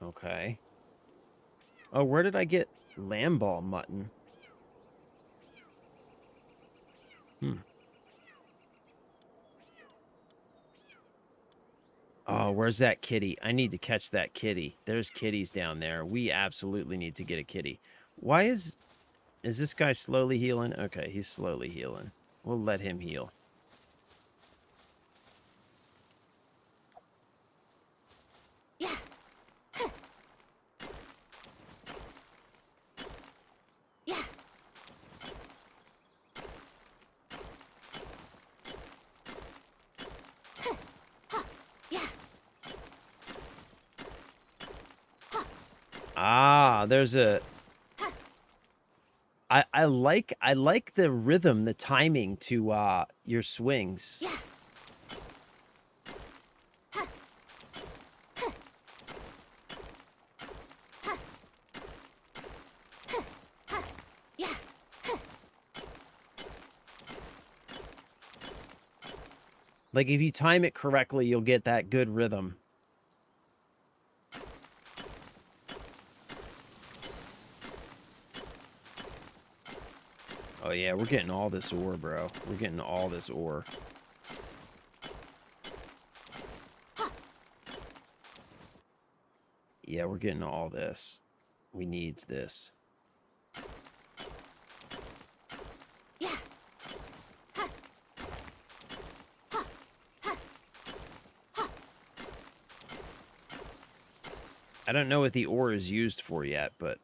Okay. Oh, where did I get lamb ball mutton? Oh, where's that kitty? I need to catch that kitty. There's kitties down there. We absolutely need to get a kitty. Why is this guy slowly healing? Okay, he's slowly healing. We'll let him heal. Yeah. Yeah. Yeah. Ah, there's a I like the rhythm, the timing to your swings. Yeah. Yeah. Like if you time it correctly, you'll get that good rhythm. Oh yeah, we're getting all this ore, bro. We're getting all this ore. Yeah, we're getting all this. We needs this. Yeah. I don't know what the ore is used for yet, but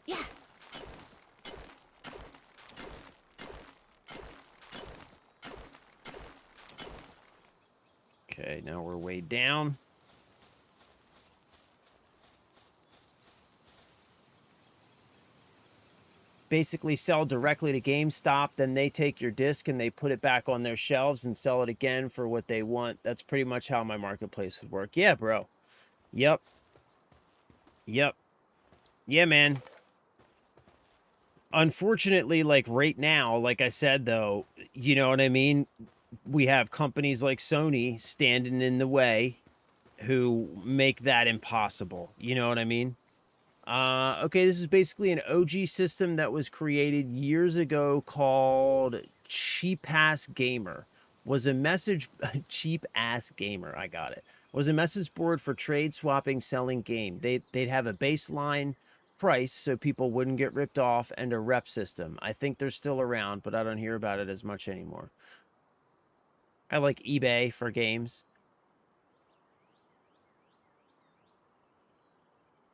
Yeah. okay, now we're way down. Basically sell directly to GameStop, then they take your disc and they put it back on their shelves and sell it again for what they want. That's pretty much how my marketplace would work. Yeah, bro. Yep. Yep. Yeah, man. Unfortunately, like right now, like I said, though, you know what I mean? We have companies like Sony standing in the way who make that impossible. You know what I mean? Okay, this is basically an OG system that was created years ago called Cheap Ass Gamer. Was a message Cheap Ass Gamer, I got it. Was a message board for trade swapping selling game. They'd have a baseline price so people wouldn't get ripped off and a rep system. I think they're still around, but I don't hear about it as much anymore. I like eBay for games.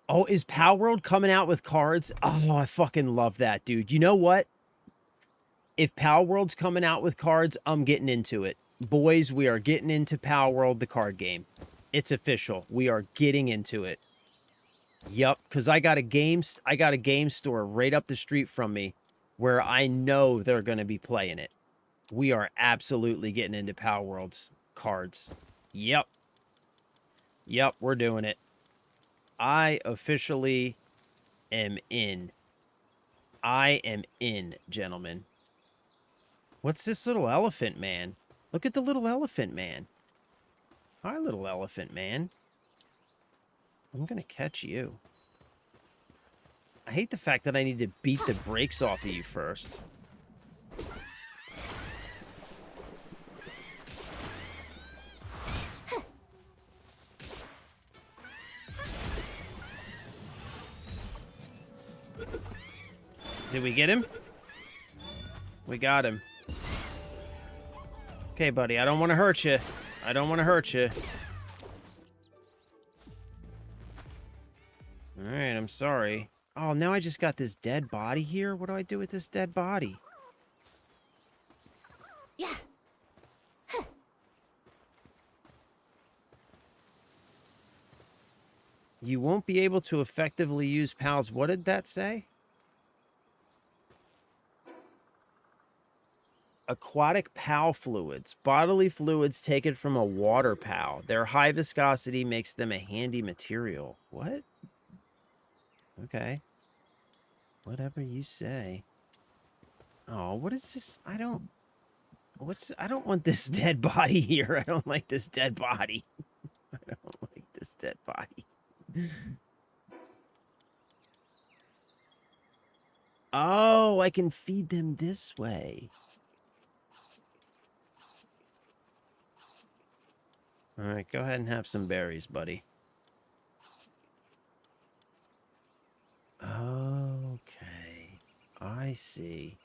Oh, is Palworld coming out with cards? Oh, I fucking love that, dude. You know what? If Palworld's coming out with cards, I'm getting into it. Boys, we are getting into Palworld, the card game. It's official. We are getting into it. Yep, because I got a game store right up the street from me where I know they're going to be playing it. We are absolutely getting into Palworld's cards. Yep. Yep, we're doing it. I officially am in. I am in, gentlemen. What's this little elephant man? Look at the little elephant man. Hi, little elephant man. I'm gonna catch you. I hate the fact that I need to beat the brakes off of you first. Did we get him? We got him. Okay, buddy, I don't want to hurt you. I don't want to hurt you. All right, I'm sorry. Oh, now I just got this dead body here. What do I do with this dead body? You won't be able to effectively use PALs. What did that say? Aquatic PAL fluids. Bodily fluids taken from a water PAL. Their high viscosity makes them a handy material. What? Okay. Whatever you say. Oh, what is this? I don't want this dead body here. I don't like this dead body. I don't like this dead body. Oh, I can feed them this way. All right, go ahead and have some berries, buddy. Okay. I see.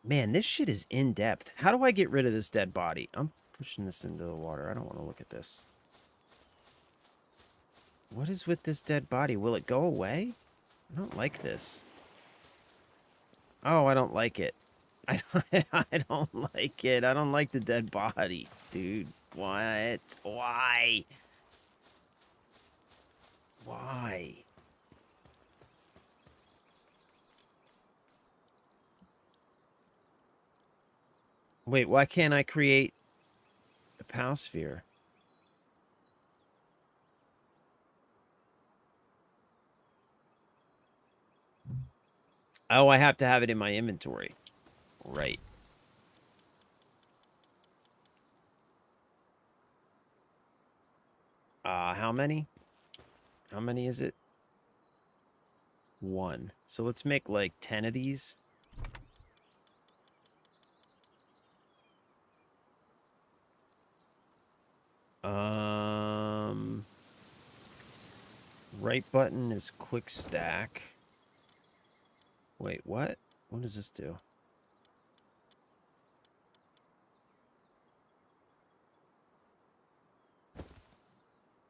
Man, this shit is in depth. How do I get rid of this dead body? I'm pushing this into the water. I don't want to look at this. What is with this dead body? Will it go away? I don't like this. Oh, I don't like it. I don't like it. I don't like the dead body, dude. What? Why? Why? Wait, why can't I create a PAL sphere? Oh, I have to have it in my inventory. Right. How many? How many is it? 1. So let's make like 10 of these. Right button is quick stack. Wait, what? What does this do?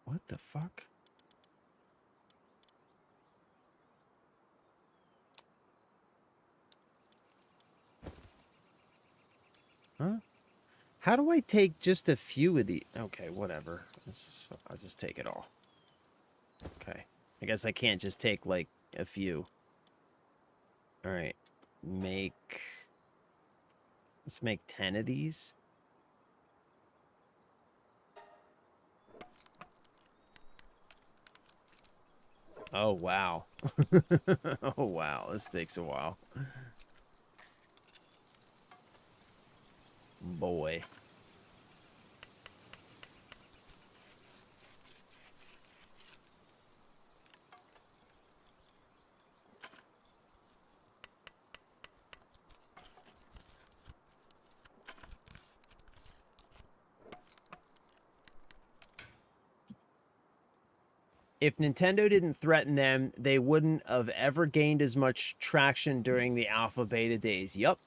What the fuck? Huh? How do I take just a few of the... Okay, whatever. I'll just take it all. Okay. I guess I can't just take, like, a few. Alright. Let's make 10 of these. Oh, wow. Oh, wow. This takes a while. Boy. If Nintendo didn't threaten them, they wouldn't have ever gained as much traction during the alpha beta days. Yup.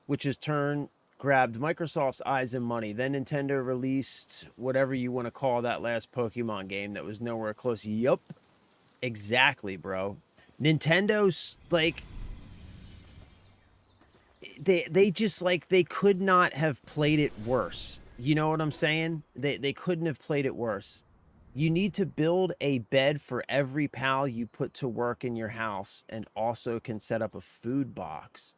Which in turn grabbed Microsoft's eyes and money. Then Nintendo released whatever you want to call that last Pokemon game that was nowhere close. Yup. Exactly, bro. Nintendo's like they just like they could not have played it worse. You know what I'm saying? They couldn't have played it worse. You need to build a bed for every PAL you put to work in your house and also can set up a food box.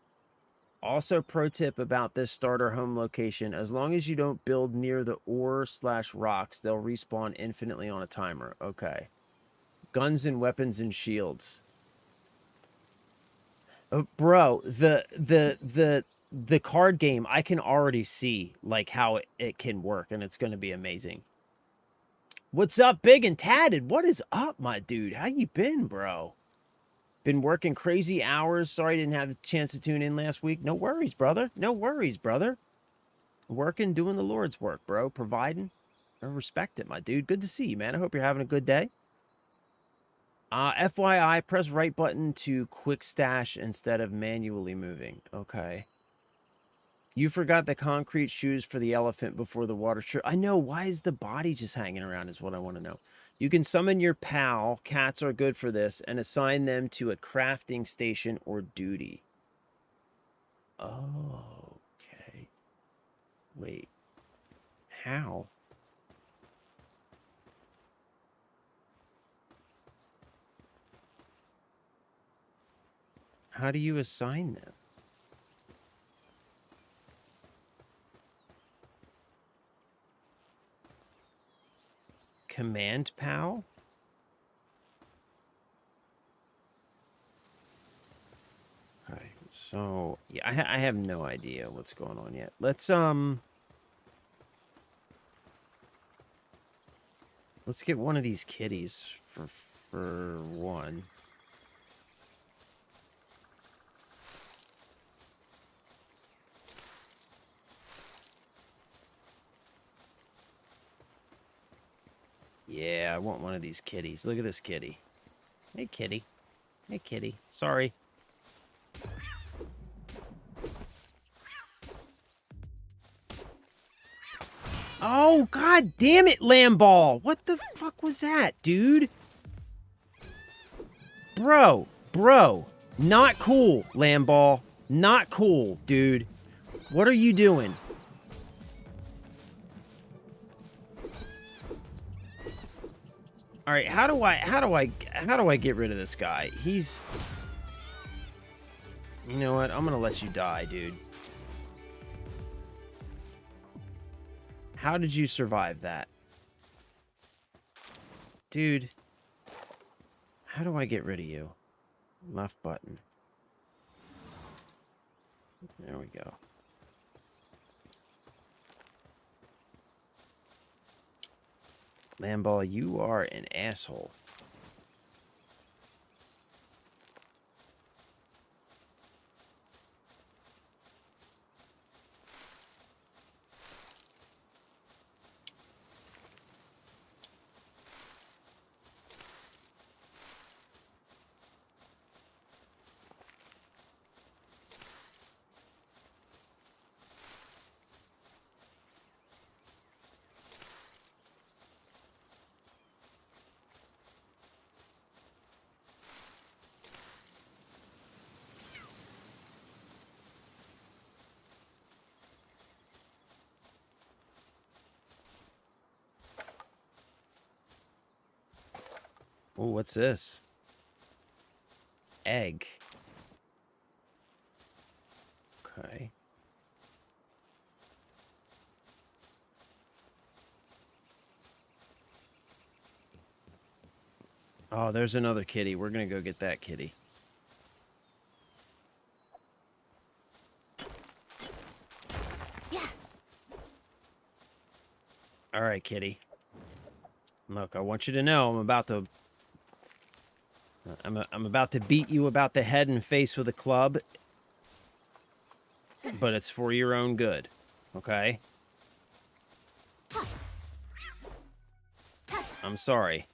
Also, pro tip about this starter home location, as long as you don't build near the ore/rocks, they'll respawn infinitely on a timer. Okay. Guns and weapons and shields. Bro, the card game, I can already see like how it can work, and it's going to be amazing. What's up, Big and Tatted? What is up, my dude? How you been, bro? Been working crazy hours. Sorry I didn't have a chance to tune in last week. No worries, brother. No worries, brother. Working, doing the Lord's work, bro. Providing. I respect it, my dude. Good to see you, man. I hope you're having a good day. FYI, press right button to quick stash instead of manually moving. Okay. You forgot the concrete shoes for the elephant before the water trip. I know. Why is the body just hanging around is what I want to know. You can summon your pal. Cats are good for this. And assign them to a crafting station or duty. Oh, okay. Wait. How? How do you assign them? Command PAL? Okay, so yeah, I have no idea what's going on yet. Let's get one of these kitties for one. Yeah, I want one of these kitties. Look at this kitty. Hey, kitty. Hey, kitty. Sorry. Oh, god damn it, Lamball. What the fuck was that, dude? Bro. Not cool, Lamball. Not cool, dude. What are you doing? All right, how do I get rid of this guy? He's... You know what? I'm gonna let you die, dude. How did you survive that? Dude. How do I get rid of you? Left button. There we go. Lamball, you are an asshole. Oh, what's this? Egg. Okay. Oh, there's another kitty. We're gonna go get that kitty. Yeah. All right, kitty. Look, I want you to know I'm about to beat you about the head and face with a club, but it's for your own good, okay? I'm sorry.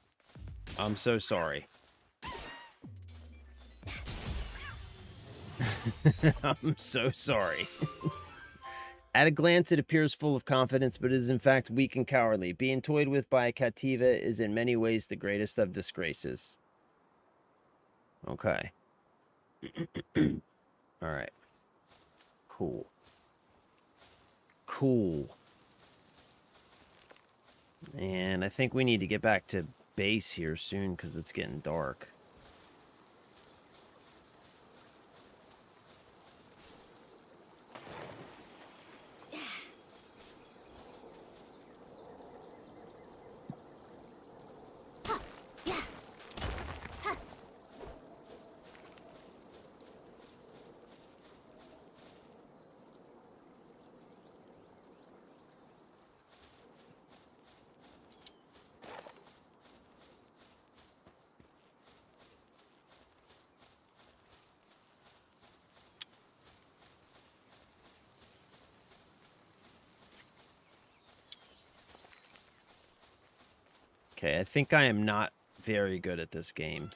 I'm so sorry. I'm so sorry. At a glance, it appears full of confidence, but is in fact weak and cowardly. Being toyed with by a Cattiva is in many ways the greatest of disgraces. Okay. All right. Cool. Cool. And I think we need to get back to base here soon because it's getting dark. Yeah. Okay, I think I am not very good at this game.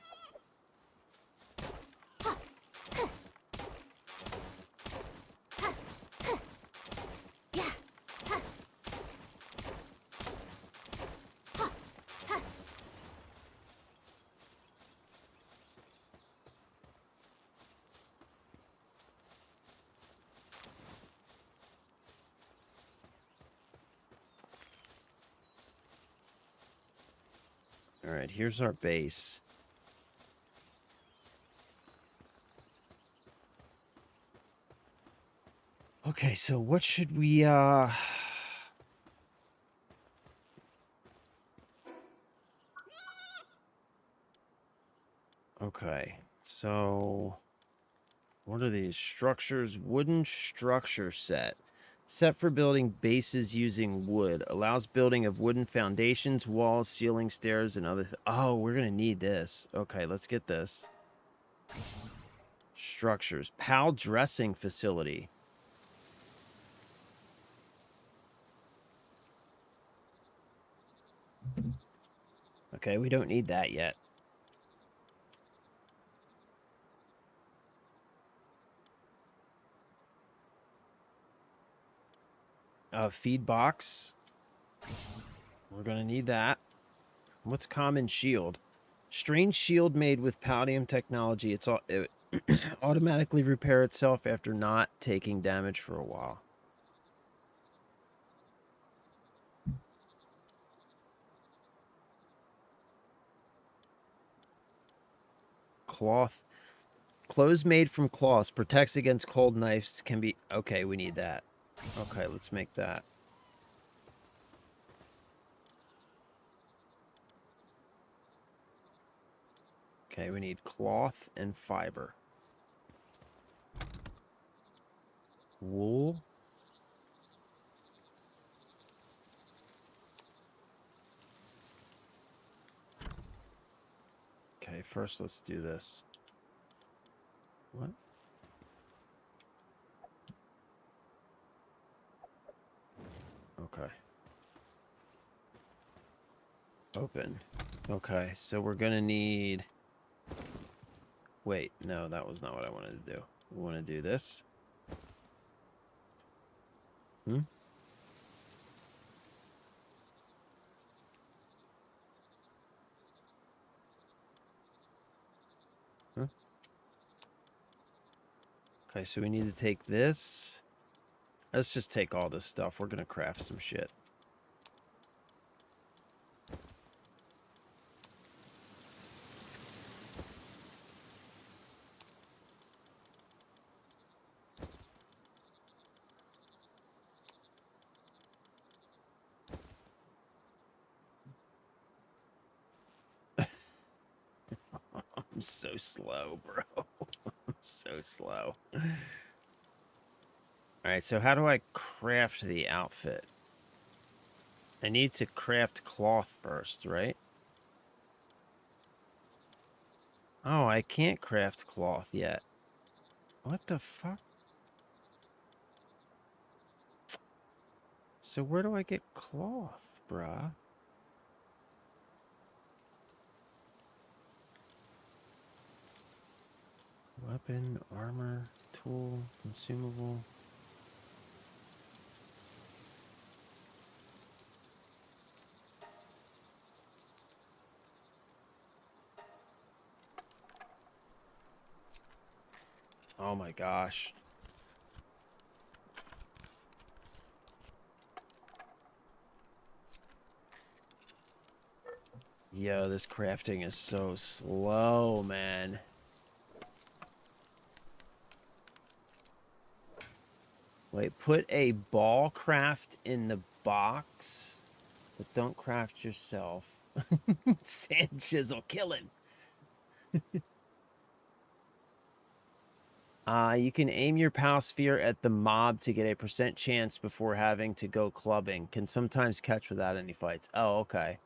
Yeah. All right, here's our base. Okay, so what should we Okay. So what are these structures? Wooden structure set. Set for building bases using wood. Allows building of wooden foundations, walls, ceiling, stairs, and other oh, we're gonna need this. Okay, let's get this. Structures. PAL dressing facility. Okay, we don't need that yet. Feed box. We're gonna need that. What's common shield? Strange shield made with Paldium technology. It automatically repair itself after not taking damage for a while. Cloth. Clothes made from cloths. Protects against cold knives. Can be... Okay, we need that. Okay, let's make that. Okay, we need cloth and fiber. Wool. Okay, first let's do this. What? Okay. Open. Okay, so we're gonna need... Wait, no, that was not what I wanted to do. We want to do this. Hmm? Huh? Okay, so we need to take this. Let's just take all this stuff. We're gonna craft some shit. I'm so slow, bro. I'm so slow. Alright, so how do I craft the outfit? I need to craft cloth first, right? Oh, I can't craft cloth yet. What the fuck? So where do I get cloth, bruh? Weapon, armor, tool, consumable. Oh my gosh. Yo, this crafting is so slow, man. Wait, put a ball craft in the box, but don't craft yourself. Sand chisel killing. You can aim your PAL sphere at the mob to get a % chance before having to go clubbing. Can sometimes catch without any fights. Oh, okay.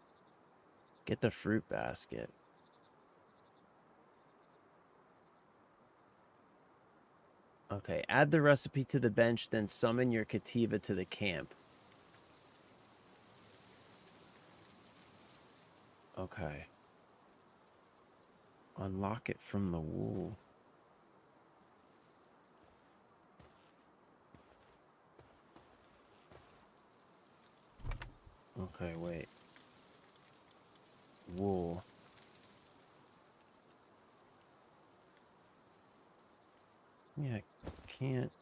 Get the fruit basket. Okay, add the recipe to the bench, then summon your Kativa to the camp. Okay. Unlock it from the wool. Okay, wait. Wool. Yeah, can't.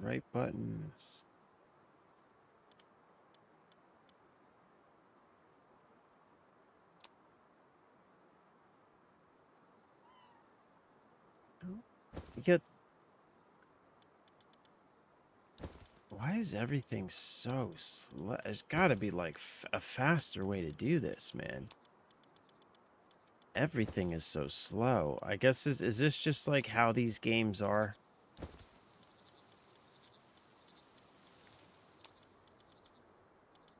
Right buttons. You get... Why is everything so slow? There's got to be like a faster way to do this, man. Everything is so slow. I guess is this just like how these games are?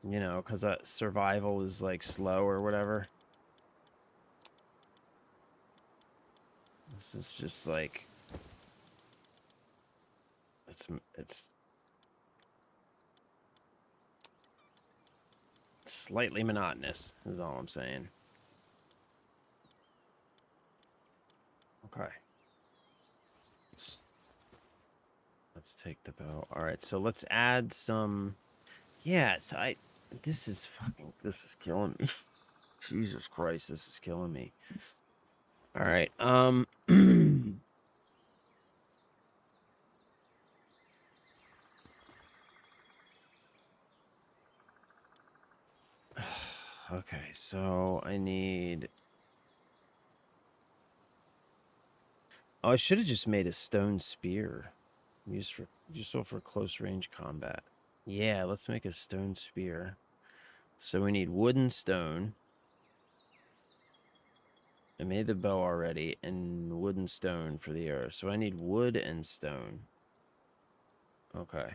You know, because survival is like slow or whatever. This is just like it's slightly monotonous is all I'm saying. Okay. Let's take the bow. All right, so let's add some. Yeah, so this is killing me. Jesus Christ, this is killing me. All right. Okay, so I need... Oh, I should have just made a stone spear. Used for close range combat. Yeah, let's make a stone spear. So we need wood and stone. I made the bow already, and wood and stone for the arrow. So I need wood and stone. Okay.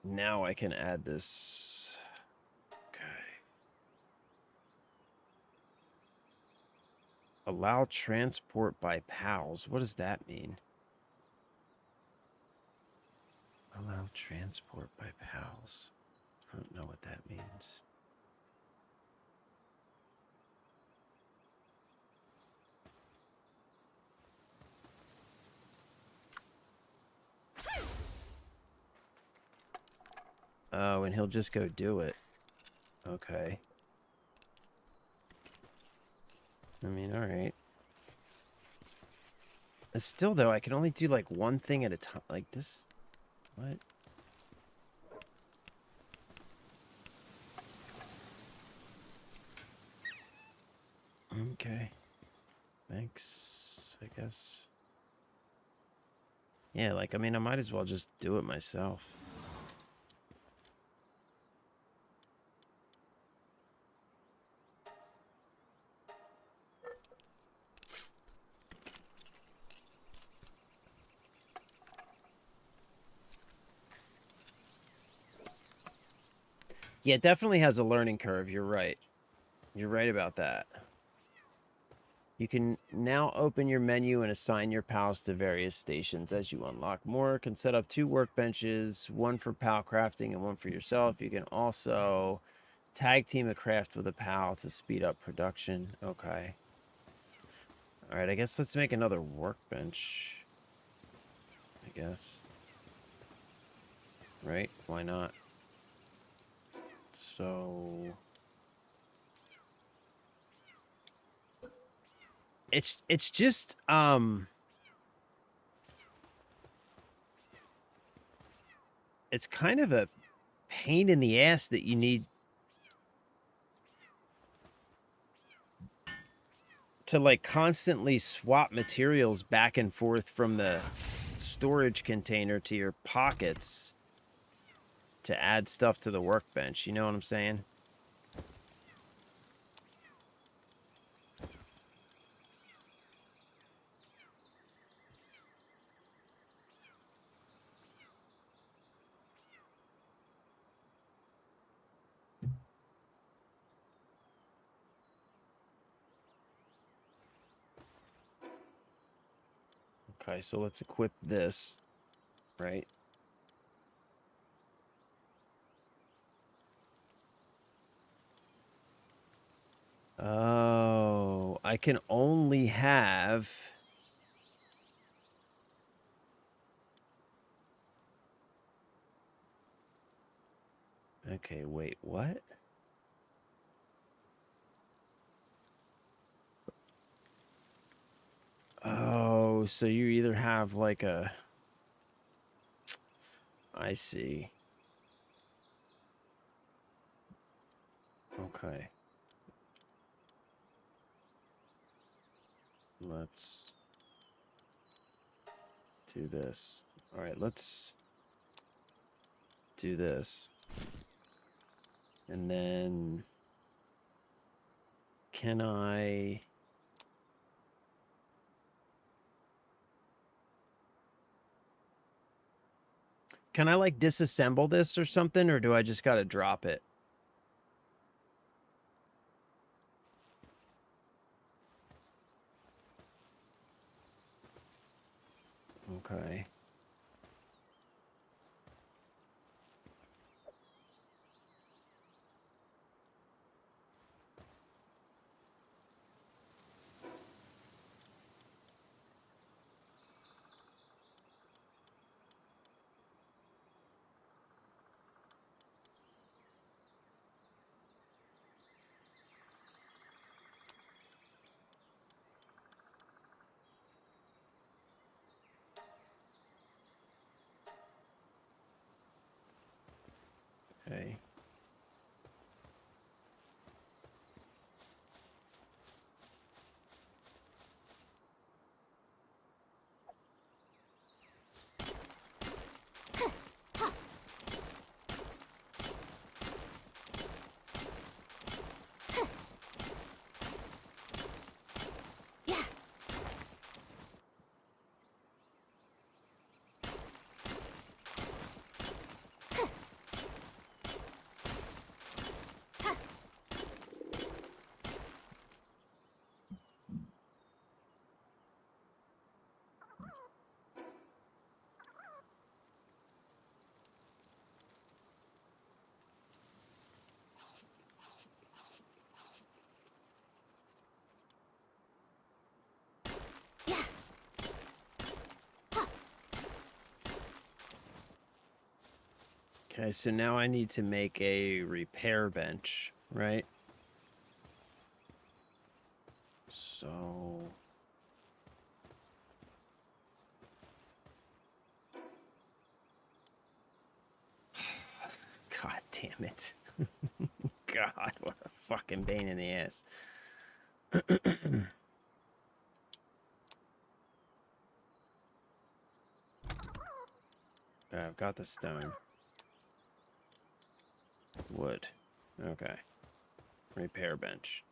Now I can add this. Okay. Allow transport by PALs. What does that mean? Allow transport by PALs. I don't know what that means. Oh, and he'll just go do it. Okay. I mean, all right. Still, though, I can only do, like, one thing at a time. Like, this... What? Okay. Thanks, I guess. Yeah, like, I mean, I might as well just do it myself. Yeah, it definitely has a learning curve. You're right. You're right about that. You can now open your menu and assign your pals to various stations as you unlock more. Can set up 2 workbenches, one for pal crafting and one for yourself. You can also tag team a craft with a pal to speed up production. Okay. All right, I guess let's make another workbench. I guess. Right? Why not? So... It's just, it's kind of a pain in the ass that you need to, like, constantly swap materials back and forth from the storage container to your pockets to add stuff to the workbench. You know what I'm saying? Okay, so let's equip this, right? Oh, I can only have... Okay, wait, what? Oh, so you either have like a... I see. Okay. Let's do this. All right, let's do this. And then can I... Can I like disassemble this or something, or do I just gotta drop it? Okay. Okay. Yeah. Yeah. Okay, so now I need to make a repair bench, right? So... God damn it. God, what a fucking pain in the ass. I've got the stone. Wood. Okay. Repair bench.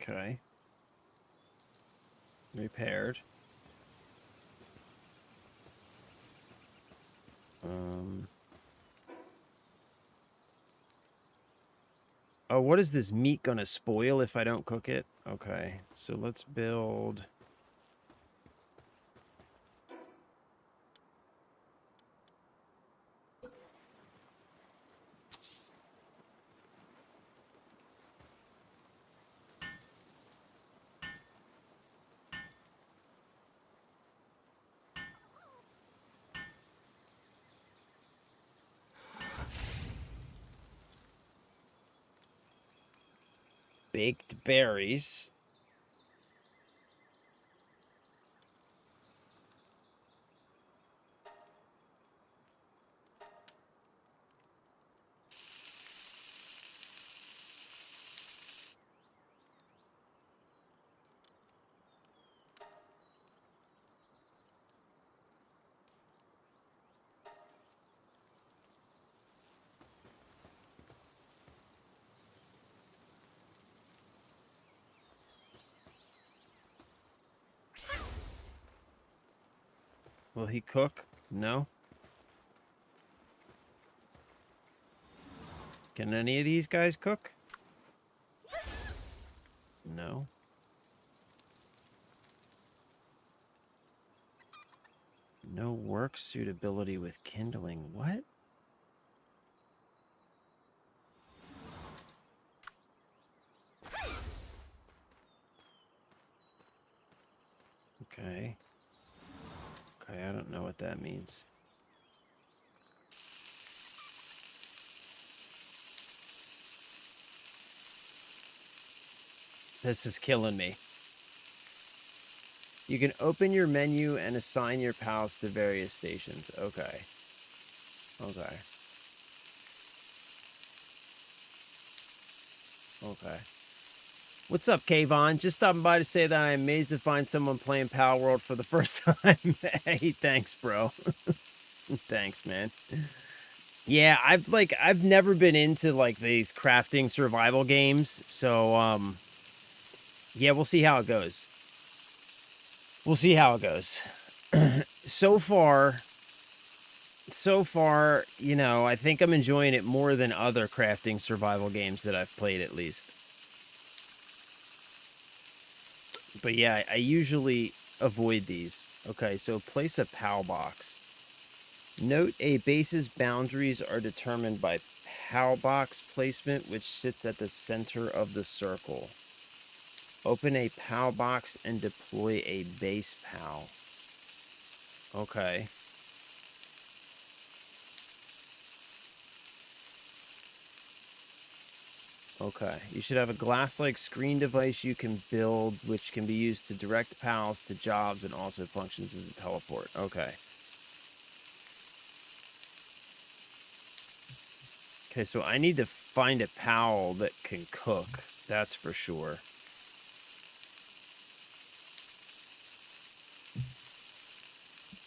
Okay. Repaired. Oh, what is this meat gonna spoil if I don't cook it? Okay, so let's build... baked berries. Will he cook? No. Can any of these guys cook? No. No work suitability with kindling. What? Okay. Okay, I don't know what that means. This is killing me. You can open your menu and assign your pals to various stations. Okay. Okay. Okay. What's up, Kayvon? Just stopping by to say that I'm amazed to find someone playing Pal World for the first time. Hey, thanks, bro. Thanks, man. Yeah, I've never been into like these crafting survival games, so yeah, we'll see how it goes. We'll see how it goes. So far, you know, I think I'm enjoying it more than other crafting survival games that I've played, at least. But yeah, I usually avoid these. Okay, so place a POW box. Note a base's boundaries are determined by POW box placement, which sits at the center of the circle. Open a POW box and deploy a base POW. Okay. Okay. You should have a glass-like screen device you can build, which can be used to direct PALs to jobs and also functions as a teleport. Okay. Okay, so I need to find a PAL that can cook. That's for sure.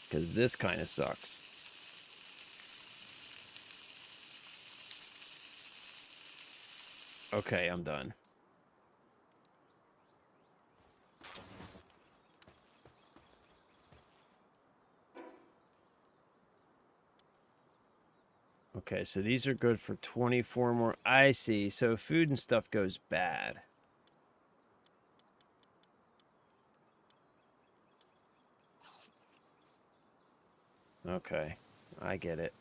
Because this kind of sucks. Okay, I'm done. Okay, so these are good for 24 more. I see. So food and stuff goes bad. Okay, I get it.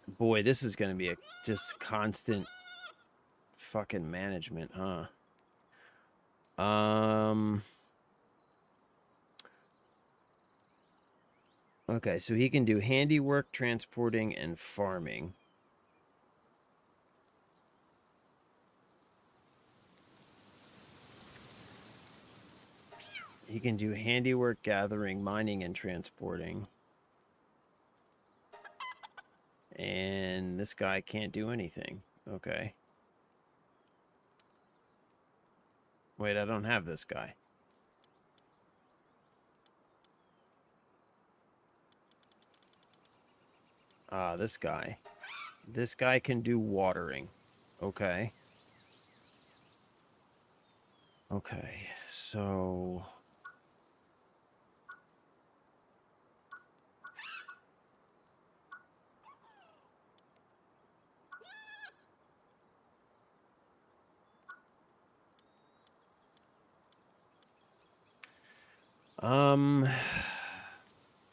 Boy, this is going to be a just constant fucking management, huh? Okay, so he can do handiwork, transporting, and farming. He can do handiwork, gathering, mining, and transporting. And this guy can't do anything. Okay. Wait, I don't have this guy. This guy. This guy can do watering. Okay. Okay, so...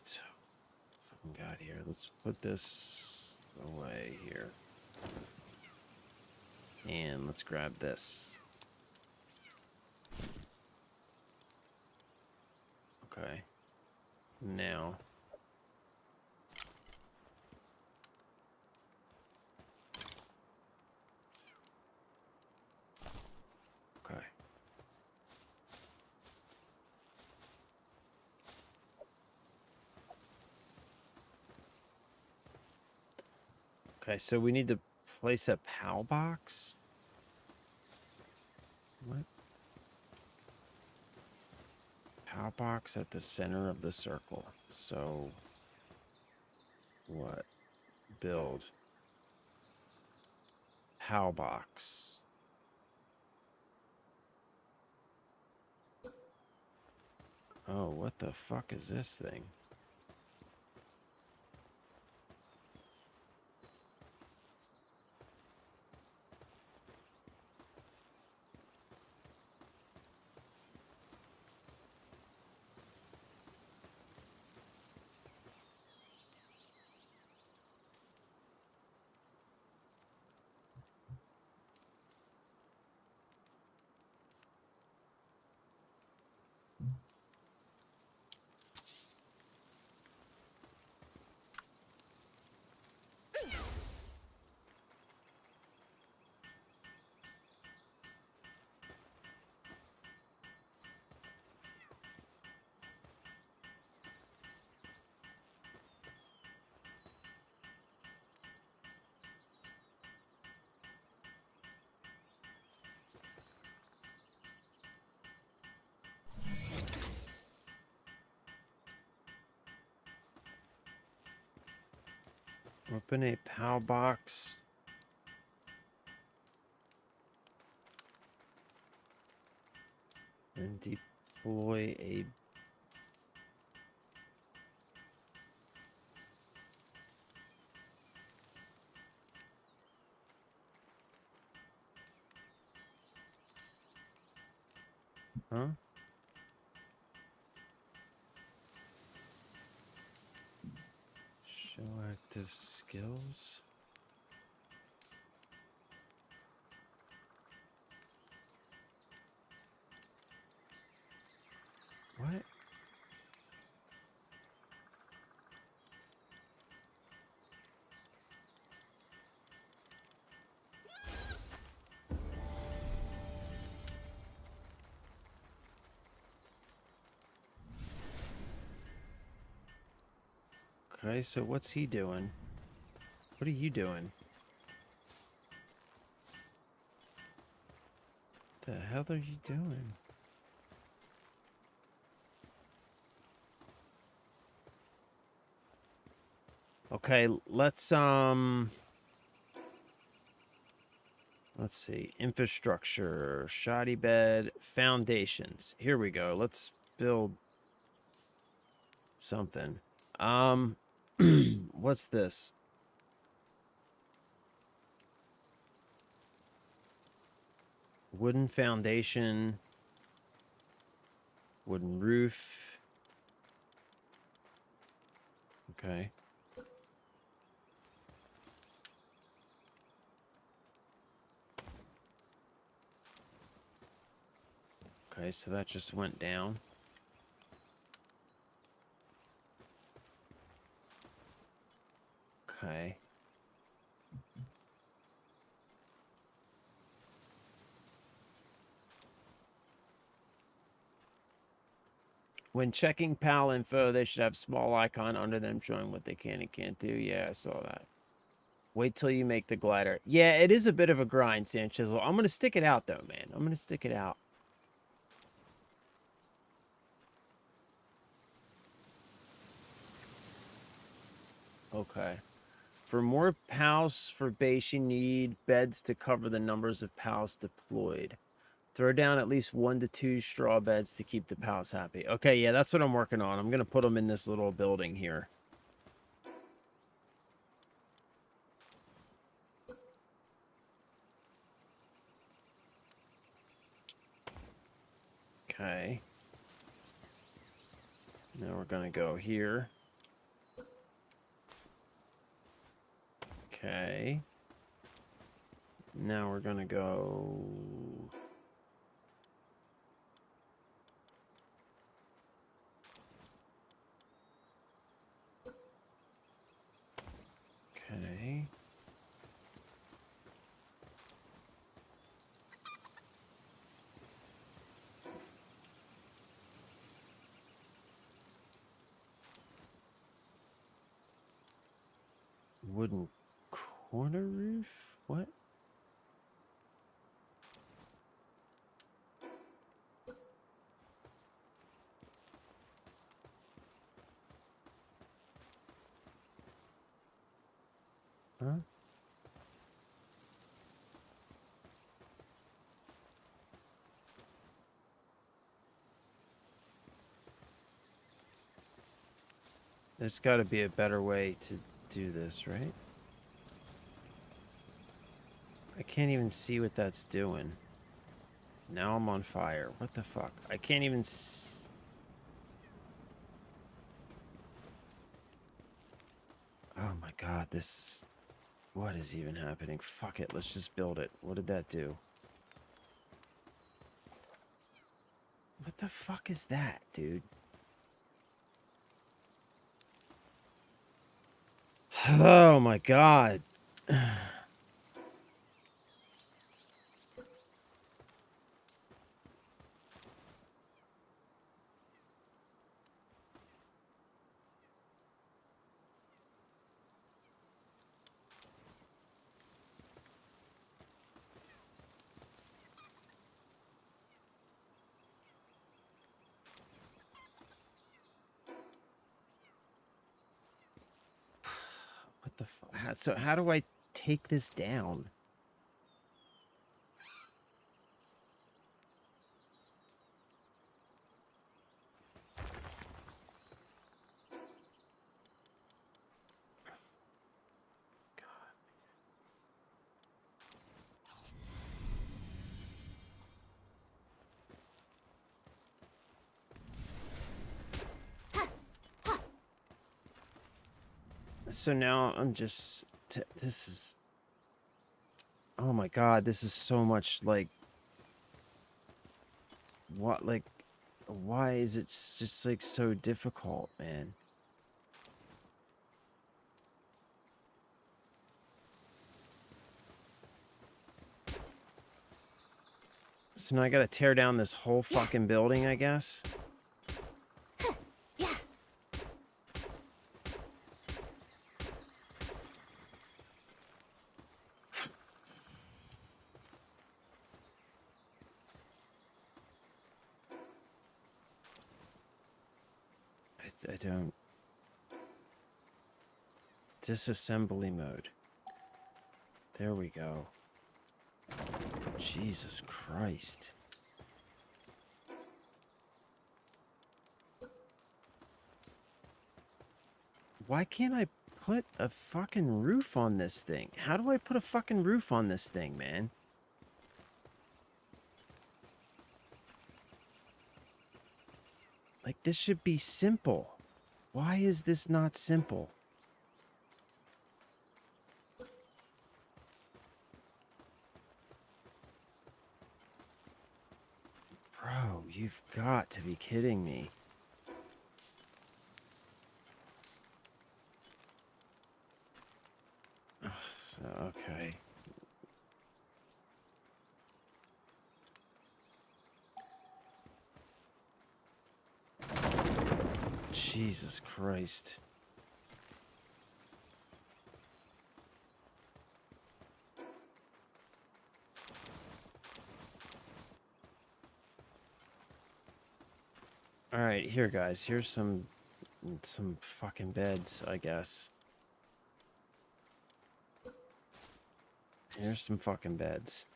So, fucking got here. Let's put this away here. And let's grab this. Okay. Now. Okay. Okay, so we need to place a PAL box? What? PAL box at the center of the circle. So... what? Build. PAL box. Oh, what the fuck is this thing? Open a PAL box. And deploy a... Huh? Show active skills. What? Okay, so what's he doing? What are you doing? The hell are you doing? Okay, let's see. Infrastructure, shoddy bed, foundations. Here we go. Let's build something. What's this? Wooden foundation, wooden roof. Okay. Okay, so that just went down. Okay. When checking PAL info, they should have small icon under them showing what they can and can't do. Yeah, I saw that. Wait till you make the glider. Yeah, it is a bit of a grind, Sanchez. I'm going to stick it out, though, man. I'm going to stick it out. Okay. For more PALs for base, you need beds to cover the numbers of PALs deployed. Throw down at least 1 to 2 straw beds to keep the PALs happy. Okay, yeah, that's what I'm working on. I'm going to put them in this little building here. Okay. Now we're going to go here. Okay. Now we're going to go... Okay. Wooden corner roof? What? Huh? There's got to be a better way to do this, right? I can't even see what that's doing. Now I'm on fire. What the fuck? I can't even Oh my god, this... What is even happening? Fuck it, let's just build it. What did that do? What the fuck is that, dude? Oh my god. What the so how do I take this down? So now I'm just this is, oh my god, this is so much like, what, like, why is it just like so difficult, man? So now I gotta tear down this whole fucking building, I guess. Yeah. I don't. Disassembly mode. There we go. Jesus Christ. Why can't I put a fucking roof on this thing? How do I put a fucking roof on this thing, man? Like, this should be simple. Why is this not simple? Bro, you've got to be kidding me. Ugh, okay. Jesus Christ. All right, here, guys. Here's some fucking beds, I guess. Here's some fucking beds.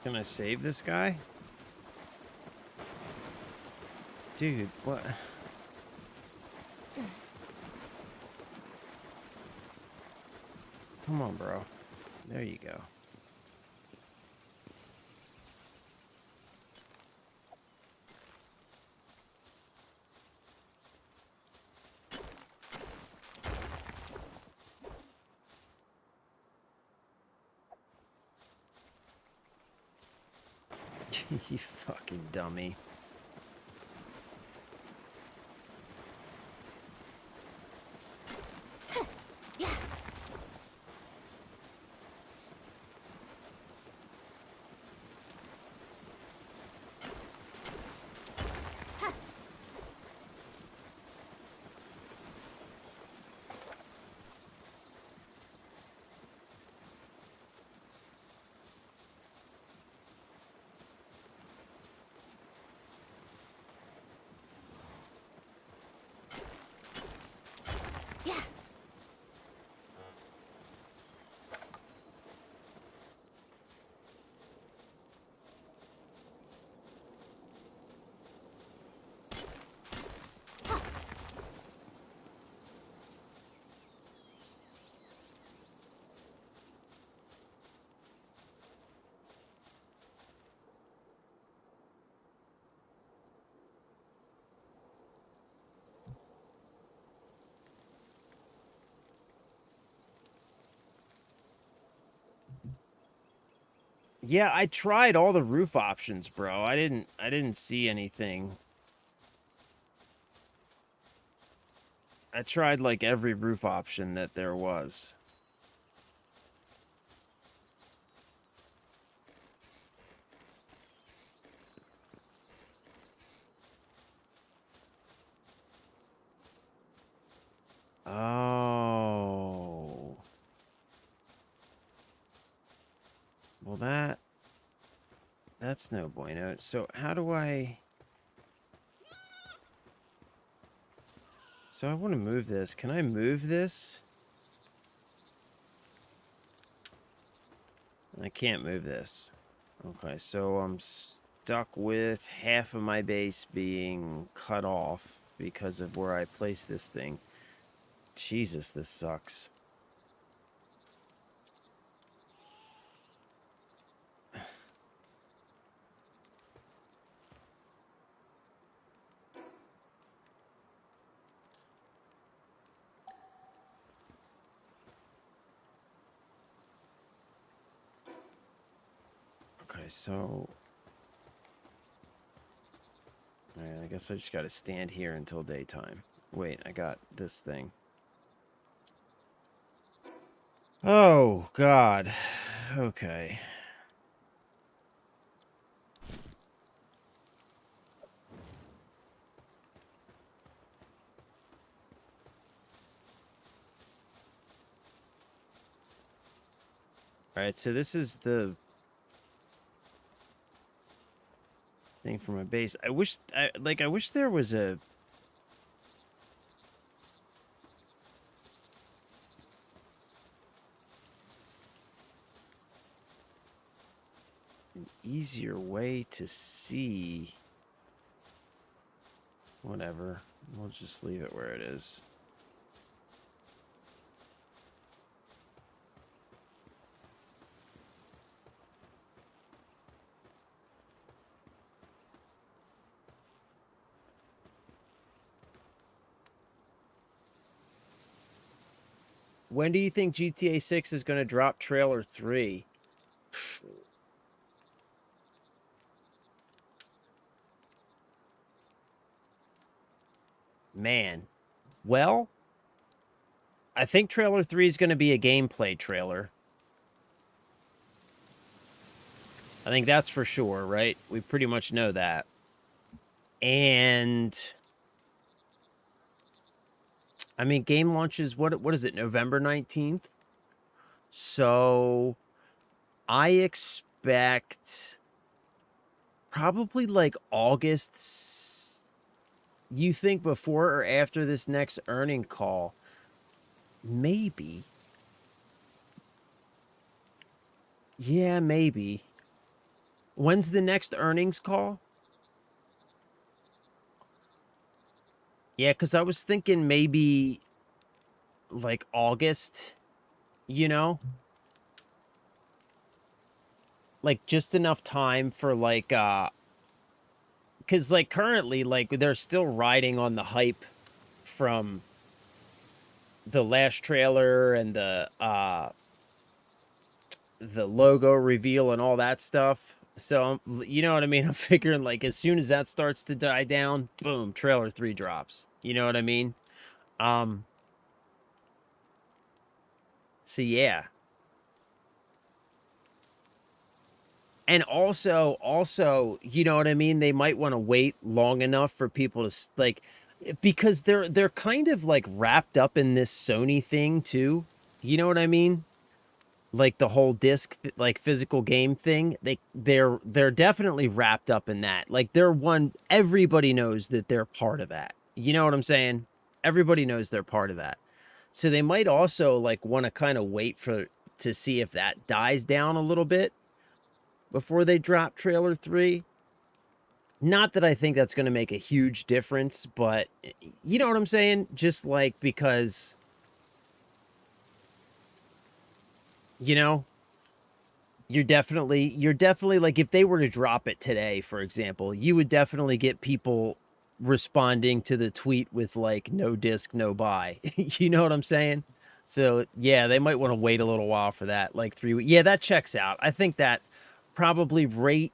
Can I save this guy? Dude, what? Come on, bro. There you go. You fucking dummy. Yeah. Yeah, I tried all the roof options, bro. I didn't see anything. I tried like every roof option that there was. Oh. Well, that's no bueno. So how do I... So I want to move this. Can I move this? I can't move this. Okay, so I'm stuck with half of my base being cut off because of where I place this thing. Jesus, this sucks. Okay, so... Alright, I guess I just gotta stand here until daytime. Wait, I got this thing. Oh, God. Okay. Alright, so this is the thing for my base. I wish there was a... easier way to see. Whatever. We'll just leave it where it is. When do you think GTA 6 is going to drop trailer 3? Man. Well, I think trailer 3 is going to be a gameplay trailer. I think that's for sure, right? We pretty much know that. And I mean, game launches, what is it, November 19th? So I expect probably like August. You think before or after this next earning call? Maybe. Yeah, maybe. When's the next earnings call? Yeah, because I was thinking maybe like August, you know? Like just enough time for like because like currently like they're still riding on the hype from the last trailer and the logo reveal and all that stuff. So you know what I mean? I'm figuring like as soon as that starts to die down, boom, trailer 3 drops. You know what I mean? Um so yeah. And also, you know what I mean? They might want to wait long enough for people to like, because they're kind of like wrapped up in this Sony thing too. You know what I mean? Like the whole disc, like physical game thing. They're definitely wrapped up in that. Like they're one. Everybody knows that they're part of that. You know what I'm saying? Everybody knows they're part of that. So they might also like want to kind of wait to see if that dies down a little bit before they drop trailer 3. Not that I think that's going to make a huge difference, but you know what I'm saying? Just like because, you know, you're definitely like if they were to drop it today, for example, you would definitely get people responding to the tweet with like no disc, no buy. You know what I'm saying? So yeah, they might want to wait a little while for that, like 3 weeks. Yeah, that checks out. I think that probably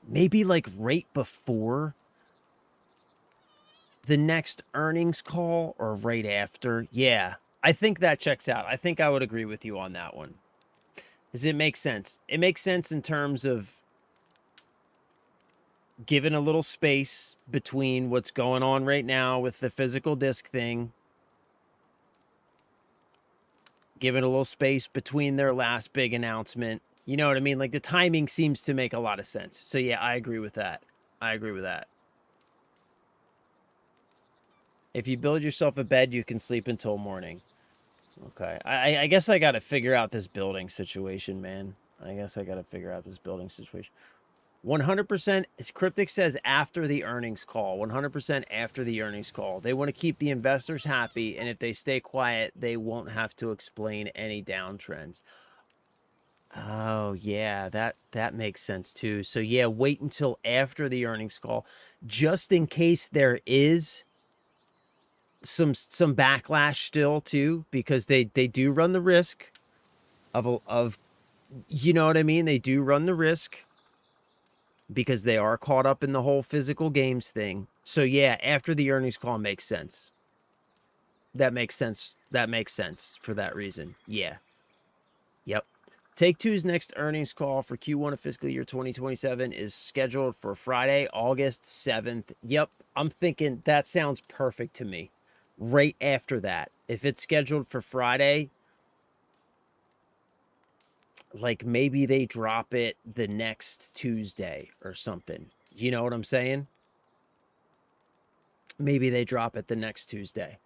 maybe like right before the next earnings call or right after. Yeah, I think that checks out. I think I would agree with you on that one. Does it make sense? It makes sense in terms of giving a little space between what's going on right now with the physical disc thing, giving a little space between their last big announcement. You know what I mean? Like the timing seems to make a lot of sense. So yeah, I agree with that. I agree with that. If you build yourself a bed, you can sleep until morning. Okay. I guess I got to figure out this building situation, man. I guess I got to figure out this building situation. 100%, Cryptic says after the earnings call. 100% after the earnings call. They want to keep the investors happy, and if they stay quiet, they won't have to explain any downtrends. Oh, yeah, that makes sense too. So yeah, wait until after the earnings call, just in case there is some backlash still too, because they do run the risk of you know what I mean? They do run the risk because they are caught up in the whole physical games thing. So yeah, after the earnings call makes sense. That makes sense. That makes sense for that reason. Yeah. Yep. Take-Two's next earnings call for Q1 of fiscal year 2027 is scheduled for Friday, August 7th. Yep. I'm thinking that sounds perfect to me. Right after that. If it's scheduled for Friday, like maybe they drop it the next Tuesday or something. You know what I'm saying? Maybe they drop it the next Tuesday.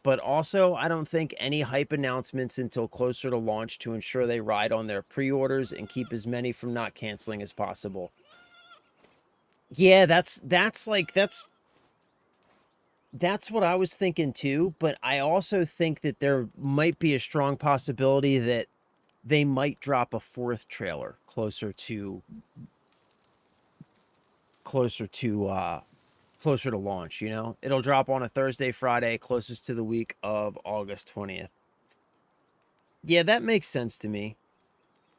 But also, I don't think any hype announcements until closer to launch to ensure they ride on their pre-orders and keep as many from not canceling as possible. Yeah, that's what I was thinking too, but I also think that there might be a strong possibility that they might drop a fourth trailer closer to launch, you know? It'll drop on a Thursday, Friday, closest to the week of August 20th. Yeah, that makes sense to me.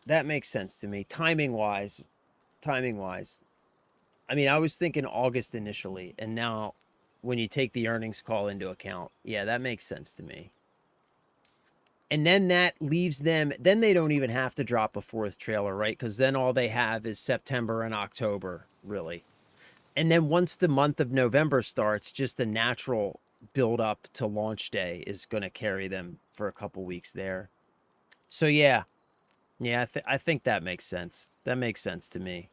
That makes sense to me. Timing-wise. I mean, I was thinking August initially, and now when you take the earnings call into account, yeah, that makes sense to me. And then that leaves them, then they don't even have to drop a fourth trailer, right? Because then all they have is September and October, really. And then once the month of November starts, just the natural build up to launch day is going to carry them for a couple weeks there. So yeah, I think that makes sense. That makes sense to me.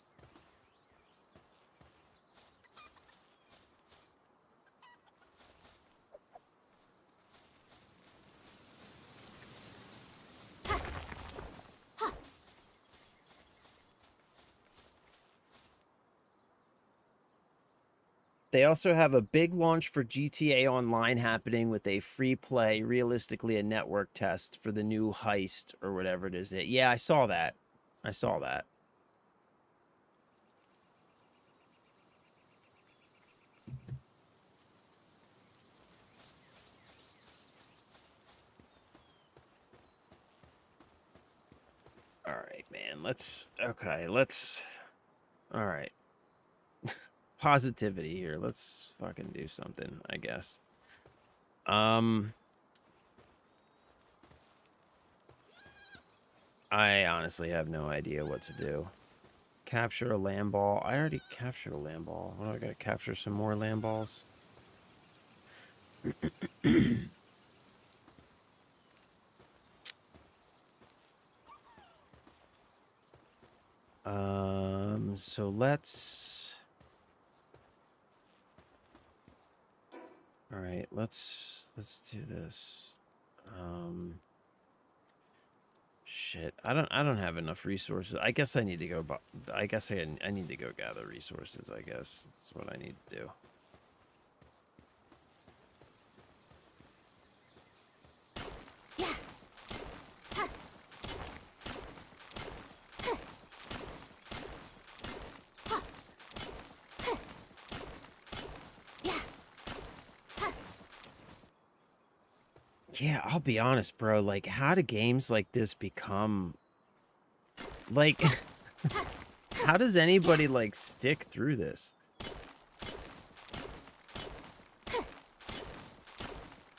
They also have a big launch for GTA Online happening with a free play, realistically a network test for the new Heist or whatever it is. Yeah, I saw that. I saw that. All right, man. All right. Positivity here. Let's fucking do something, I guess. I honestly have no idea what to do. Capture a land ball. I already captured a land ball. What do I gotta capture some more land balls? So let's. All right, let's do this. Shit, I don't have enough resources. I guess I need to go. I guess I need to go gather resources. I guess that's what I need to do. Yeah. Yeah. Yeah, I'll be honest, bro. Like, how do games like this become like how does anybody like stick through this?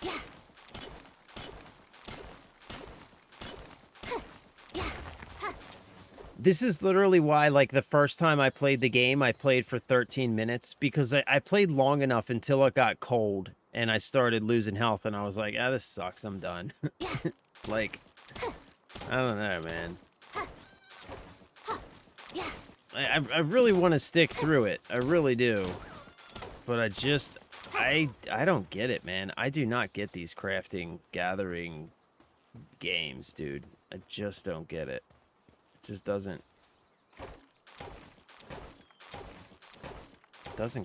Yeah. Yeah. This is literally why, like, the first time I played the game, I played for 13 minutes because I played long enough until it got cold and I started losing health and I was like, ah, this sucks. I'm done. Yeah. Like, I don't know, man. Yeah. I really want to stick through it. I really do. But I don't get it, man. I do not get these crafting, gathering games, dude. I just don't get it. It just doesn't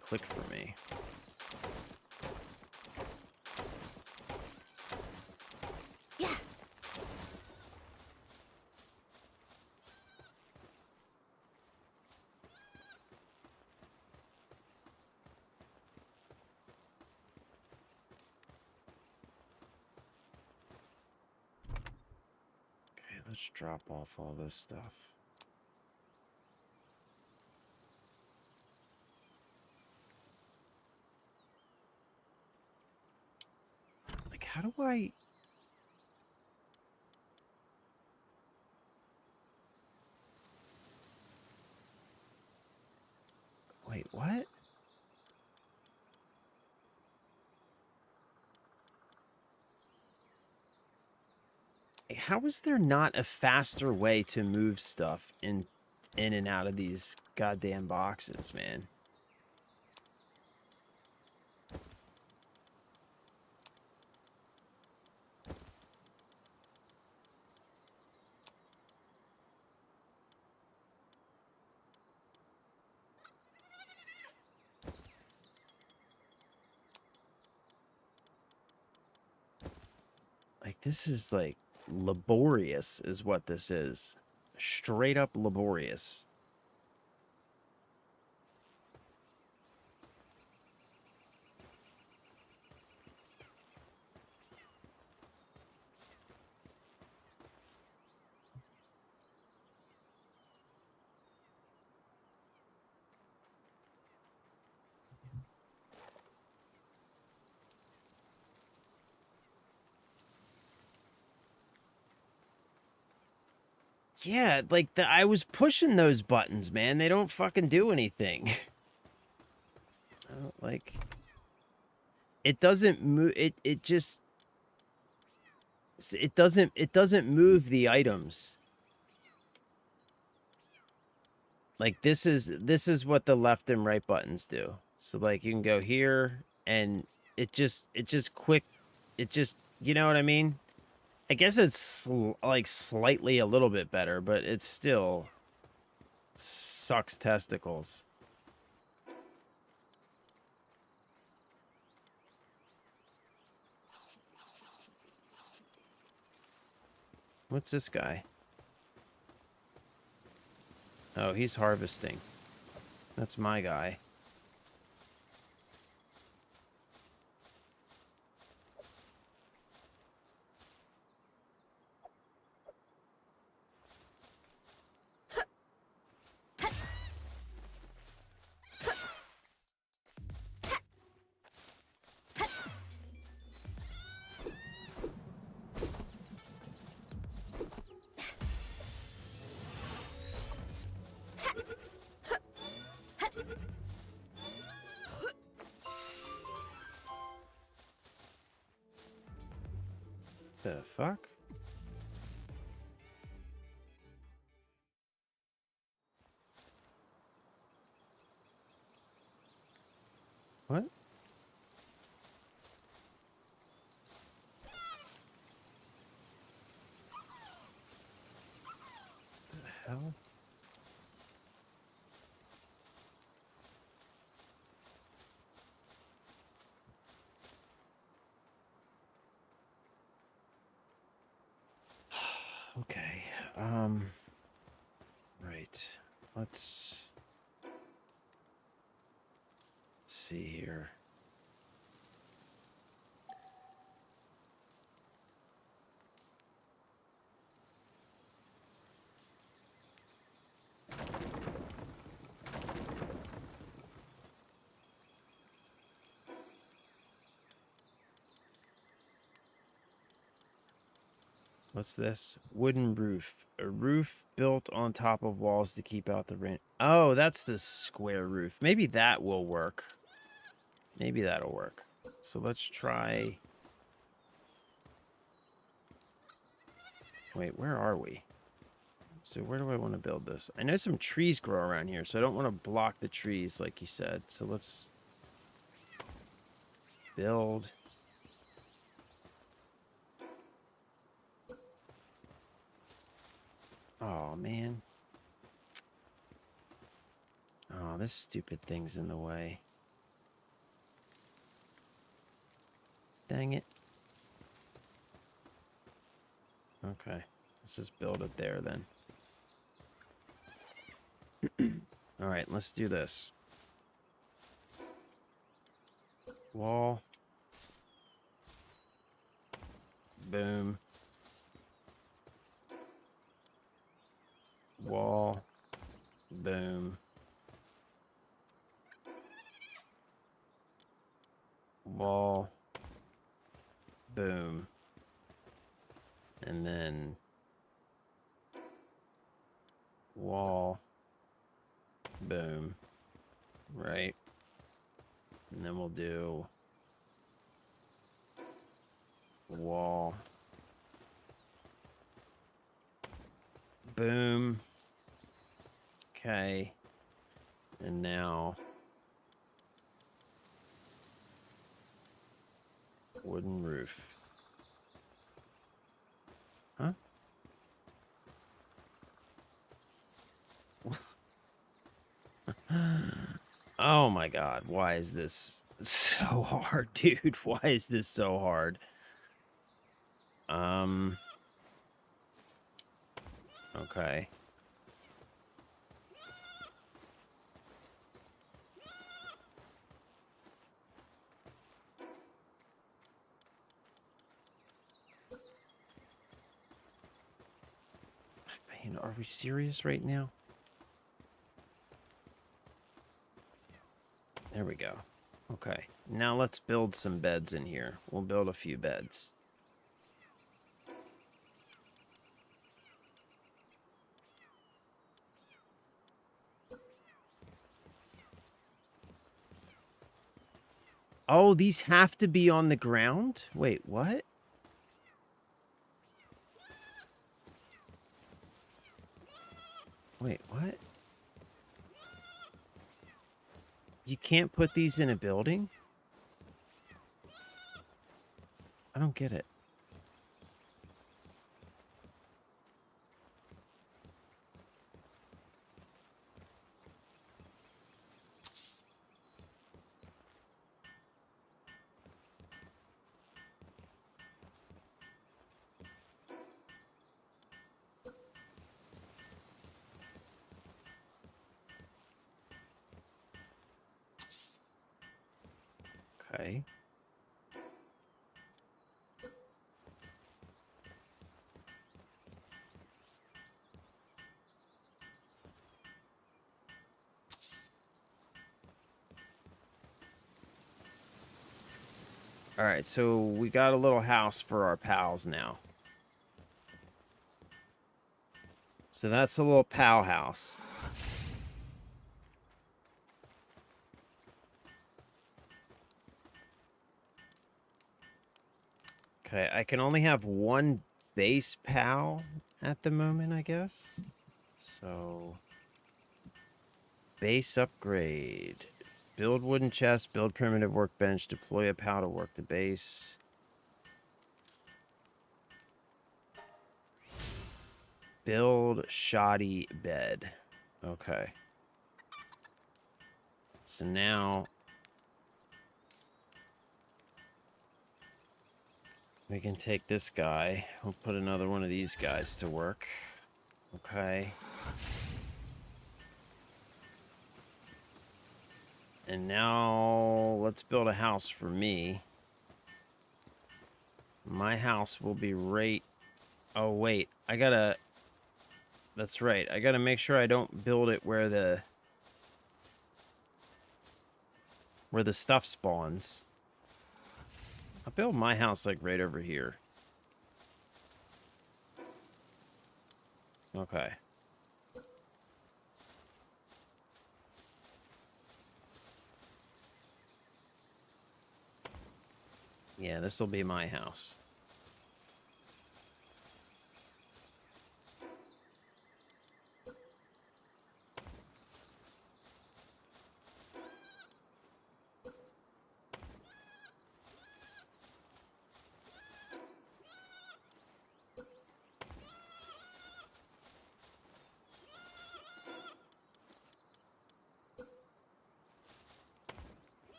click for me. Yeah. Okay, let's drop off all this stuff. Like, how do I... Wait, what? How is there not a faster way to move stuff in and out of these goddamn boxes, man? Like, this is, like, laborious is what this is. Straight up laborious. Yeah, like, I was pushing those buttons, man. They don't fucking do anything. I don't, like... It doesn't move... It just... It doesn't move the items. Like, this is what the left and right buttons do. So, like, you can go here, and it just quick... It just... You know what I mean? I guess it's like slightly a little bit better, but it still sucks testicles. What's this guy? Oh, he's harvesting. That's my guy. The fuck? What? The hell? Okay. Right. Let's see here. What's this? Wooden roof. A roof built on top of walls to keep out the rain. Oh, that's the square roof. Maybe that will work. Maybe that'll work. So let's try... Wait, where are we? So where do I want to build this? I know some trees grow around here, so I don't want to block the trees like you said. So let's build. Oh, man. Oh, this stupid thing's in the way. Dang it. Okay, let's just build it there then. All right, let's do this. Wall. Boom. Wall. Boom. Wall. Boom. And then wall. Boom. Right. And then we'll do wall. Boom. Okay. And now wooden roof. Huh? Oh my god, why is this so hard, dude? Why is this so hard? Okay. Man, are we serious right now? There we go. Okay, now let's build some beds in here. We'll build a few beds. Oh, these have to be on the ground? Wait, what? Wait, what? You can't put these in a building? I don't get it. Okay. All right, so we got a little house for our pals now. So that's a little pal house. Okay, I can only have one base pal at the moment, I guess. So, base upgrade. Build wooden chest, build primitive workbench, deploy a pal to work the base. Build shoddy bed. Okay. So now we can take this guy. We'll put another one of these guys to work. Okay. And now let's build a house for me. My house will be right... Oh, wait. I gotta... That's right. I gotta make sure I don't build it where the stuff spawns. I'll build my house like right over here. Okay. Yeah, this will be my house.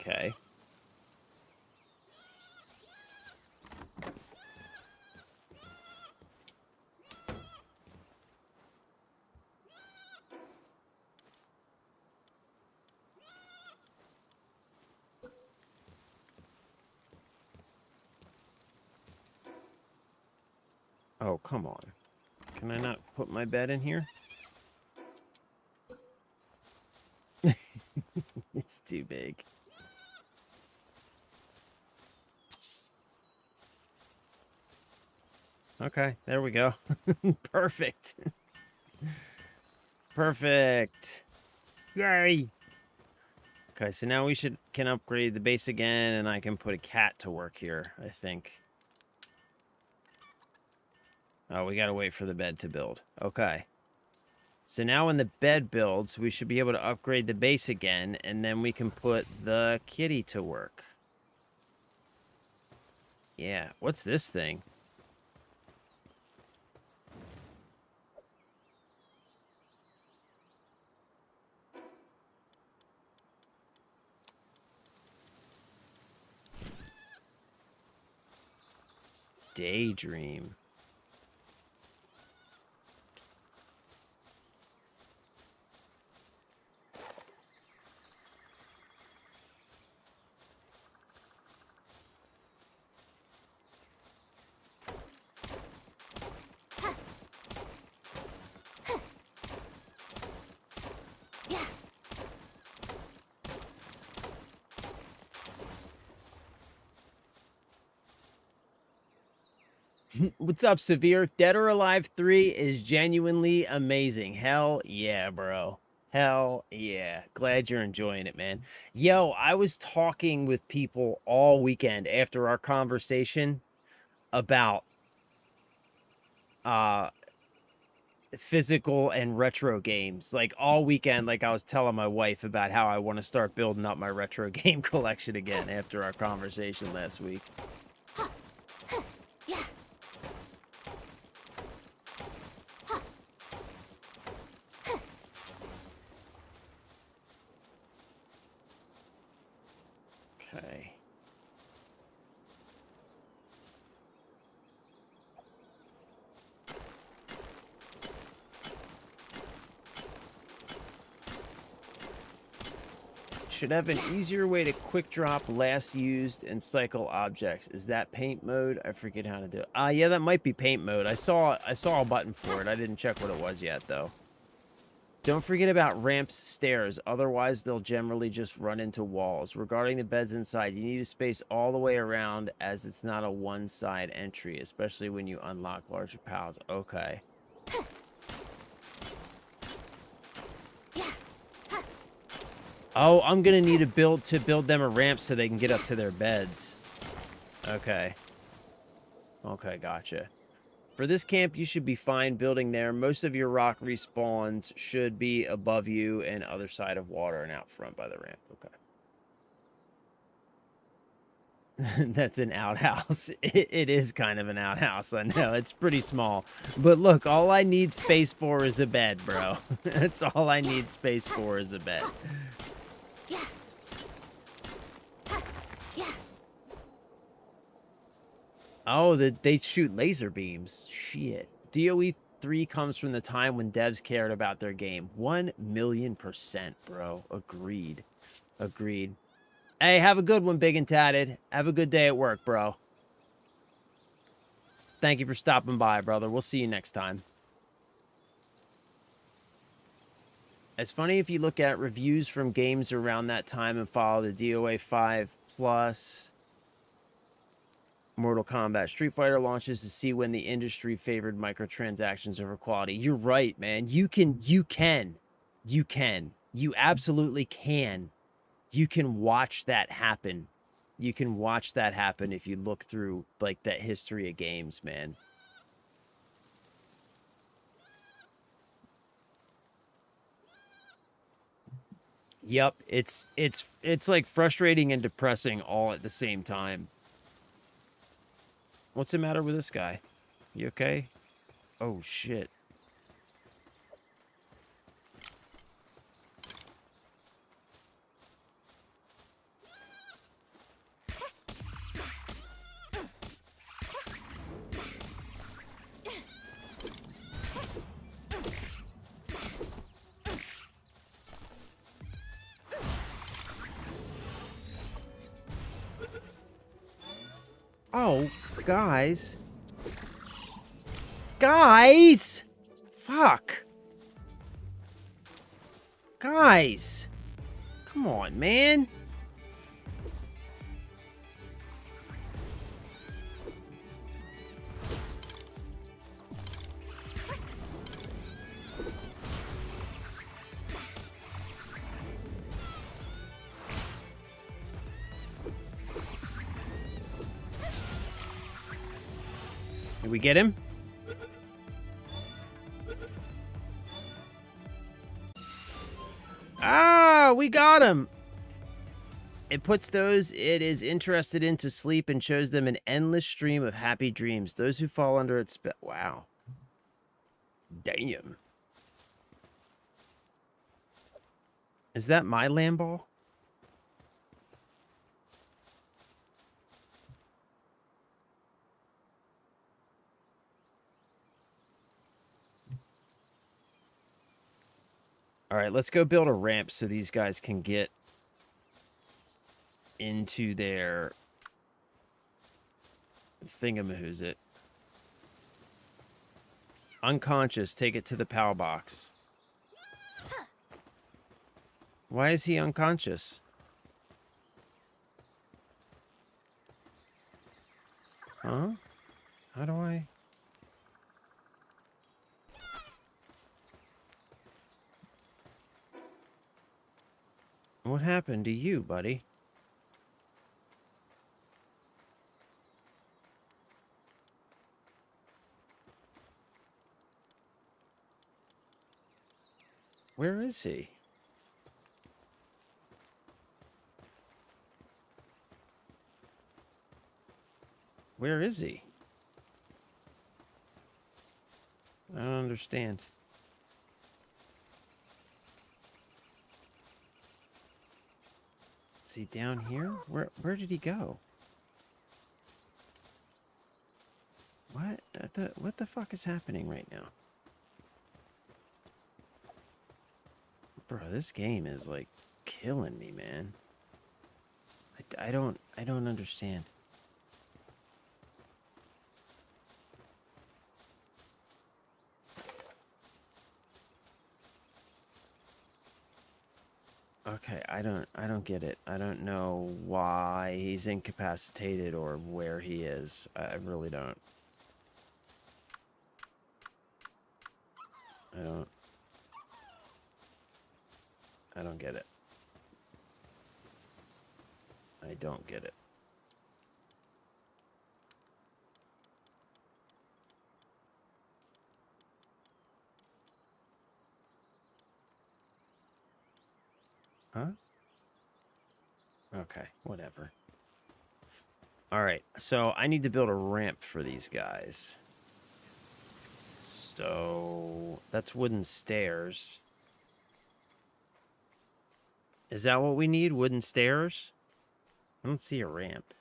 Okay. Oh, come on. Can I not put my bed in here? It's too big. Okay, there we go. Perfect. Perfect. Yay. Okay, so now we can upgrade the base again, and I can put a cat to work here, I think. Oh, we gotta wait for the bed to build. Okay. So now when the bed builds, we should be able to upgrade the base again, and then we can put the kitty to work. Yeah, what's this thing? Daydream. Yeah. What's up, Severe? Dead or Alive 3 is genuinely amazing. Hell yeah, bro. Hell yeah. Glad you're enjoying it, man. Yo, I was talking with people all weekend after our conversation about uh physical and retro games. Like all weekend, like I was telling my wife about how I want to start building up my retro game collection again after our conversation last week. Yeah. Okay. Should have an easier way to quick drop last used and cycle objects. Is that paint mode? I forget how to do it. Yeah, that might be paint mode. I saw a button for it. I didn't check what it was yet though. Don't forget about ramps, stairs. Otherwise, they'll generally just run into walls. Regarding the beds inside, you need to space all the way around as it's not a one-side entry, especially when you unlock larger piles. Okay. Yeah. Oh, I'm gonna need to build them a ramp so they can get up to their beds. Okay. Okay, gotcha. For this camp, you should be fine building there. Most of your rock respawns should be above you and other side of water and out front by the ramp. Okay. That's an outhouse. It is kind of an outhouse. I know. It's pretty small. But look, all I need space for is a bed, bro. That's all I need space for is a bed. Yeah. Yeah. Oh, they shoot laser beams. Shit. DOE 3 comes from the time when devs cared about their game. 1,000,000%, bro. Agreed. Agreed. Hey, have a good one, Big and Tatted. Have a good day at work, bro. Thank you for stopping by, brother. We'll see you next time. It's funny if you look at reviews from games around that time and follow the DOA 5 plus. Mortal Kombat, Street Fighter launches to see when the industry favored microtransactions over quality. You're right, man. You absolutely can. You can watch that happen. You can watch that happen if you look through like that history of games, man. Yep, it's like frustrating and depressing all at the same time. What's the matter with this guy? You okay? Oh shit. Oh, guys. Guys! Fuck. Guys. Come on, man. Did we get him? Ah, we got him. It puts those it is interested in to sleep and shows them an endless stream of happy dreams. Those who fall under its spell. Wow. Damn. Is that my land ball? All right, let's go build a ramp so these guys can get into their thingamahoo's it. Unconscious, take it to the POW box. Why is he unconscious? Huh? How do I... What happened to you, buddy? Where is he? Where is he? I don't understand. Is he down here? Where did he go? What the fuck is happening right now? Bro, this game is like killing me, man. I don't understand. Okay, I don't get it. I don't know why he's incapacitated or where he is. I really don't. I don't get it. I don't get it. Huh? Okay, whatever. All right, so I need to build a ramp for these guys. So that's wooden stairs. Is that what we need? Wooden stairs? I don't see a ramp.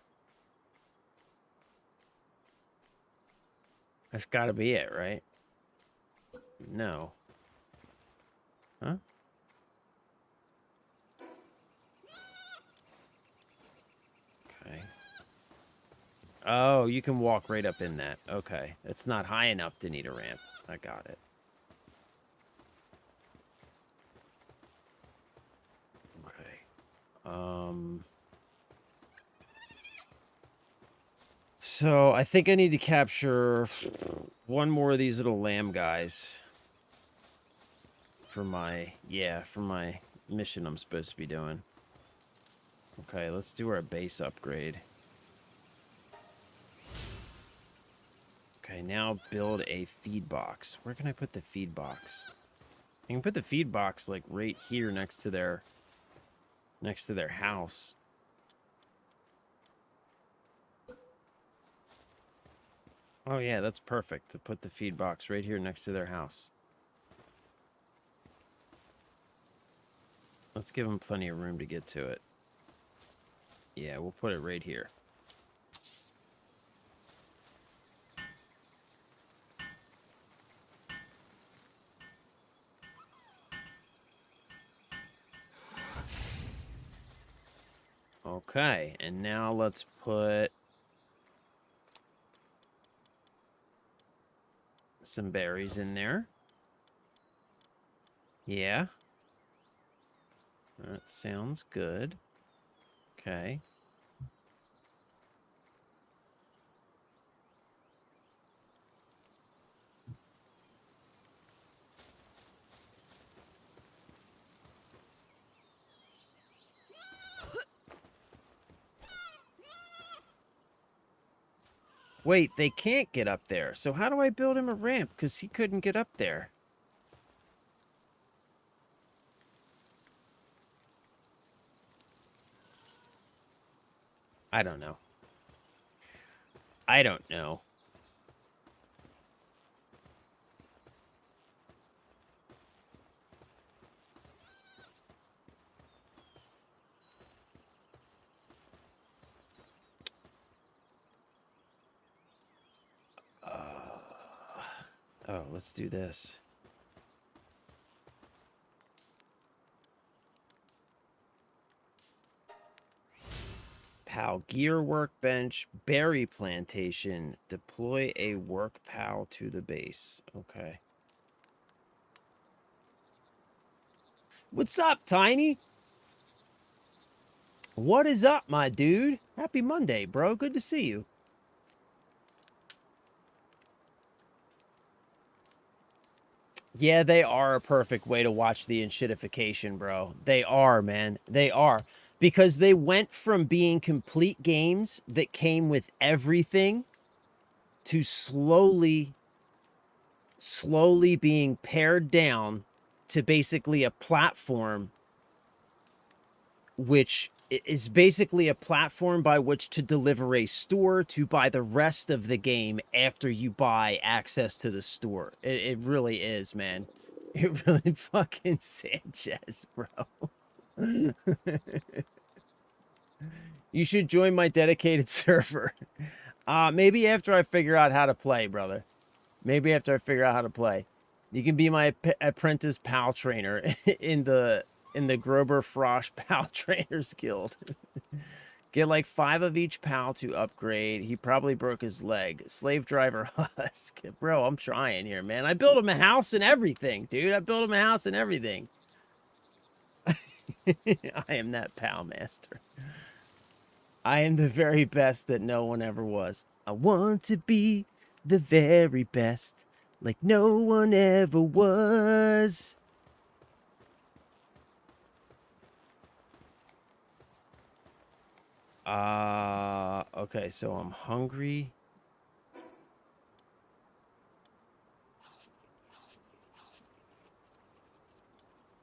That's got to be it, right? No. Huh? Okay. Oh, you can walk right up in that. Okay. It's not high enough to need a ramp. I got it. Okay. So I think I need to capture one more of these little lamb guys for my, for my mission I'm supposed to be doing. Okay, let's do our base upgrade. Okay, now build a feed box. Where can I put the feed box? I can put the feed box like right here next to their house. Oh yeah, that's perfect to put the feed box right here next to their house. Let's give them plenty of room to get to it. Yeah, we'll put it right here. Okay, and now let's put some berries in there. Yeah. That sounds good. Okay. Wait, they can't get up there. So how do I build him a ramp? Because he couldn't get up there. I don't know. I don't know. Oh, let's do this. PAL gear workbench, berry plantation. Deploy a work PAL to the base. Okay. What's up, Tiny? What is up, my dude? Happy Monday, bro. Good to see you. Yeah, they are a perfect way to watch the enshittification, bro. They are, man. They are. Because they went from being complete games that came with everything to slowly being pared down to basically a platform which is basically a platform by which to deliver a store to buy the rest of the game after you buy access to the store. It really is, man. It really fucking Sanchez, bro. You should join my dedicated server. Maybe after I figure out how to play, brother. Maybe after I figure out how to play. You can be my apprentice PAL trainer in the Grober Frosch PAL Trainers Guild. Get like 5 of each PAL to upgrade. He probably broke his leg. Slave driver husk. Bro, I'm trying here, man. I built him a house and everything, dude. I built him a house and everything. I am that PAL master. I am the very best that no one ever was. I want to be the very best, like no one ever was. Okay, so I'm hungry.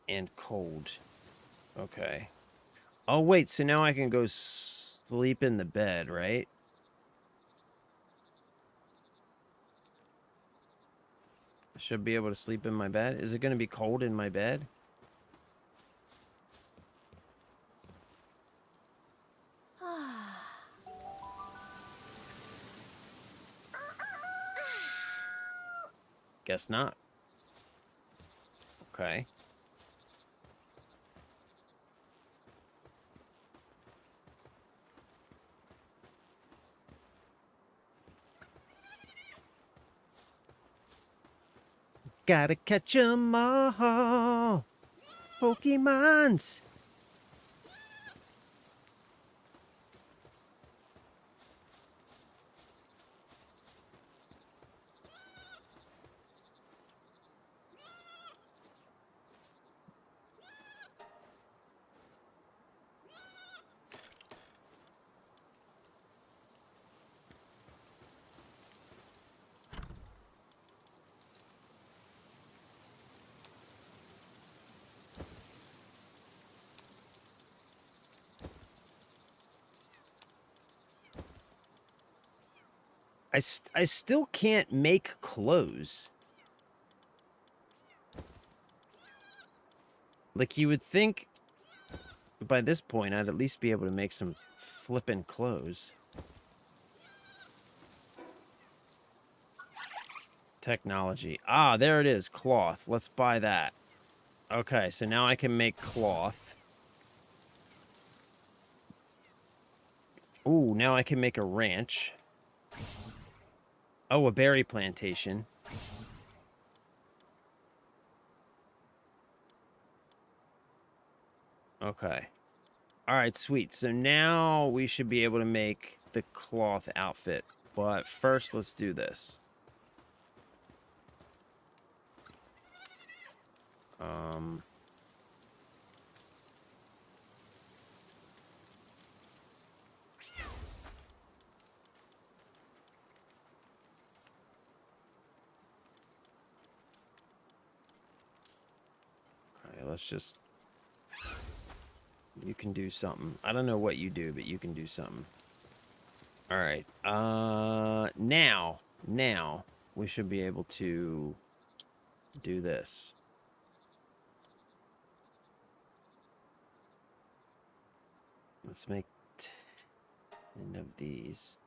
And cold. Okay. Oh, wait, so now I can go sleep in the bed, right? I should be able to sleep in my bed. Is it going to be cold in my bed? Guess not. Okay. Gotta catch 'em all. Pokemons. I still can't make clothes. Like, you would think by this point I'd at least be able to make some flippin' clothes. Technology. Ah, there it is. Cloth. Let's buy that. Okay, so now I can make cloth. Ooh, now I can make a ranch. Oh, a berry plantation. Okay. All right, sweet. So now we should be able to make the cloth outfit. But first, let's do this. Okay, let's just... You can do something. I don't know what you do, but you can do something. All right. Now we should be able to do this. Let's make 10 of these.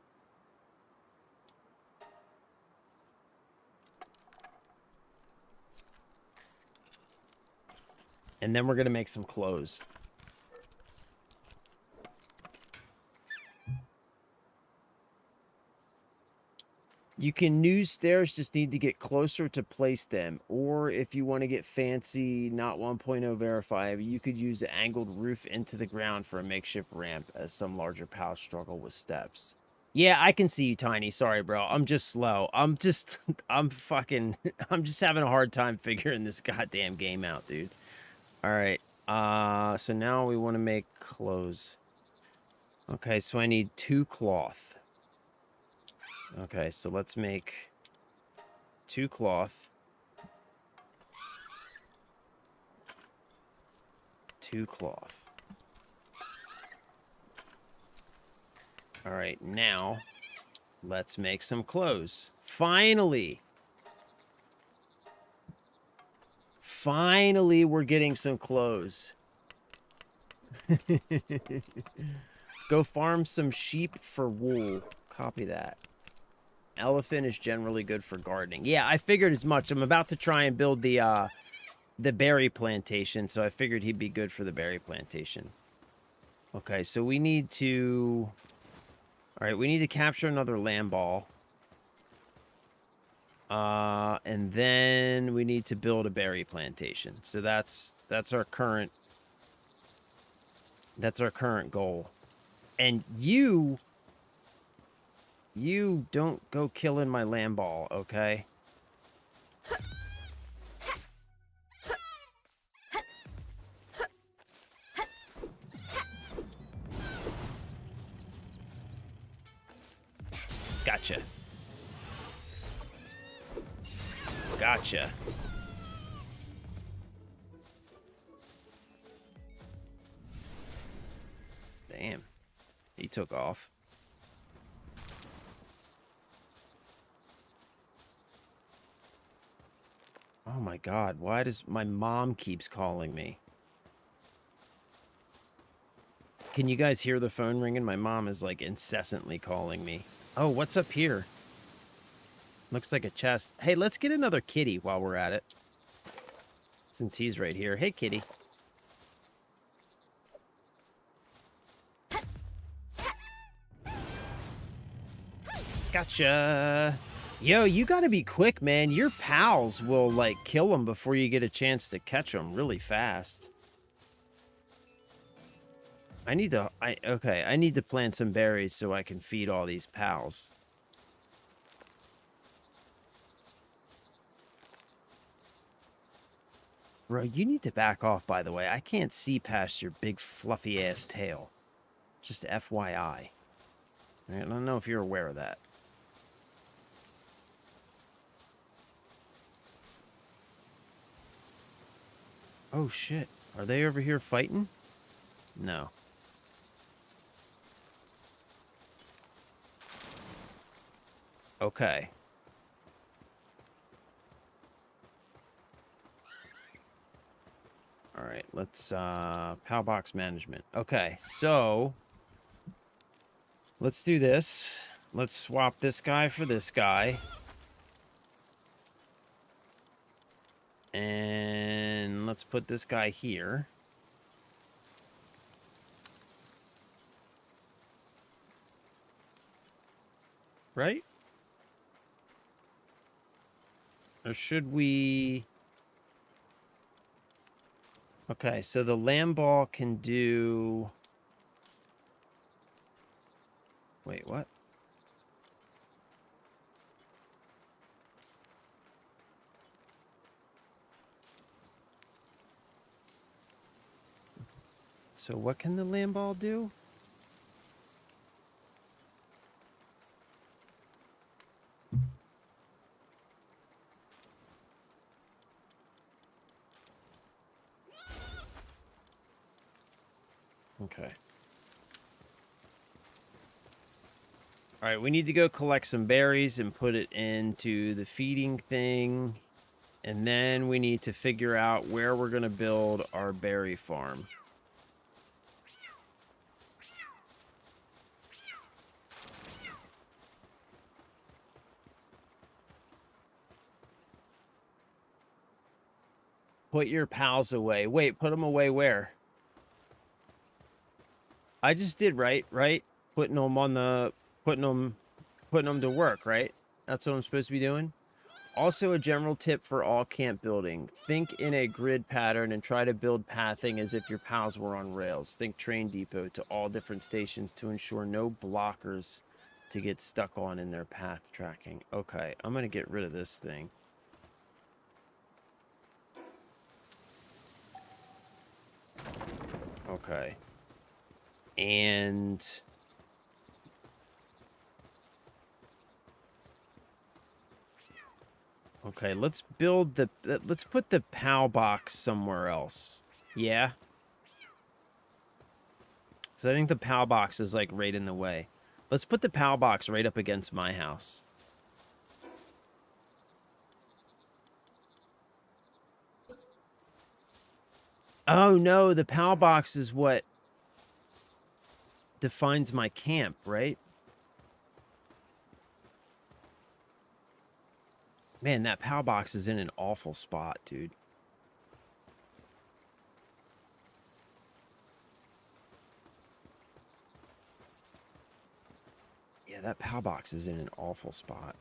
And then we're going to make some clothes. You can use stairs, just need to get closer to place them. Or if you want to get fancy, not 1.0 verify, you could use an angled roof into the ground for a makeshift ramp, as some larger pals struggle with steps. Yeah, I can see you, Tiny. Sorry, bro. I'm just slow. I'm just having a hard time figuring this goddamn game out, dude. All right. So now we want to make clothes. Okay, so I need 2 cloth. Okay, so let's make 2 cloth. 2 cloth. All right, now let's make some clothes. Finally! Finally, we're getting some clothes. Go farm some sheep for wool. Copy that. Elephant is generally good for gardening. Yeah, I figured as much. I'm about to try and build the berry plantation, so I figured he'd be good for the berry plantation. Okay, so we need to... All right, we need to capture another land ball. And then we need to build a berry plantation. So that's our current... That's our current goal. And you don't go killing my land ball, okay? Gotcha. Gotcha. Damn. He took off. Oh my god, why does my mom keeps calling me? Can you guys hear the phone ringing? My mom is like incessantly calling me. Oh, what's up here? Looks like a chest. Hey, let's get another kitty while we're at it. Since he's right here. Hey, kitty. Gotcha. Yo, you gotta be quick, man. Your pals will, like, kill them before you get a chance to catch them really fast. I need to plant some berries so I can feed all these pals. Bro, you need to back off, by the way. I can't see past your big fluffy-ass tail. Just FYI. I don't know if you're aware of that. Oh, shit. Are they over here fighting? No. Okay. All right, let's PAL box management. Okay, so let's do this. Let's swap this guy for this guy. And let's put this guy here. Right? Or should we... Okay, so the land ball can do... Wait, what? So what can the land ball do? Okay. All right, we need to go collect some berries and put it into the feeding thing. And then we need to figure out where we're going to build our berry farm. Put your pals away. Wait, put them away where? I just did right? Putting them on the... Putting them to work, right? That's what I'm supposed to be doing? Also, a general tip for all camp building. Think in a grid pattern and try to build pathing as if your pals were on rails. Think train depot to all different stations to ensure no blockers to get stuck on in their path tracking. Okay, I'm going to get rid of this thing. Okay. And... Okay, let's build the... Let's put the PAL box somewhere else. Yeah? So I think the PAL box is, like, right in the way. Let's put the PAL box right up against my house. Oh, no, the PAL box is what defines my camp, right? Man, that PAL box is in an awful spot, dude. Yeah, that PAL box is in an awful spot.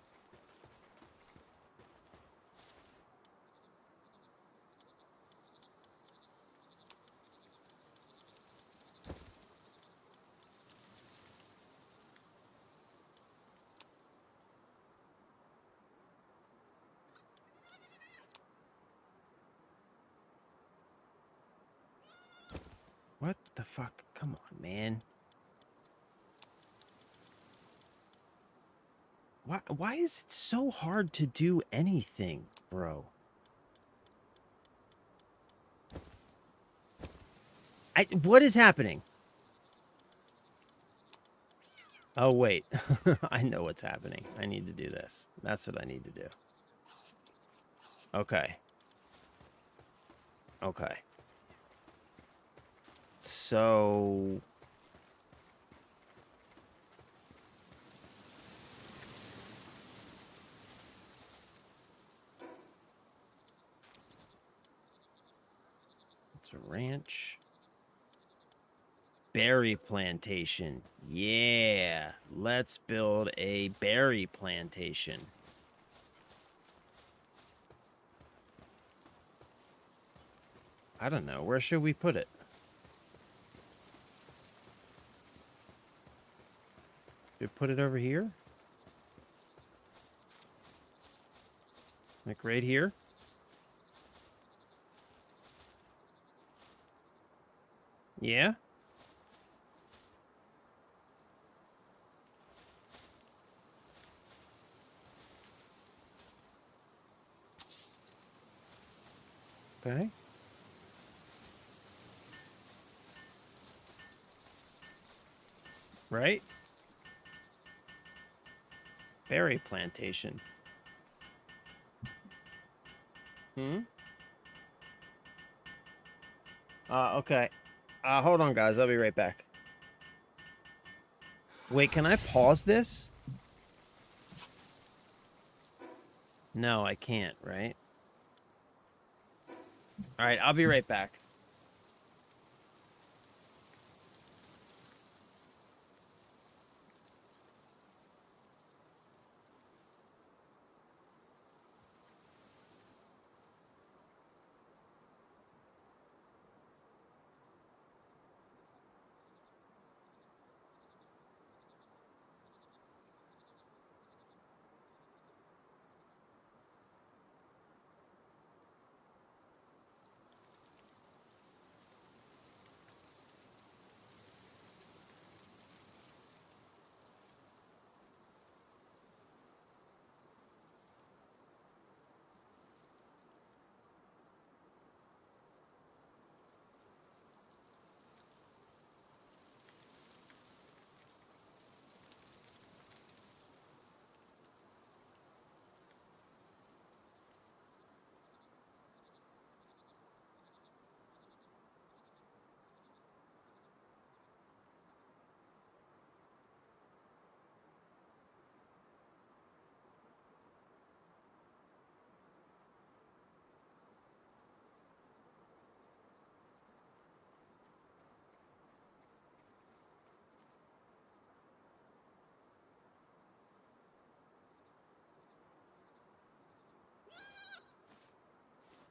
What the fuck? Come on, man. Why is it so hard to do anything, bro? What is happening? Oh, wait. I know what's happening. I need to do this. That's what I need to do. Okay. Okay. So... It's a ranch. Berry plantation. Yeah. Let's build a berry plantation. I don't know. Where should we put it? Should we put it over here? Like right here? Yeah? Okay. Right? Berry plantation. Hmm? Okay. Hold on, guys. I'll be right back. Wait, can I pause this? No, I can't, right? All right, I'll be right back.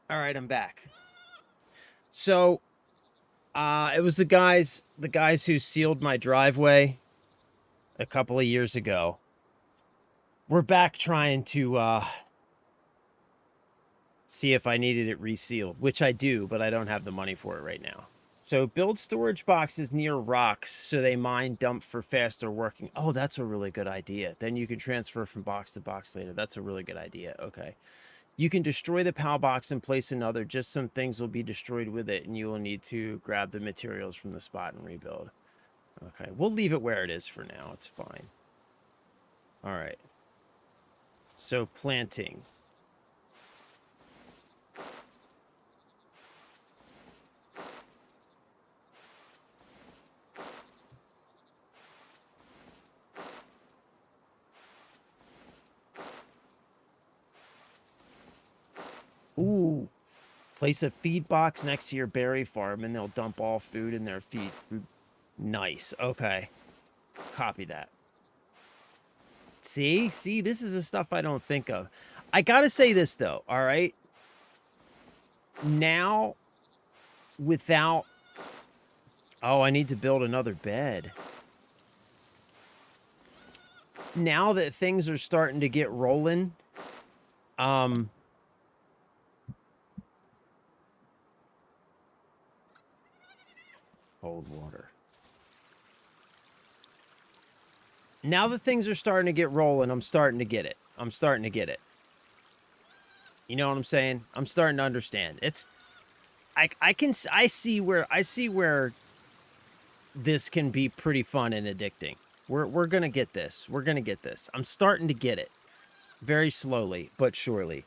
All right, I'm back. So, it was the guys who sealed my driveway a couple of years ago. We're back trying to see if I needed it resealed, which I do, but I don't have the money for it right now. So build storage boxes near rocks so they mine dump for faster working. Oh, that's a really good idea. Then you can transfer from box to box later. That's a really good idea. Okay. You can destroy the PAL box and place another. Just some things will be destroyed with it, and you will need to grab the materials from the spot and rebuild. Okay, we'll leave it where it is for now. It's fine. All right. So planting. Ooh. Place a feed box next to your berry farm, and they'll dump all food in their feed. Nice. Okay. Copy that. See? See, this is the stuff I don't think of. I gotta say this, though, all right? Now, without... Oh, I need to build another bed. Now that things are starting to get rolling, cold water. Now that things are starting to get rolling, I'm starting to get it. I'm starting to get it. You know what I'm saying? I'm starting to understand. It's... I see where this can be pretty fun and addicting. We're gonna get this. We're gonna get this. I'm starting to get it. Very slowly, but surely.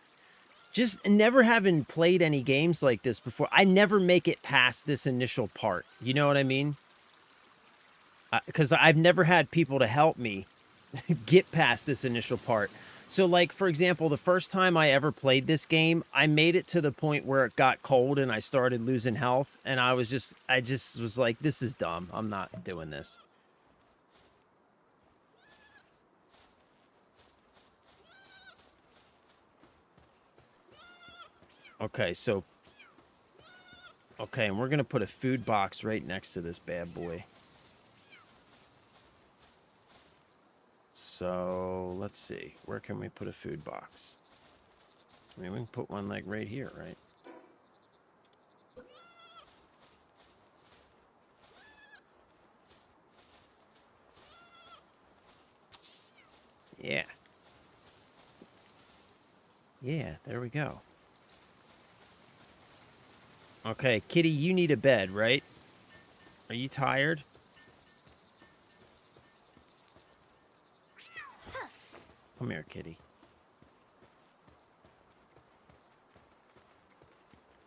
Just never having played any games like this before, I never make it past this initial part. You know what I mean? Because I've never had people to help me get past this initial part. So, like, for example, the first time I ever played this game, I made it to the point where it got cold and I started losing health. And I just was like, this is dumb. I'm not doing this. Okay, so... Okay, and we're going to put a food box right next to this bad boy. So, let's see. Where can we put a food box? I mean, we can put one, like, right here, right? Yeah. Yeah, there we go. Okay, Kitty, you need a bed, right? Are you tired? Come here, kitty.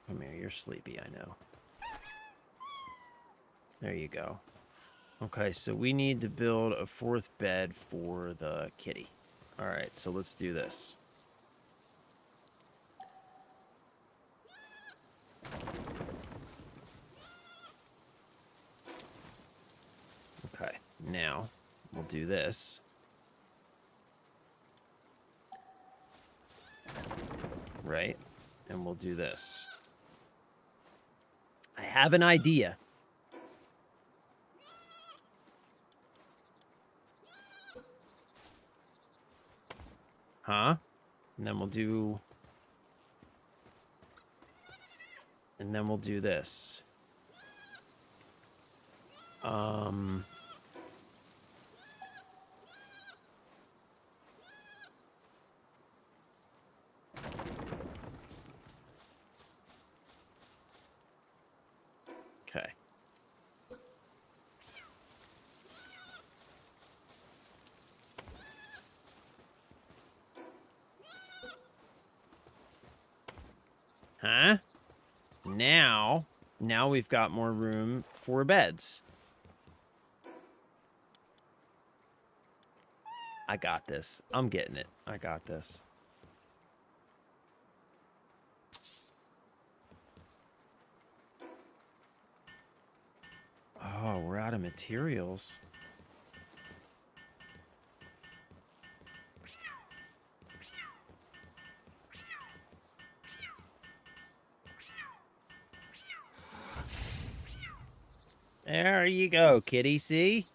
Come here, you're sleepy, I know. There you go. Okay, so we need to build a 4th bed for the kitty. All right, so let's do this. Okay, now we'll do this. Right? And we'll do this. I have an idea. Huh? And then we'll do... And then we'll do this. Okay. Huh? Now we've got more room for beds. I got this. I'm getting it. I got this. Oh, we're out of materials. There you go, kitty. See?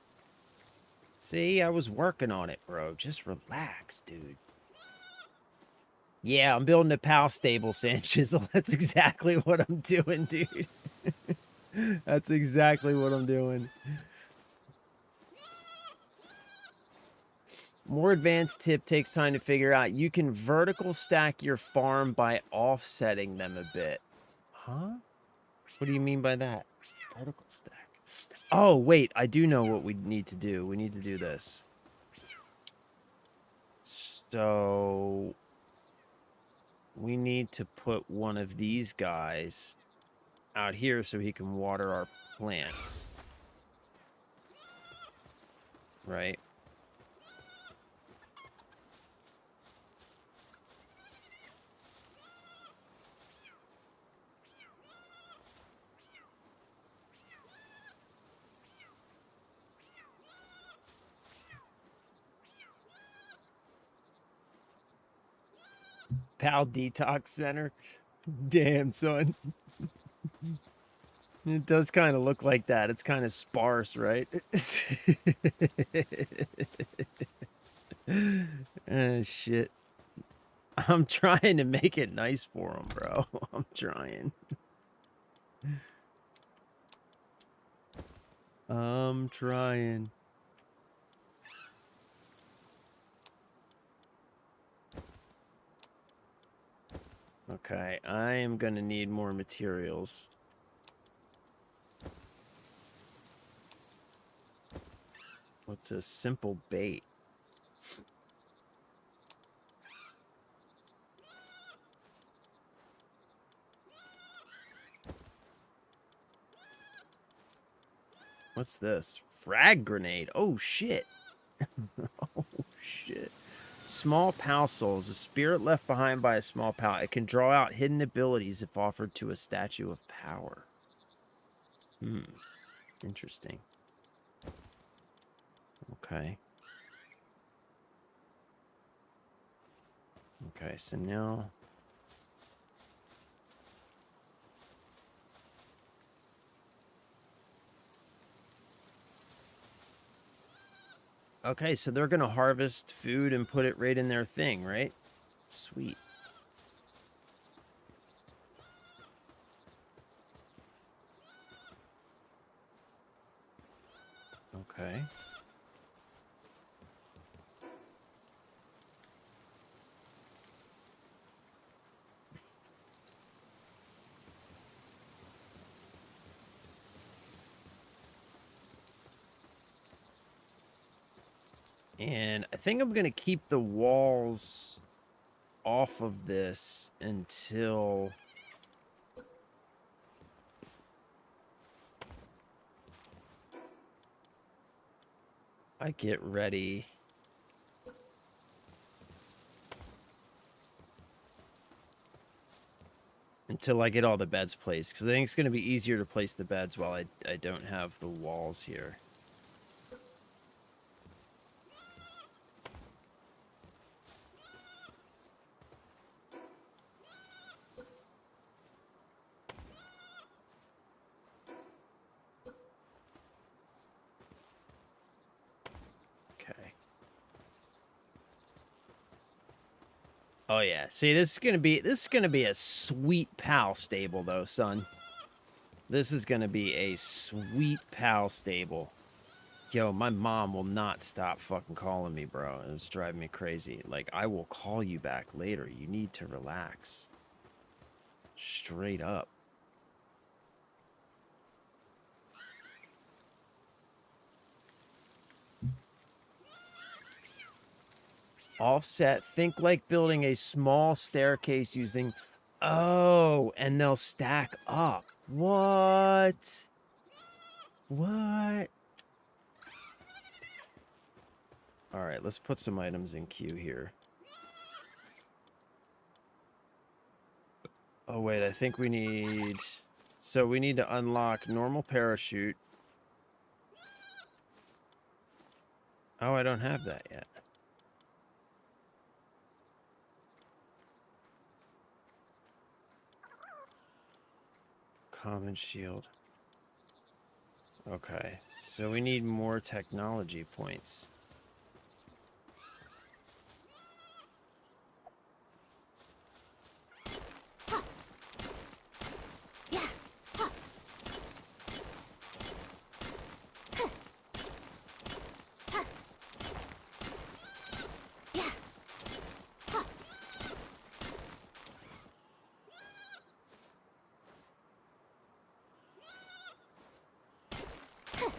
See, I was working on it, bro. Just relax, dude. Yeah, I'm building a pal stable, Sanchez. That's exactly what I'm doing, dude. That's exactly what I'm doing. More advanced tip takes time to figure out. You can vertical stack your farm by offsetting them a bit. Huh? What do you mean by that? Vertical stack. Oh, wait. I do know what we need to do. We need to do this. So... we need to put one of these guys out here so he can water our plants. Right? Pal Detox Center. Damn, son. It does kind of look like that. It's kind of sparse, right? Shit. I'm trying to make it nice for him, bro. I'm trying. I'm trying. Okay, I am gonna need more materials. What's a simple bait? What's this? Frag grenade. Oh, shit. Oh, shit. Small pal souls. A spirit left behind by a small pal. It can draw out hidden abilities if offered to a statue of power. Interesting. Okay. Okay, so now... okay, so they're going to harvest food and put it right in their thing, right? Sweet. Okay. And I think I'm going to keep the walls off of this until I get ready. Until I get all the beds placed, because I think it's going to be easier to place the beds while I don't have the walls here. Okay. Oh yeah. See, this is gonna be a sweet pal stable though, son. This is gonna be a sweet pal stable. Yo, my mom will not stop fucking calling me, bro. It's driving me crazy. Like, I will call you back later. You need to relax. Straight up. Offset, think like building a small staircase using... Oh, and they'll stack up. What? What? All right, let's put some items in queue here. Oh, wait, I think we need... So we need to unlock normal parachute. Oh, I don't have that yet. Common shield. Okay, so we need more technology points. Yeah. Huh. Huh. Huh. Yeah. Huh.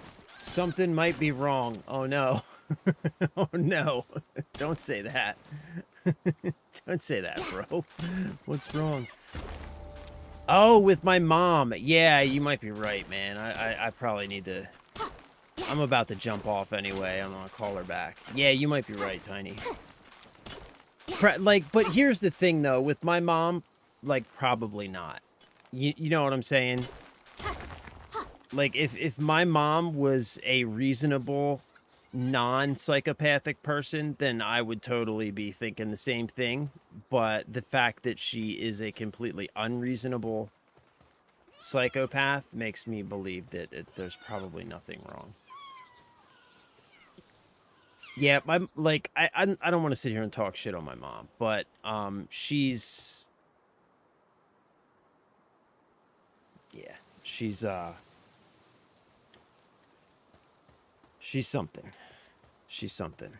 Something might be wrong. Oh no. Oh no. Don't say that. Don't say that, bro. What's wrong? Oh, with my mom. Yeah, you might be right, man. I probably need to... I'm about to jump off anyway. I'm gonna call her back. Yeah, you might be right, Tiny. Like, but here's the thing, though. With my mom, like, probably not. You know what I'm saying? Like, if my mom was a reasonable, non-psychopathic person, then I would totally be thinking the same thing. But the fact that she is a completely unreasonable psychopath makes me believe that there's probably nothing wrong. Yeah, I don't want to sit here and talk shit on my mom, but she's yeah, she's something. She's something.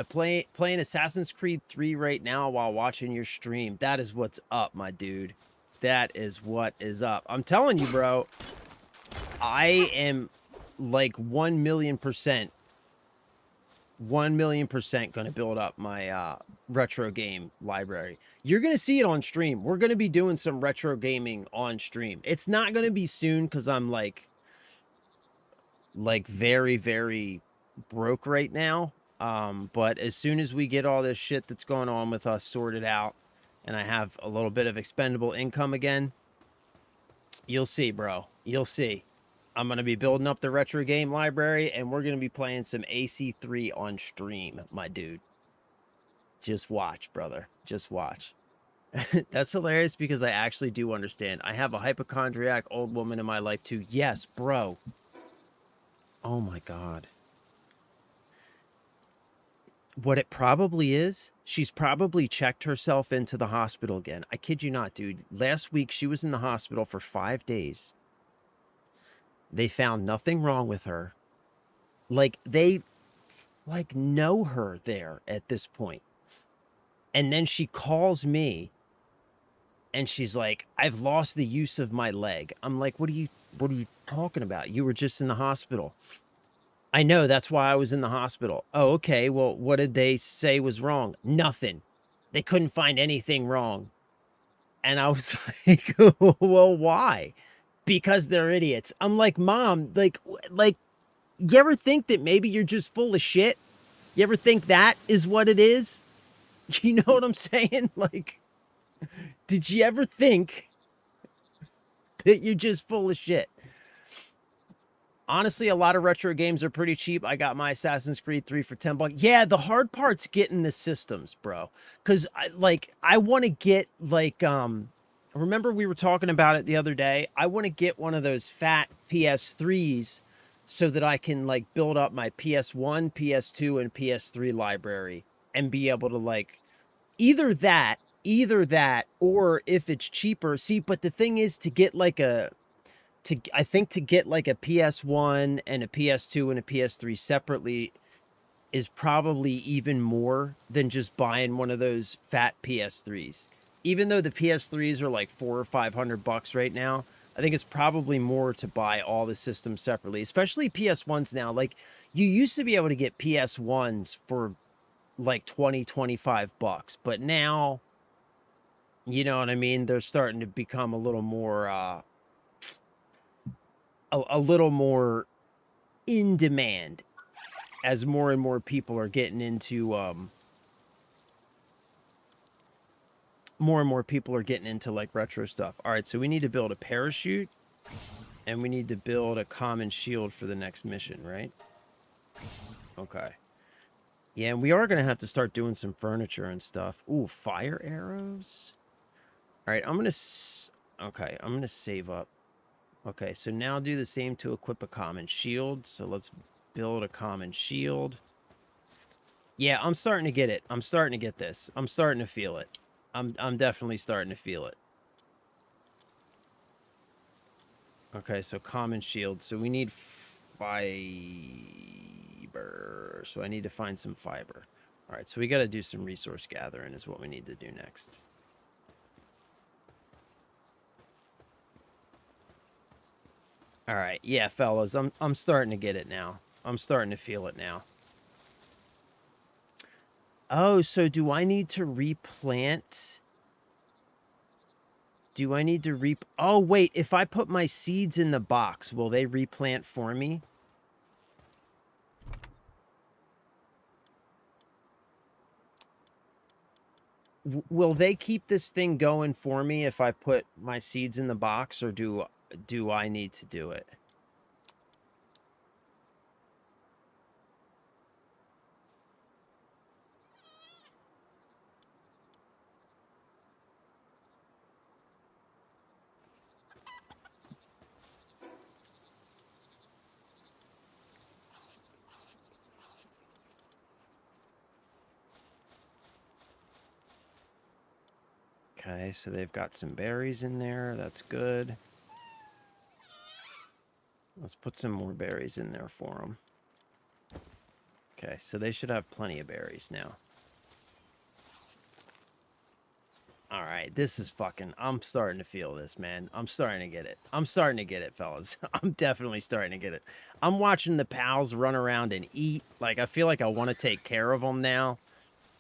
Playing Assassin's Creed 3 right now while watching your stream. That is what's up, my dude. That is what is up. I'm telling you, bro. I am like 1,000,000%, 1,000,000% going to build up my retro game library. You're going to see it on stream. We're going to be doing some retro gaming on stream. It's not going to be soon because I'm like very, very broke right now. But as soon as we get all this shit that's going on with us sorted out and I have a little bit of expendable income again, you'll see, bro. You'll see. I'm going to be building up the retro game library and we're going to be playing some AC3 on stream, my dude. Just watch, brother. Just watch. That's hilarious because I actually do understand. I have a hypochondriac old woman in my life too. Yes, bro. Oh my God. What it probably is, she's probably checked herself into the hospital again. I kid you not, dude. Last week, she was in the hospital for 5 days. They found nothing wrong with her. Like, they, like, know her there at this point. And then she calls me, and she's like, I've lost the use of my leg. I'm like, what are you talking about? You were just in the hospital. I know, that's why I was in the hospital. Oh, okay. Well, what did they say was wrong? Nothing. They couldn't find anything wrong. And I was like, well, why? Because they're idiots. I'm like, Mom, like, you ever think that maybe you're just full of shit? You ever think that is what it is? You know what I'm saying? Like, did you ever think that you're just full of shit? Honestly, a lot of retro games are pretty cheap. I got my Assassin's Creed 3 for $10. Yeah, the hard part's getting the systems, bro. Cause I want to get remember we were talking about it the other day. I want to get one of those fat PS3s so that I can like build up my PS1, PS2, and PS3 library and be able to like either that, or if it's cheaper. See, but the thing is to get like I think to get like a PS1 and a PS2 and a PS3 separately is probably even more than just buying one of those fat PS3s. Even though the PS3s are like $400 or $500 right now, I think it's probably more to buy all the systems separately, especially PS1s now. Like you used to be able to get PS1s for like 20, $25, but now, you know what I mean? They're starting to become a little more, a little more in demand as more and more people are getting into like retro stuff. All right, so we need to build a parachute and we need to build a common shield for the next mission, right? Okay. Yeah, and we are going to have to start doing some furniture and stuff. Ooh, fire arrows. All right, I'm going to save up. Okay, so now do the same to equip a common shield. So let's build a common shield. Yeah, I'm starting to get it. I'm starting to get this. I'm starting to feel it. I'm definitely starting to feel it. Okay, so common shield. So we need fiber. So I need to find some fiber. All right, so we got to do some resource gathering is what we need to do next. All right, yeah, fellas, I'm starting to get it now. I'm starting to feel it now. Oh, so do I need to replant? Do I need to Oh, wait, if I put my seeds in the box, will they replant for me? Will they keep this thing going for me if I put my seeds in the box, or do I need to do it? Okay, so they've got some berries in there. That's good. Let's put some more berries in there for them. Okay, so they should have plenty of berries now. All right, this is fucking... I'm starting to feel this, man. I'm starting to get it. I'm starting to get it, fellas. I'm definitely starting to get it. I'm watching the pals run around and eat. Like, I feel like I want to take care of them now.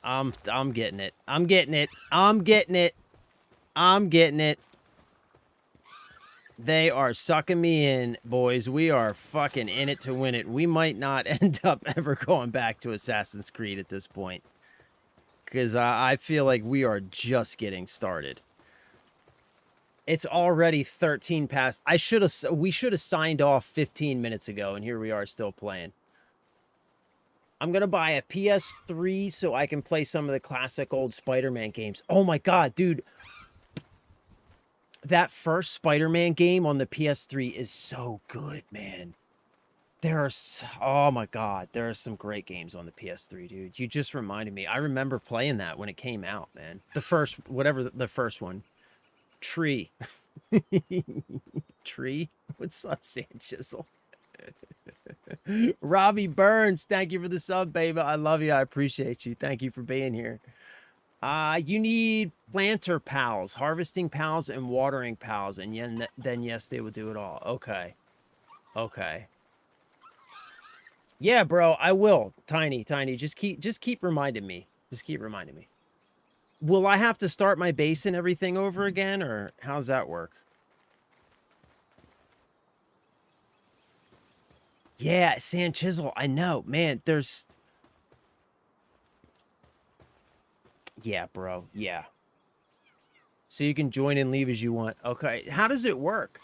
I'm getting it. I'm getting it. I'm getting it. I'm getting it. They are sucking me in, boys. We are fucking in it to win it. We might not end up ever going back to Assassin's Creed at this point. Because I feel like we are just getting started. It's already 13 past. We should have signed off 15 minutes ago, and here we are still playing. I'm going to buy a PS3 so I can play some of the classic old Spider-Man games. Oh my god, dude. That first Spider-Man game on the PS3 is so good, man. Oh my god, there are some great games on the PS3, dude. You just reminded me. I remember playing that when it came out, man. The first, whatever the first one. Tree. Tree? What's up, Sand Chisel? Robbie Burns, thank you for the sub, baby. I love you. I appreciate you. Thank you for being here. You need planter pals, harvesting pals, and watering pals, and then yes, they will do it all. Okay. Okay. Yeah, bro, I will. Tiny. Just keep reminding me. Just keep reminding me. Will I have to start my base and everything over again, or how's that work? Yeah, sand chisel. I know, man. There's. Yeah, bro. Yeah. So you can join and leave as you want. Okay. How does it work?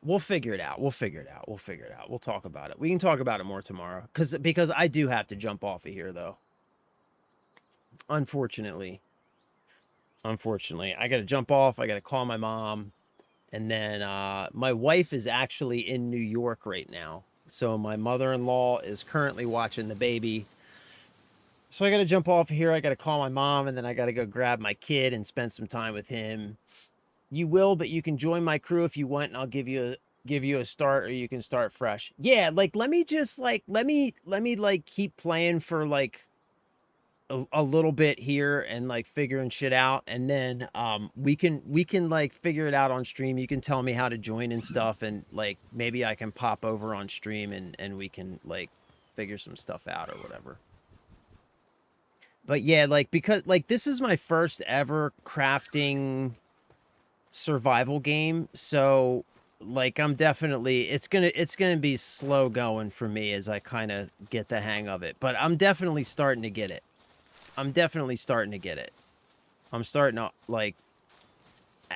We'll figure it out. We'll figure it out. We'll figure it out. We'll talk about it. We can talk about it more tomorrow. Because I do have to jump off of here though. Unfortunately. Unfortunately. I gotta jump off. I gotta call my mom. And then my wife is actually in New York right now. So my mother-in-law is currently watching the baby. So I got to jump off here. I got to call my mom, and then I got to go grab my kid and spend some time with him. You will, but you can join my crew if you want, and I'll give you a start, or you can start fresh. Yeah, like let me just like let me like keep playing for like a little bit here and like figuring shit out, and then we can like figure it out on stream. You can tell me how to join and stuff, and like maybe I can pop over on stream and we can like figure some stuff out or whatever. But yeah, like because like this is my first ever crafting survival game, so like I'm definitely it's gonna be slow going for me as I kind of get the hang of it, but I'm definitely starting to get it. I'm definitely starting to get it. I'm starting to like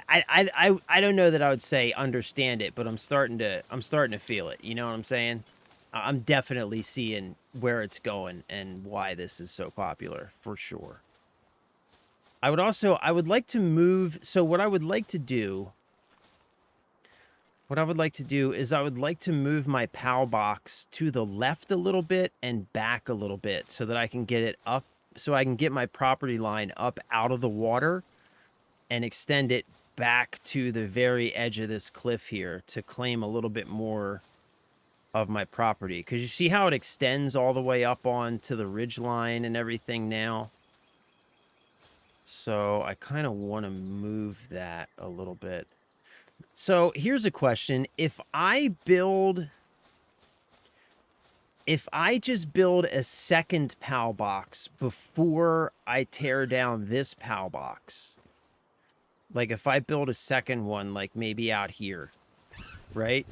I don't know that I would say understand it, but I'm starting to feel it. You know what I'm saying? I'm definitely seeing where it's going and why this is so popular for sure. I would like to move. So what I would like to do is I would like to move my PAL box to the left a little bit and back a little bit so that I can get it up, so I can get my property line up out of the water and extend it back to the very edge of this cliff here to claim a little bit more of my property. Because you see how it extends all the way up onto the ridge line and everything now? So I kind of want to move that a little bit. So here's a question. If I just build a second PAL box before I tear down this PAL box, like if I build a second one, like maybe out here, right?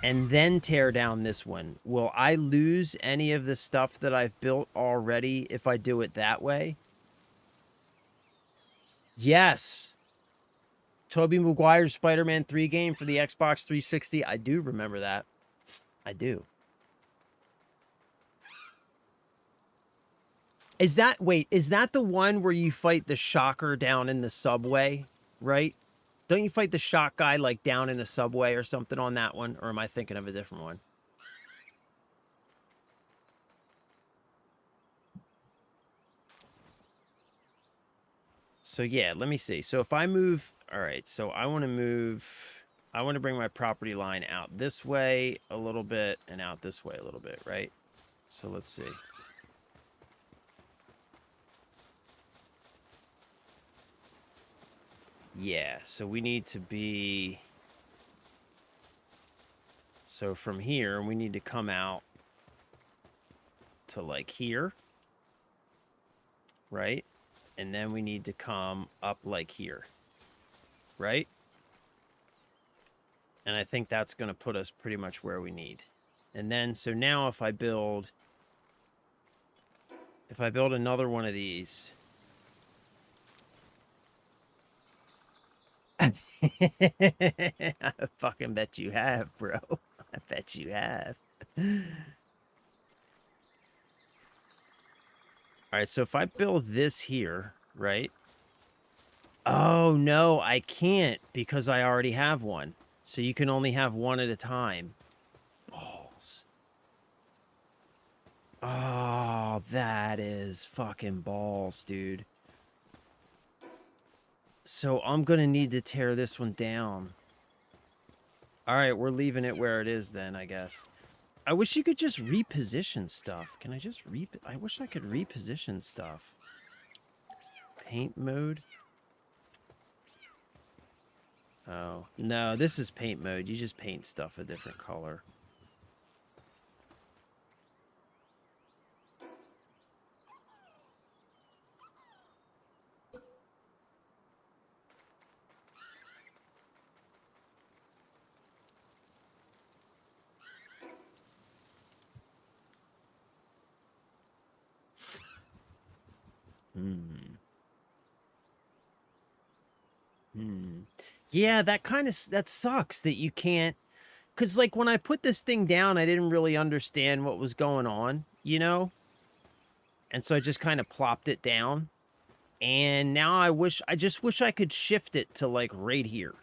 And then tear down this one, will I lose any of the stuff that I've built already if I do it that way? Yes. Tobey Maguire's Spider-Man 3 game for the Xbox 360. I do remember that. I do. Is that the one where you fight the Shocker down in the subway, right? Don't you fight the shock guy like down in the subway or something on that one? Or am I thinking of a different one? So yeah, let me see. So if I move, all right, so I want to bring my property line out this way a little bit and out this way a little bit, right? So let's see. Yeah, so we need to be, so from here, we need to come out to like here, right? And then we need to come up like here, right? And I think that's going to put us pretty much where we need. And then, so now if I build another one of these, I fucking bet you have, bro. I bet you have. All right, so if I build this here, right? Oh, no, I can't because I already have one. So you can only have one at a time. Balls. Oh, that is fucking balls, dude. So I'm going to need to tear this one down. All right, we're leaving it where it is then, I guess. I wish you could just reposition stuff. Can I just I wish I could reposition stuff. Paint mode? Oh, no, this is paint mode. You just paint stuff a different color. Yeah, that sucks that you can't, because like when I put this thing down, I didn't really understand what was going on, you know? And so I just kind of plopped it down. And now I just wish I could shift it to like right here.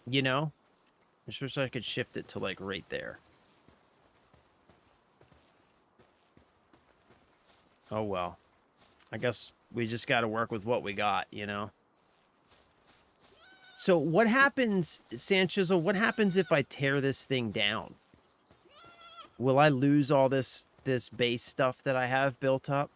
You know? I just wish I could shift it to like right there. Oh well. I guess we just got to work with what we got, you know? So what happens, Sanchez, what happens if I tear this thing down? Will I lose all this base stuff that I have built up?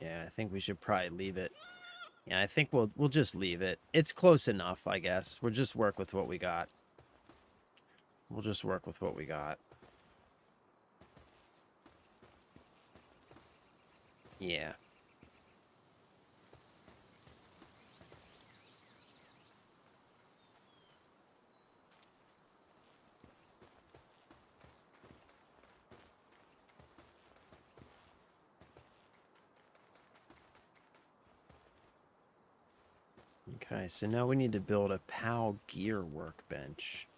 Yeah, I think we should probably leave it. Yeah, I think we'll just leave it. It's close enough, I guess. We'll just work with what we got. We'll just work with what we got. Yeah. Okay, so now we need to build a PAL gear workbench.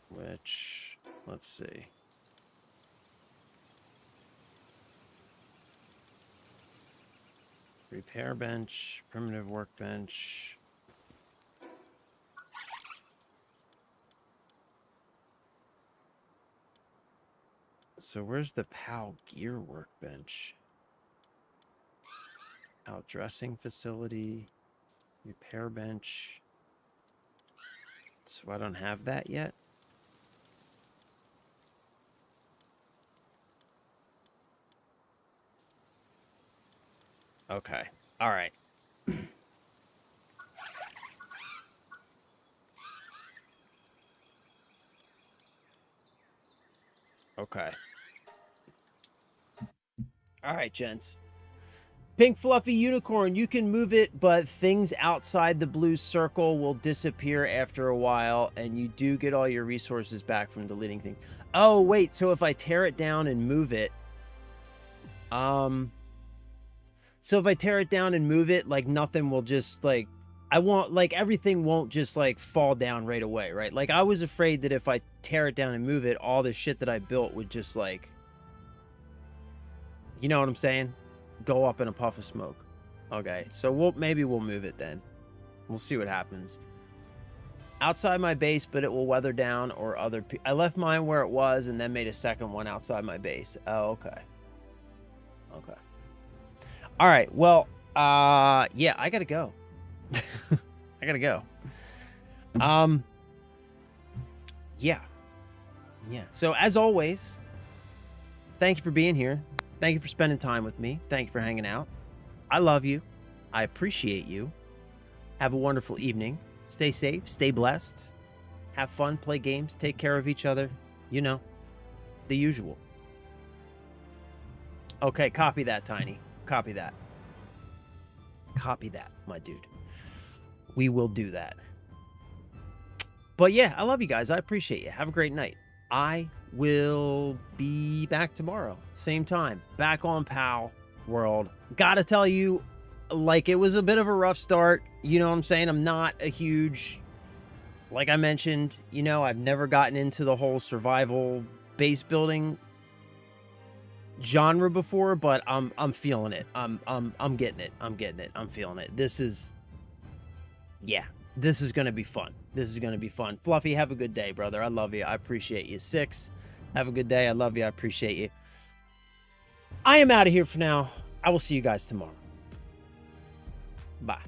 Which, let's see. Repair bench, primitive workbench. So where's the PAL gear workbench? PAL dressing facility, repair bench. So I don't have that yet. Okay. All right. Okay. All right, gents. Pink fluffy unicorn, you can move it, but things outside the blue circle will disappear after a while, and you do get all your resources back from deleting things. Oh, wait, so if I tear it down and move it, so if I tear it down and move it, like nothing will just like, everything won't just like fall down right away, right? Like I was afraid that if I tear it down and move it, all the shit that I built would just like, you know what I'm saying? Go up in a puff of smoke. Okay, so maybe we'll move it then. We'll see what happens. Outside my base, but it will weather down or other I left mine where it was and then made a second one outside my base. Oh, okay. Okay. All right. Well, yeah, I gotta go. I gotta go. Yeah. Yeah. So as always, thank you for being here. Thank you for spending time with me. Thank you for hanging out. I love you. I appreciate you. Have a wonderful evening. Stay safe. Stay blessed. Have fun. Play games. Take care of each other. You know, the usual. Okay, copy that, Tiny. Copy that. Copy that, my dude. We will do that. But yeah, I love you guys. I appreciate you. Have a great night. I will be back tomorrow. Same time. Back on PAL World. Gotta tell you, like, it was a bit of a rough start. You know what I'm saying? I'm not a huge... Like I mentioned, you know, I've never gotten into the whole survival base building genre before, but I'm feeling it. I'm getting it. I'm getting it. I'm feeling it. This is... Yeah. This is going to be fun. This is going to be fun. Fluffy, have a good day, brother. I love you. I appreciate you. Six, have a good day. I love you. I appreciate you. I am out of here for now. I will see you guys tomorrow. Bye.